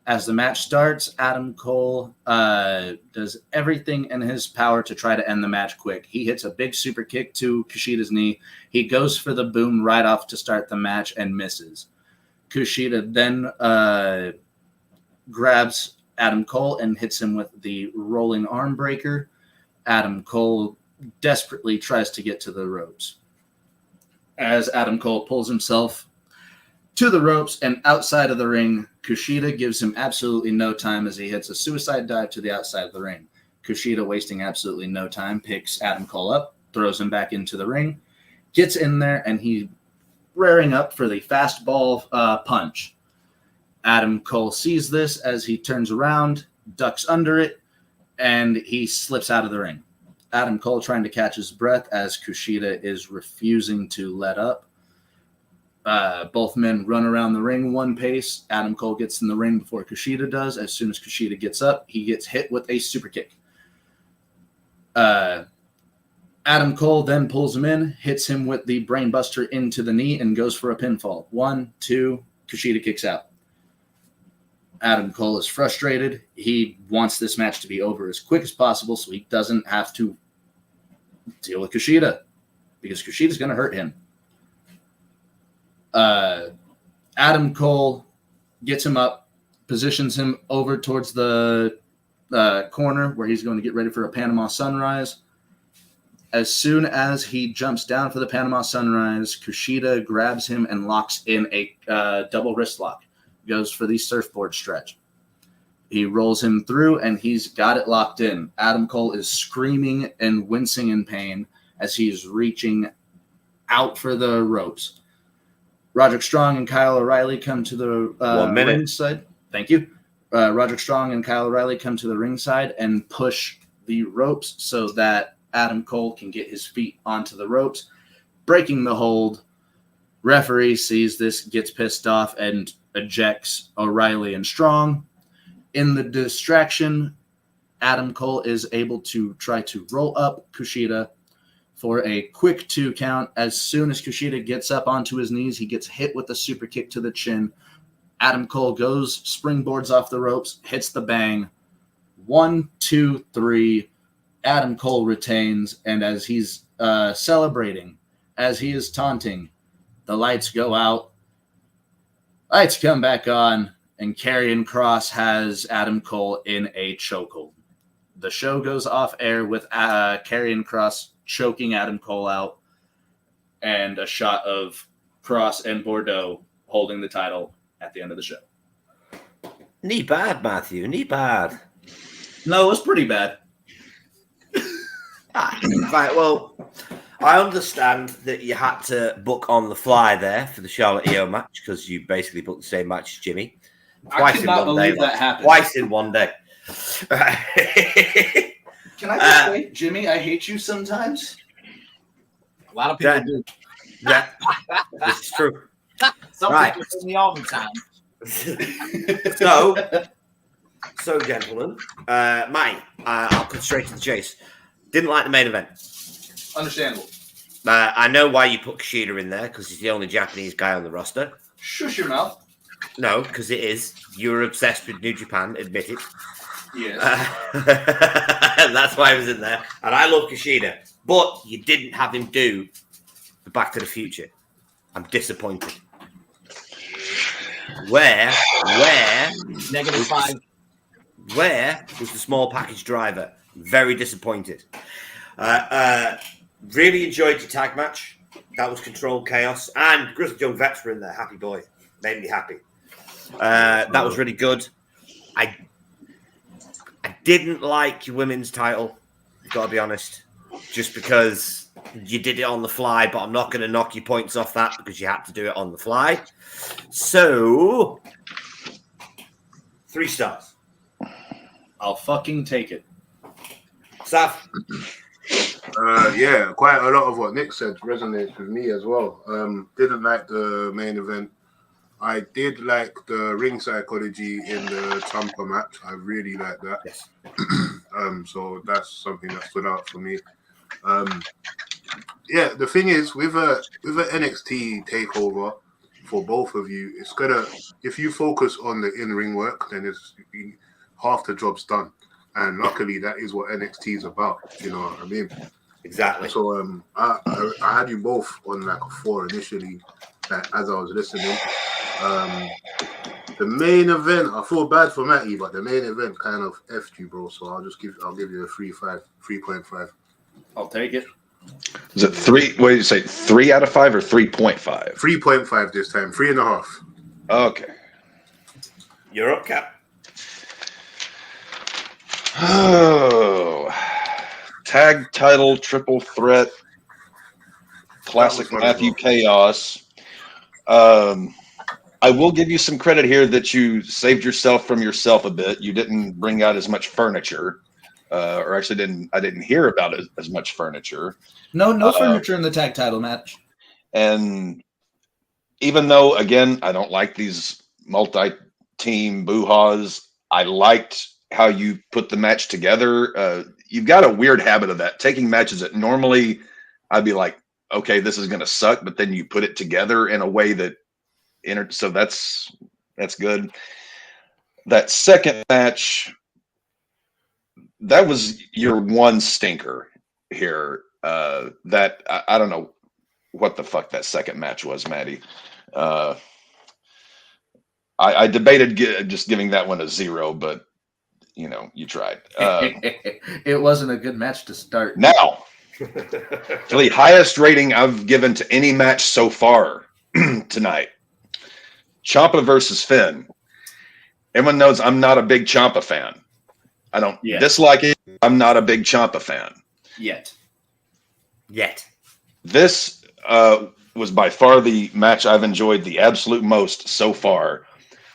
As the match starts, Adam Cole does everything in his power to try to end the match quick. He hits a big super kick to Kushida's knee. He goes for the boom right off to start the match and misses. Kushida then grabs Adam Cole and hits him with the rolling arm breaker. Adam Cole desperately tries to get to the ropes. As Adam Cole pulls himself to the ropes and outside of the ring, Kushida gives him absolutely no time as he hits a suicide dive to the outside of the ring. Kushida, wasting absolutely no time, picks Adam Cole up, throws him back into the ring, gets in there, and he's rearing up for the fastball punch. Adam Cole sees this as he turns around, ducks under it, and he slips out of the ring. Adam Cole trying to catch his breath as Kushida is refusing to let up. Both men run around the ring one pace. Adam Cole gets in the ring before Kushida does. As soon as Kushida gets up, he gets hit with a super kick. Adam Cole then pulls him in, hits him with the brainbuster into the knee, and goes for a pinfall. 1, 2, Kushida kicks out. Adam Cole is frustrated. He wants this match to be over as quick as possible so he doesn't have to deal with Kushida, because Kushida's going to hurt him. Adam Cole gets him up, positions him over towards the corner where he's going to get ready for a Panama Sunrise. As soon as he jumps down for the Panama Sunrise, Kushida grabs him and locks in a double wrist lock. Goes for the surfboard stretch. He rolls him through, and he's got it locked in. Adam Cole is screaming and wincing in pain as he's reaching out for the ropes. Roderick Strong and Kyle O'Reilly come to the ringside. Thank you. Roderick Strong and Kyle O'Reilly come to the ringside and push the ropes so that Adam Cole can get his feet onto the ropes, breaking the hold. Referee sees this, gets pissed off, and ejects O'Reilly and Strong. In the distraction, Adam Cole is able to try to roll up Kushida for a quick 2 count. As soon as Kushida gets up onto his knees, he gets hit with a super kick to the chin. Adam Cole goes, springboards off the ropes, hits the bang. 1, 2, 3. Adam Cole retains, and as he's celebrating, as he is taunting, the lights go out. Lights come back on, and Karrion Kross has Adam Cole in a chokehold. The show goes off air with Karrion Kross choking Adam Cole out, and a shot of Kross and Bordeaux holding the title at the end of the show. Knee bad, Matthew. Knee bad. No, it was pretty bad. Right, well, I understand that you had to book on the fly there for the Charlotte EO match because you basically booked the same match as Jimmy. I cannot believe that happened. Twice in one day. Can I just say, Jimmy, I hate you sometimes? A lot of people That- do. Yeah, this is true. Some Right. people hate me all the time. So, gentlemen, Matty, I'll cut straight to the chase. Didn't like the main event. Understandable. I know why you put Kushida in there because he's the only Japanese guy on the roster. Shush your mouth. No, because it is. You're obsessed with New Japan, admit it. Yes. That's why I was in there. And I love Kushida. But you didn't have him do the Back to the Future. I'm disappointed. Where -5. Where was the small package driver? Very disappointed. Really enjoyed your tag match. That was Controlled Chaos. And Grizzled Young Vets were in there. Happy boy. Made me happy. That was really good. I didn't like your women's title. Gotta be honest. Just because you did it on the fly, but I'm not going to knock your points off that because you had to do it on the fly. So, 3 stars. I'll fucking take it. Sav? Yeah, quite a lot of what Nick said resonates with me as well. Didn't like the main event. I did like the ring psychology in the Ciampa match. I really like that. Yes. So that's something that stood out for me. Yeah, the thing is with a NXT takeover for both of you, it's gonna, if you focus on the in-ring work, then it's half the job's done. And luckily, that is what NXT is about. You know what I mean? Exactly. So I had you both on like a 4 initially, like, as I was listening. The main event, I feel bad for Matty, but the main event kind of effed you, bro. So I'll give you a 3.5. I'll take it. Is it 3? What did you say? 3 out of 5 or 3.5? 3.5 this time, 3.5. Okay. You're up, Cap. Oh, tag title triple threat, classic Matthew Chaos. I will give you some credit here that you saved yourself from yourself a bit. You didn't bring out as much furniture, or actually I didn't hear about it, as much furniture. No furniture in the tag title match. And even though, again, I don't like these multi-team boo-haws, I liked how you put the match together. You've got a weird habit of that, taking matches that normally I'd be like, okay, this is going to suck, but then you put it together in a way that so that's good. That second match, that was your one stinker here. That I don't know what the fuck that second match was, Maddie. I debated just giving that one a 0, but you know, you tried. It wasn't a good match to start. Now, the highest rating I've given to any match so far tonight. Ciampa versus Finn. Everyone knows I'm not a big Ciampa fan. I don't dislike it. I'm not a big Ciampa fan. Yet. This was by far the match I've enjoyed the absolute most so far.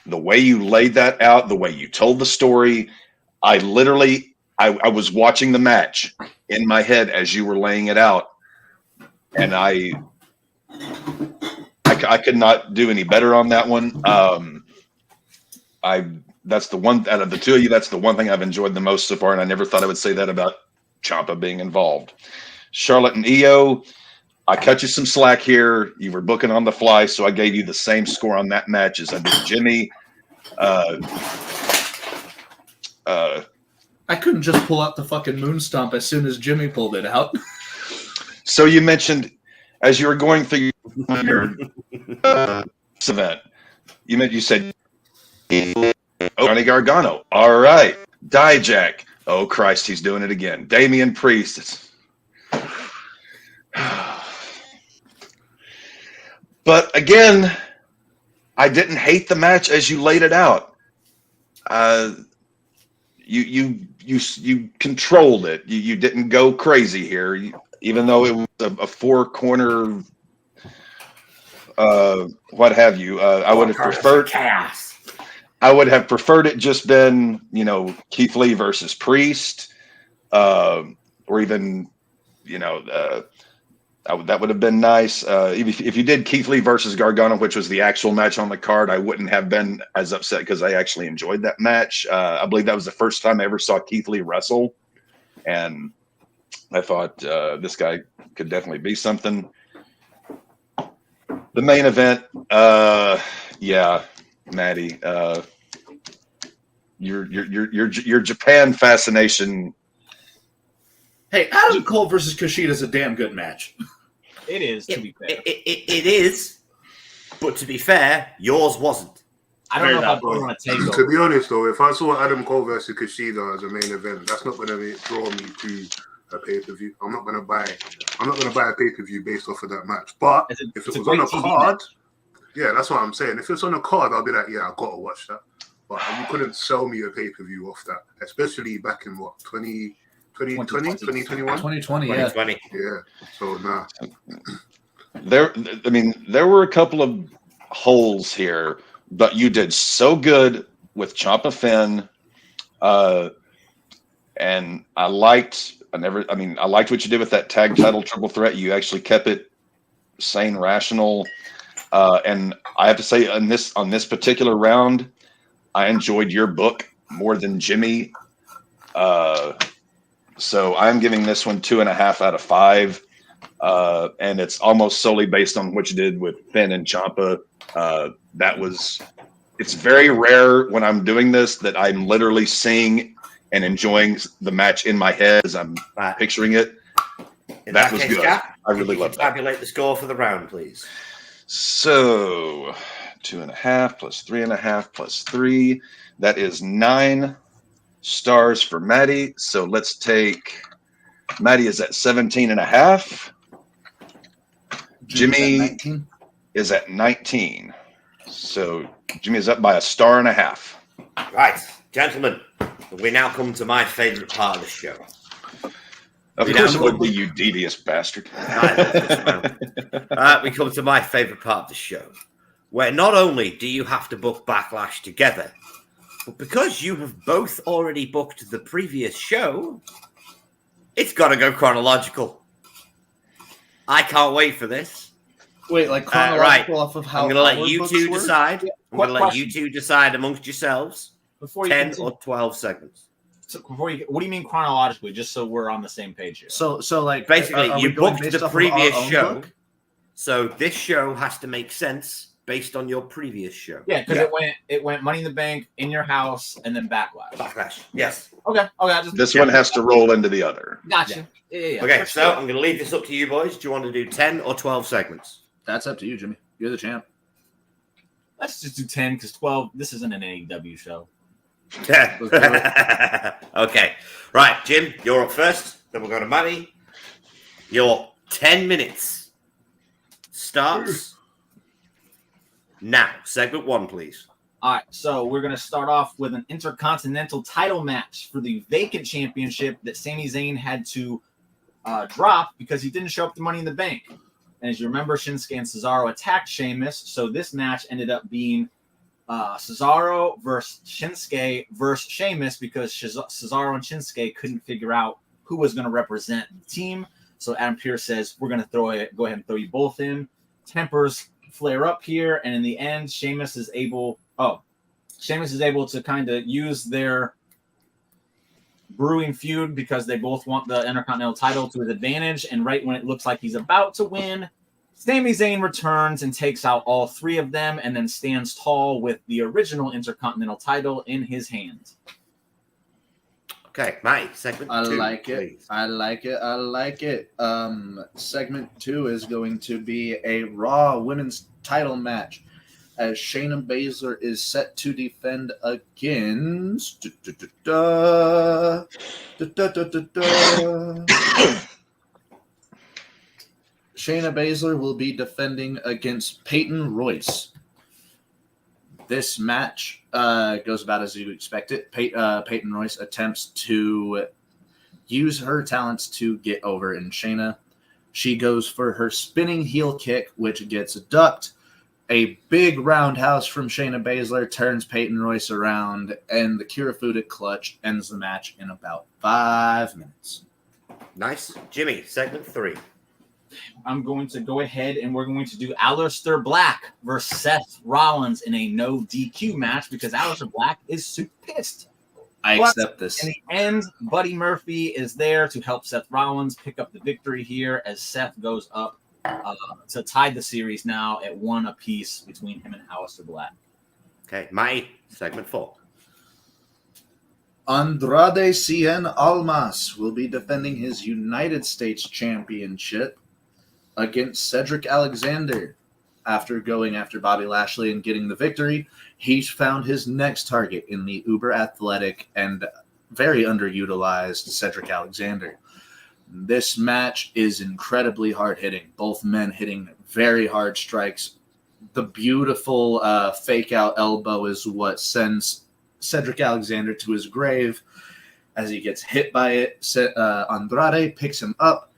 The way you laid that out, the way you told the story, I was watching the match in my head as you were laying it out, and I could not do any better on that one. That's the one out of the two of you. That's the one thing I've enjoyed the most so far, and I never thought I would say that about Ciampa being involved. Charlotte and Io, I cut you some slack here. You were booking on the fly, so I gave you the same score on that match as I did Jimmy. I couldn't just pull out the fucking moon stomp as soon as Jimmy pulled it out. So you mentioned as you were going through your event, you said Johnny Gargano. All right, Dijak. Oh Christ, he's doing it again. Damian Priest. But again, I didn't hate the match as you laid it out. you controlled it. You didn't go crazy here, even though it was a four corner, what have you. I would have preferred chaos. I would have preferred it just been, Keith Lee versus Priest, or even, that would have been nice. If you did Keith Lee versus Gargano, which was the actual match on the card, I wouldn't have been as upset because I actually enjoyed that match. I believe that was the first time I ever saw Keith Lee wrestle, and I thought this guy could definitely be something. The main event, yeah, Maddie, your Japan fascination. Hey, Adam Cole versus Kushida is a damn good match. It is, to be fair. It is, but to be fair, yours wasn't. I don't know if I'd want to take To be honest, though, if I saw Adam Cole versus Kushida as a main event, that's not going to draw me to a pay-per-view. I'm not going to buy a pay-per-view based off of that match. But if it was on a card, yeah, that's what I'm saying. If it's on a card, I'll be like, yeah, I've got to watch that. But you couldn't sell me a pay-per-view off that, especially back in what, 2020, 2021? 2020, yeah. 2020. Yeah. So, nah. There were a couple of holes here, but you did so good with Ciampa Finn, and I liked what you did with that tag title triple threat. You actually kept it sane, rational, and I have to say on this particular round, I enjoyed your book more than Jimmy. So I'm giving this one 2.5 out of 5. And it's almost solely based on what you did with Finn and Ciampa. It's very rare when I'm doing this that I'm literally seeing and enjoying the match in my head as I'm picturing it. That was good. I really loved that. Tabulate the score for the round, please. So 2.5 plus 3.5 plus 3. That is 9 stars for Maddie. So let's take Maddie is at 17.5. Jimmy is at 19. So Jimmy is up by 1.5 stars. Right, gentlemen, we now come to my favorite part of the show. Of course it would be, you devious bastard. We come to my favorite part of the show, where not only do you have to book Backlash together, but because you have both already booked the previous show, it's got to go chronological. I can't wait for this. Wait, like chronological off of how I'm going to let you two decide. I'm going to let you two decide amongst yourselves. Before 10 or 12 segments. So what do you mean chronologically? Just so we're on the same page here. So like basically, you booked the previous show, book? so this show has to make sense based on your previous show. Yeah, because it went Money in the Bank, In Your House, and then Backlash. Yes. Okay. This one has to roll into the other. Gotcha. Yeah. Okay, so I'm going to leave this up to you boys. Do you want to do 10 or 12 segments? That's up to you, Jimmy. You're the champ. Let's just do 10 because 12. This isn't an AEW show. Okay. Right, Jim, you're up first. Then we'll go to Maddie. Your 10 minutes starts now. Segment 1, please. All right, so we're going to start off with an Intercontinental title match for the vacant championship that Sami Zayn had to drop because he didn't show up to Money in the Bank. And as you remember, Shinsuke and Cesaro attacked Sheamus, so this match ended up being Cesaro versus Shinsuke versus Sheamus because Cesaro and Shinsuke couldn't figure out who was going to represent the team. So Adam Pearce says, we're going to go ahead and throw you both in. Tempers flare up here, and in the end, Sheamus is able to kind of use their brewing feud because they both want the Intercontinental title to his advantage, and right when it looks like he's about to win, Sami Zayn returns and takes out all three of them and then stands tall with the original Intercontinental title in his hand. Okay, Mike, segment 2. I like it. Segment 2 is going to be a Raw Women's title match as Shayna Baszler is set to defend against Shayna Baszler will be defending against Peyton Royce. This match goes about as you expect it. Peyton Royce attempts to use her talents to get over in Shayna. She goes for her spinning heel kick, which gets ducked. A big roundhouse from Shayna Baszler turns Peyton Royce around, and the Kirifuda clutch ends the match in about 5 minutes. Nice. Jimmy, segment 3. I'm going to go ahead and we're going to do Aleister Black versus Seth Rollins in a no DQ match because Aleister Black is super pissed. I accept this. In the end, Buddy Murphy is there to help Seth Rollins pick up the victory here as Seth goes up to tie the series now at 1 apiece between him and Aleister Black. Okay, my segment 4. Andrade Cien Almas will be defending his United States Championship against Cedric Alexander. After going after Bobby Lashley and getting the victory, he's found his next target in the uber athletic and very underutilized Cedric Alexander. This match is incredibly hard-hitting. Both men hitting very hard strikes. The beautiful fake-out elbow is what sends Cedric Alexander to his grave. As he gets hit by it, Andrade picks him up,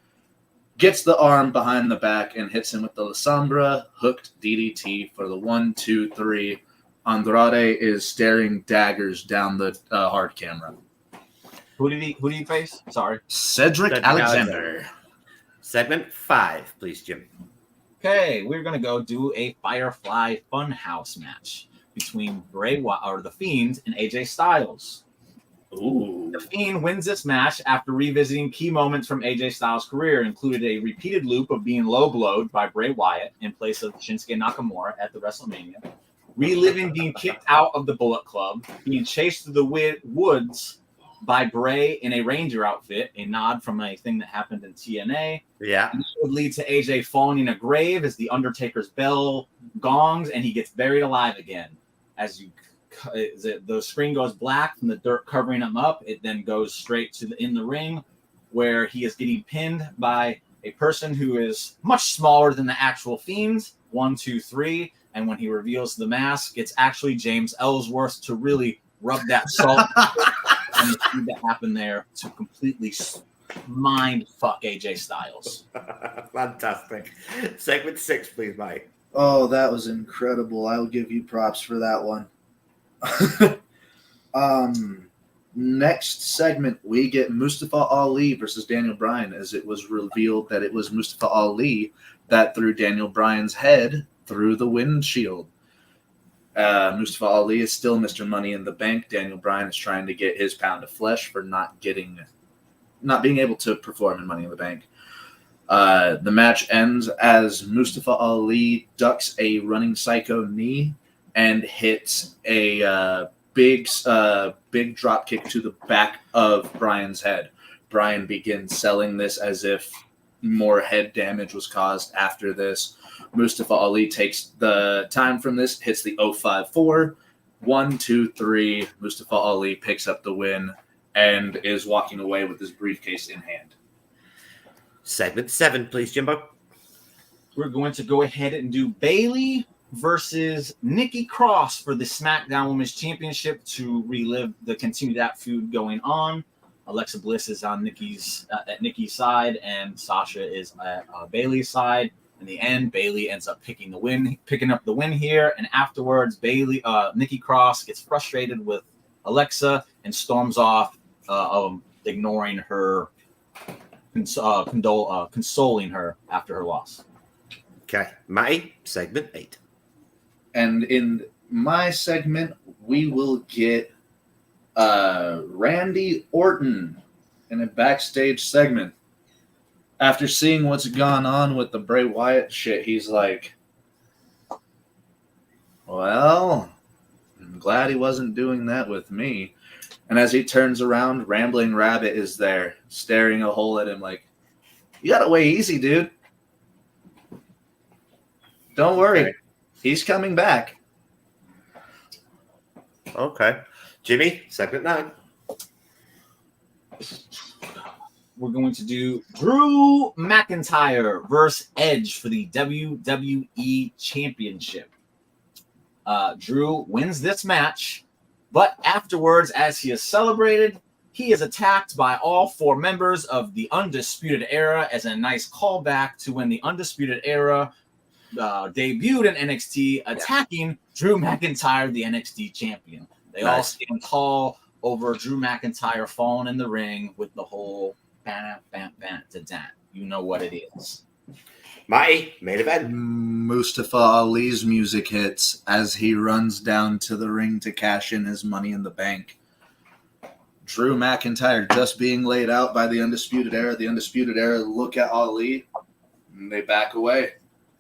gets the arm behind the back, and hits him with the La Sombra hooked DDT for the 1, 2, 3. Andrade is staring daggers down the hard camera. Who did he face? Sorry. Cedric Alexander. Segment 5, please, Jim. Okay, we're going to go do a Firefly Funhouse match between The Fiend and AJ Styles. Ooh. The Fiend wins this match after revisiting key moments from AJ Styles' career, included a repeated loop of being low-blowed by Bray Wyatt in place of Shinsuke Nakamura at the WrestleMania, reliving being kicked out of the Bullet Club, being chased through the woods by Bray in a Ranger outfit, a nod from a thing that happened in TNA. Yeah. And this would lead to AJ falling in a grave as the Undertaker's bell gongs and he gets buried alive again. As the screen goes black from the dirt covering him up, it then goes straight to in the ring where he is getting pinned by a person who is much smaller than the actual Fiends. 1, 2, 3. And when he reveals the mask, it's actually James Ellsworth to really rub that salt and the thing that happened there to completely mind fuck AJ Styles. Fantastic. Segment 6, please, Mike. Oh, that was incredible. I'll give you props for that one. Next segment, we get Mustafa Ali versus Daniel Bryan, as it was revealed that it was Mustafa Ali that threw Daniel Bryan's head through the windshield. Mustafa Ali is still Mr. Money in the Bank. Daniel Bryan is trying to get his pound of flesh for not being able to perform in Money in the Bank. The match ends as Mustafa Ali ducks a running psycho knee and hits a big drop kick to the back of Bryan's head. Bryan begins selling this as if more head damage was caused after this. Mustafa Ali takes the time from this, hits the 054. 1, 2, 3. Mustafa Ali picks up the win and is walking away with his briefcase in hand. Segment 7, please, Jimbo. We're going to go ahead and do Bayley versus Nikki Cross for the SmackDown Women's Championship to continue that feud going on. Alexa Bliss is on at Nikki's side, and Sasha is at Bayley's side. In the end, Bayley ends up picking up the win here, and afterwards, Nikki Cross gets frustrated with Alexa and storms off, ignoring her, consoling her after her loss. Okay, Matty, segment 8. And in my segment, we will get Randy Orton in a backstage segment. After seeing what's gone on with the Bray Wyatt shit, he's like, well, I'm glad he wasn't doing that with me. And as he turns around, Rambling Rabbit is there, staring a hole at him like, you got it way easy, dude. Don't worry. Okay. He's coming back. Okay. Jimmy, segment 9. We're going to do Drew McIntyre versus Edge for the WWE Championship. Drew wins this match, but afterwards, as he is celebrated, he is attacked by all 4 members of the Undisputed Era as a nice callback to when the Undisputed Era debuted in NXT, attacking Drew McIntyre, the NXT champion. They all stand tall over Drew McIntyre falling in the ring with the whole bam, bam, bam, to that. You know what it is. Matty, main event. Mustafa Ali's music hits as he runs down to the ring to cash in his Money in the Bank. Drew McIntyre just being laid out by the Undisputed Era. The Undisputed Era look at Ali, and they back away.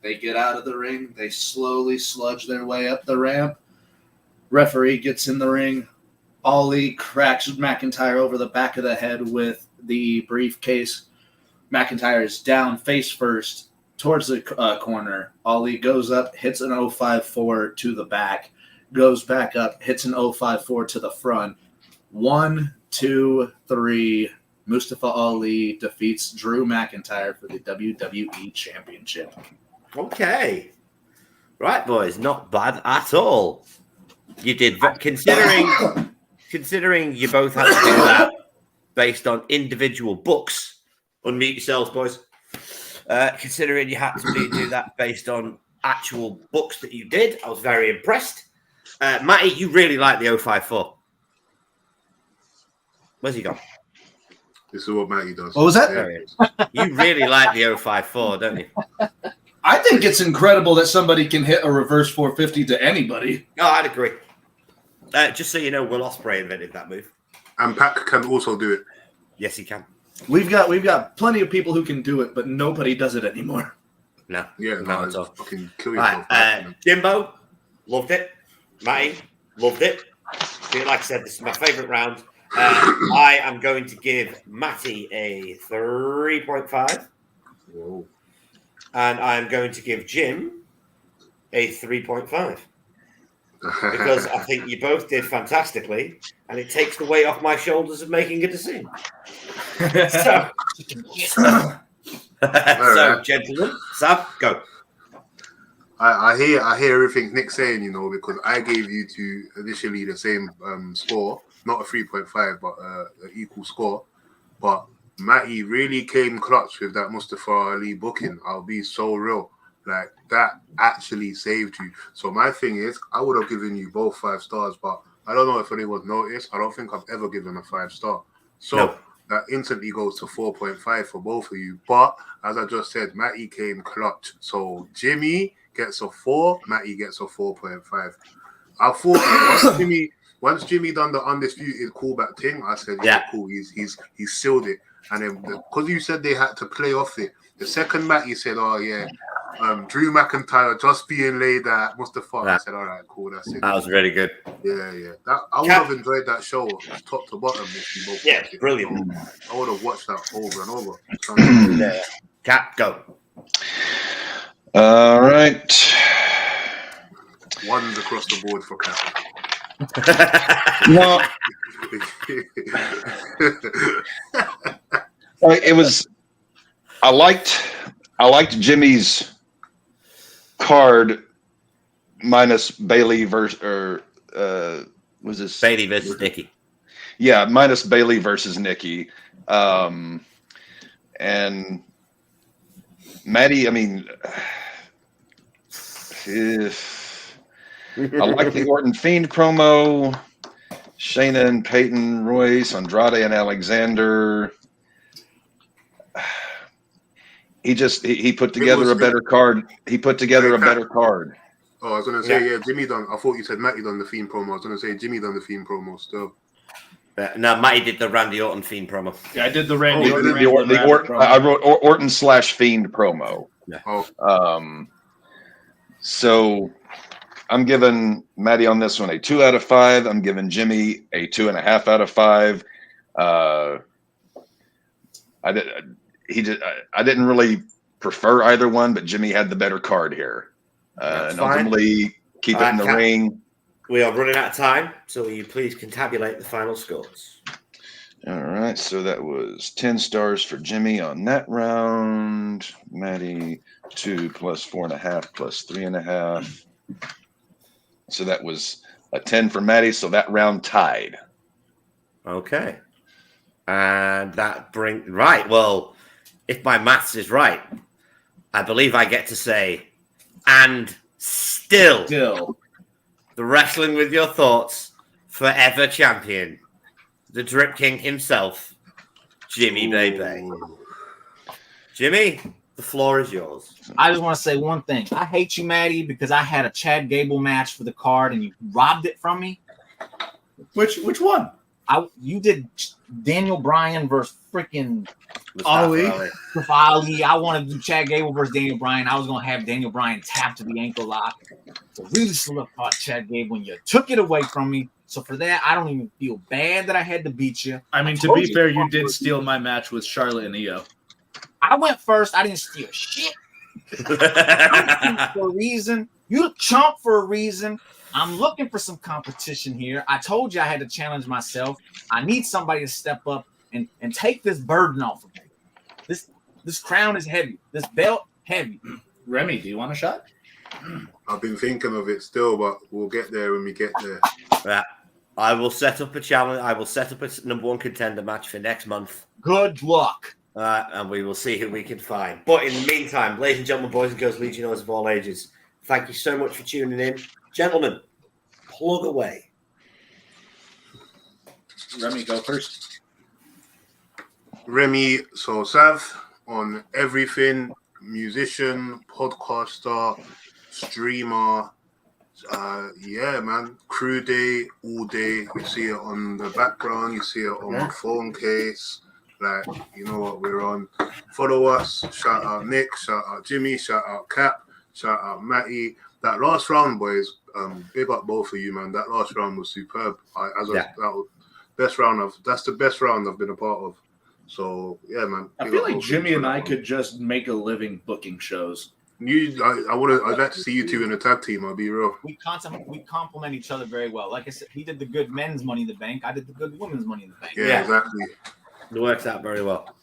They get out of the ring. They slowly sludge their way up the ramp. Referee gets in the ring. Ali cracks McIntyre over the back of the head with the briefcase. McIntyre is down face first towards the corner. Ali goes up, hits an 054 to the back, goes back up, hits an 054 to the front. 1, 2, 3. Mustafa Ali defeats Drew McIntyre for the WWE Championship. Okay. Right, boys. Not bad at all. You did, considering you both had to do that based on individual books. Unmute yourselves, boys. Considering you had to do that based on actual books that you did, I was very impressed. Matty, you really like the 054. Where's he gone? This is what Matty does. What was that? There he is. You really like the 054, don't you? I think it's incredible that somebody can hit a reverse 450 to anybody. Oh, I'd agree. Just so you know, Will Ospreay invented that move. And Pac can also do it. Yes, he can. We've got plenty of people who can do it, but nobody does it anymore. No. Yeah, no, no, fucking kill right, yourself. Jimbo, loved it. Matty, loved it. Like I said, this is my favourite round. I am going to give Matty a 3.5. Whoa. And I'm going to give Jim a 3.5. Because I think you both did fantastically, and it takes the weight off my shoulders of making a decision. So, gentlemen, Sav, go. I hear everything Nick's saying, you know, because I gave you two initially the same score, not a 3.5, but an equal score. But Matty really came clutch with that Mustafa Ali booking. I'll be so real. Like, that actually saved you. So my thing is, I would have given you both 5 stars, but I don't know if anyone noticed. I don't think I've ever given a 5-star. So No. that instantly goes to 4.5 for both of you. But as I just said, Matty came clutch. So Jimmy gets a 4, Matty gets a 4.5. I thought once Jimmy done the undisputed callback thing, I said, yeah, cool, he's sealed it. And then because you said they had to play off it, the second Matty said, oh yeah, Drew McIntyre just being laid at Mustafa. I said, all right, cool, that's it. That was really good. Yeah. I would have enjoyed that show top to bottom if you both Yeah, brilliant. I would have watched that over and over. Yeah. Cap, go. All right. One's across the board for Cap. No, it was. I liked Jimmy's card minus Bailey versus was this Bailey versus Nikki? Yeah, minus Bailey versus Nikki, and Maddie. I mean, I like the Orton Fiend promo. Shayna and Peyton Royce, Andrade and Alexander. He put together a better card. He put together a better card. Oh, I was gonna say, yeah, Jimmy done. I thought you said Matty done the Fiend promo. I was gonna say Jimmy done the Fiend promo still. No, Matty did the Randy Orton Fiend promo. Yeah, I did the Randy Orton. I wrote Orton / Fiend promo. Yeah. Oh. So I'm giving Matty on this one a 2 out of 5. I'm giving Jimmy a 2.5 out of 5. I didn't really prefer either one, but Jimmy had the better card here. And ultimately keep it in the ring. We are running out of time, so will you please contabulate the final scores? All right, so that was 10 stars for Jimmy on that round. Matty 2 plus 4.5 plus 3.5. So that was a 10 for Maddie. So that round tied. Okay. And that right. Well, if my maths is right, I believe I get to say, and still the Wrestling with Your Thoughts forever champion, the Drip King himself, Jimmy Bebe. Jimmy, the floor is yours. I just want to say one thing. I hate you, Maddie, because I had a Chad Gable match for the card and you robbed it from me. Which one? You did Daniel Bryan versus freaking Ali. I wanted to do Chad Gable versus Daniel Bryan. I was going to have Daniel Bryan tap to the ankle lock to really solidify Chad Gable, and you took it away from me. So for that, I don't even feel bad that I had to beat you. I mean, to be fair, you did steal my match with Charlotte and Io. I went first. I didn't steal shit. I'm for a reason. You chump for a reason. I'm looking for some competition here. I told you I had to challenge myself. I need somebody to step up and take this burden off of me. This crown is heavy. This belt heavy. Remy, do you want a shot? I've been thinking of it still, but we'll get there when we get there. Yeah. I will set up a challenge. I will set up a number one contender match for next month. Good luck. And we will see who we can find. But in the meantime, ladies and gentlemen, boys and girls, Legionnaires of all ages, thank you so much for tuning in. Gentlemen, plug away. Remy, go first. Remy, so Sav on everything, musician, podcaster, streamer, yeah, man, crew day, all day. You see it on the background, you see it on my phone case. Like, you know what we're on. Follow us. Shout out Nick. Shout out Jimmy. Shout out Cap. Shout out Matty. That last round, boys. Big up both of you, man. That last round was superb. That was best round that's the best round I've been a part of. So yeah, man. I feel like Jimmy and I could just make a living booking shows. I'd like to see you two in a tag team. I'll be real. We complement each other very well. Like I said, he did the good men's Money in the Bank. I did the good women's Money in the Bank. Yeah. Exactly. It works out very well.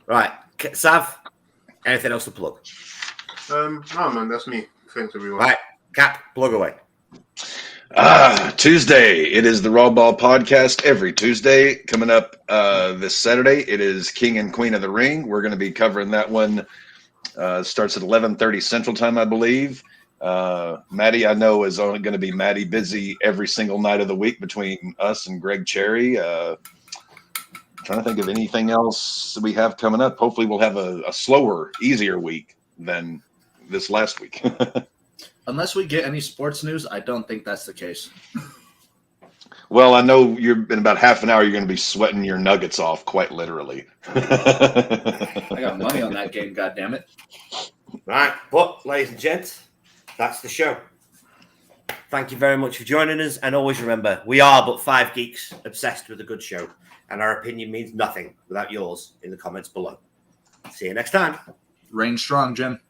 Right, Sav, anything else to plug? No, man, that's me. Thanks, everyone. Right, Cap, plug away. Tuesday, it is the Raw Ball podcast every Tuesday. Coming up this Saturday, it is King and Queen of the Ring. We're going to be covering that one. Starts at 11:30 Central Time, I believe. Maddie, I know, is only going to be Maddie busy every single night of the week between us and Greg Cherry. Trying to think of anything else we have coming up. Hopefully we'll have a slower, easier week than this last week. Unless we get any sports news, I don't think that's the case. Well, I know you're in about half an hour, you're going to be sweating your nuggets off, quite literally. I got money on that game, goddammit. Right, but ladies and gents, that's the show. Thank you very much for joining us. And always remember, we are but five geeks obsessed with a good show. And our opinion means nothing without yours in the comments below. See you next time. Reign strong, Jim.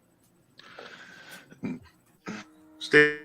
Stay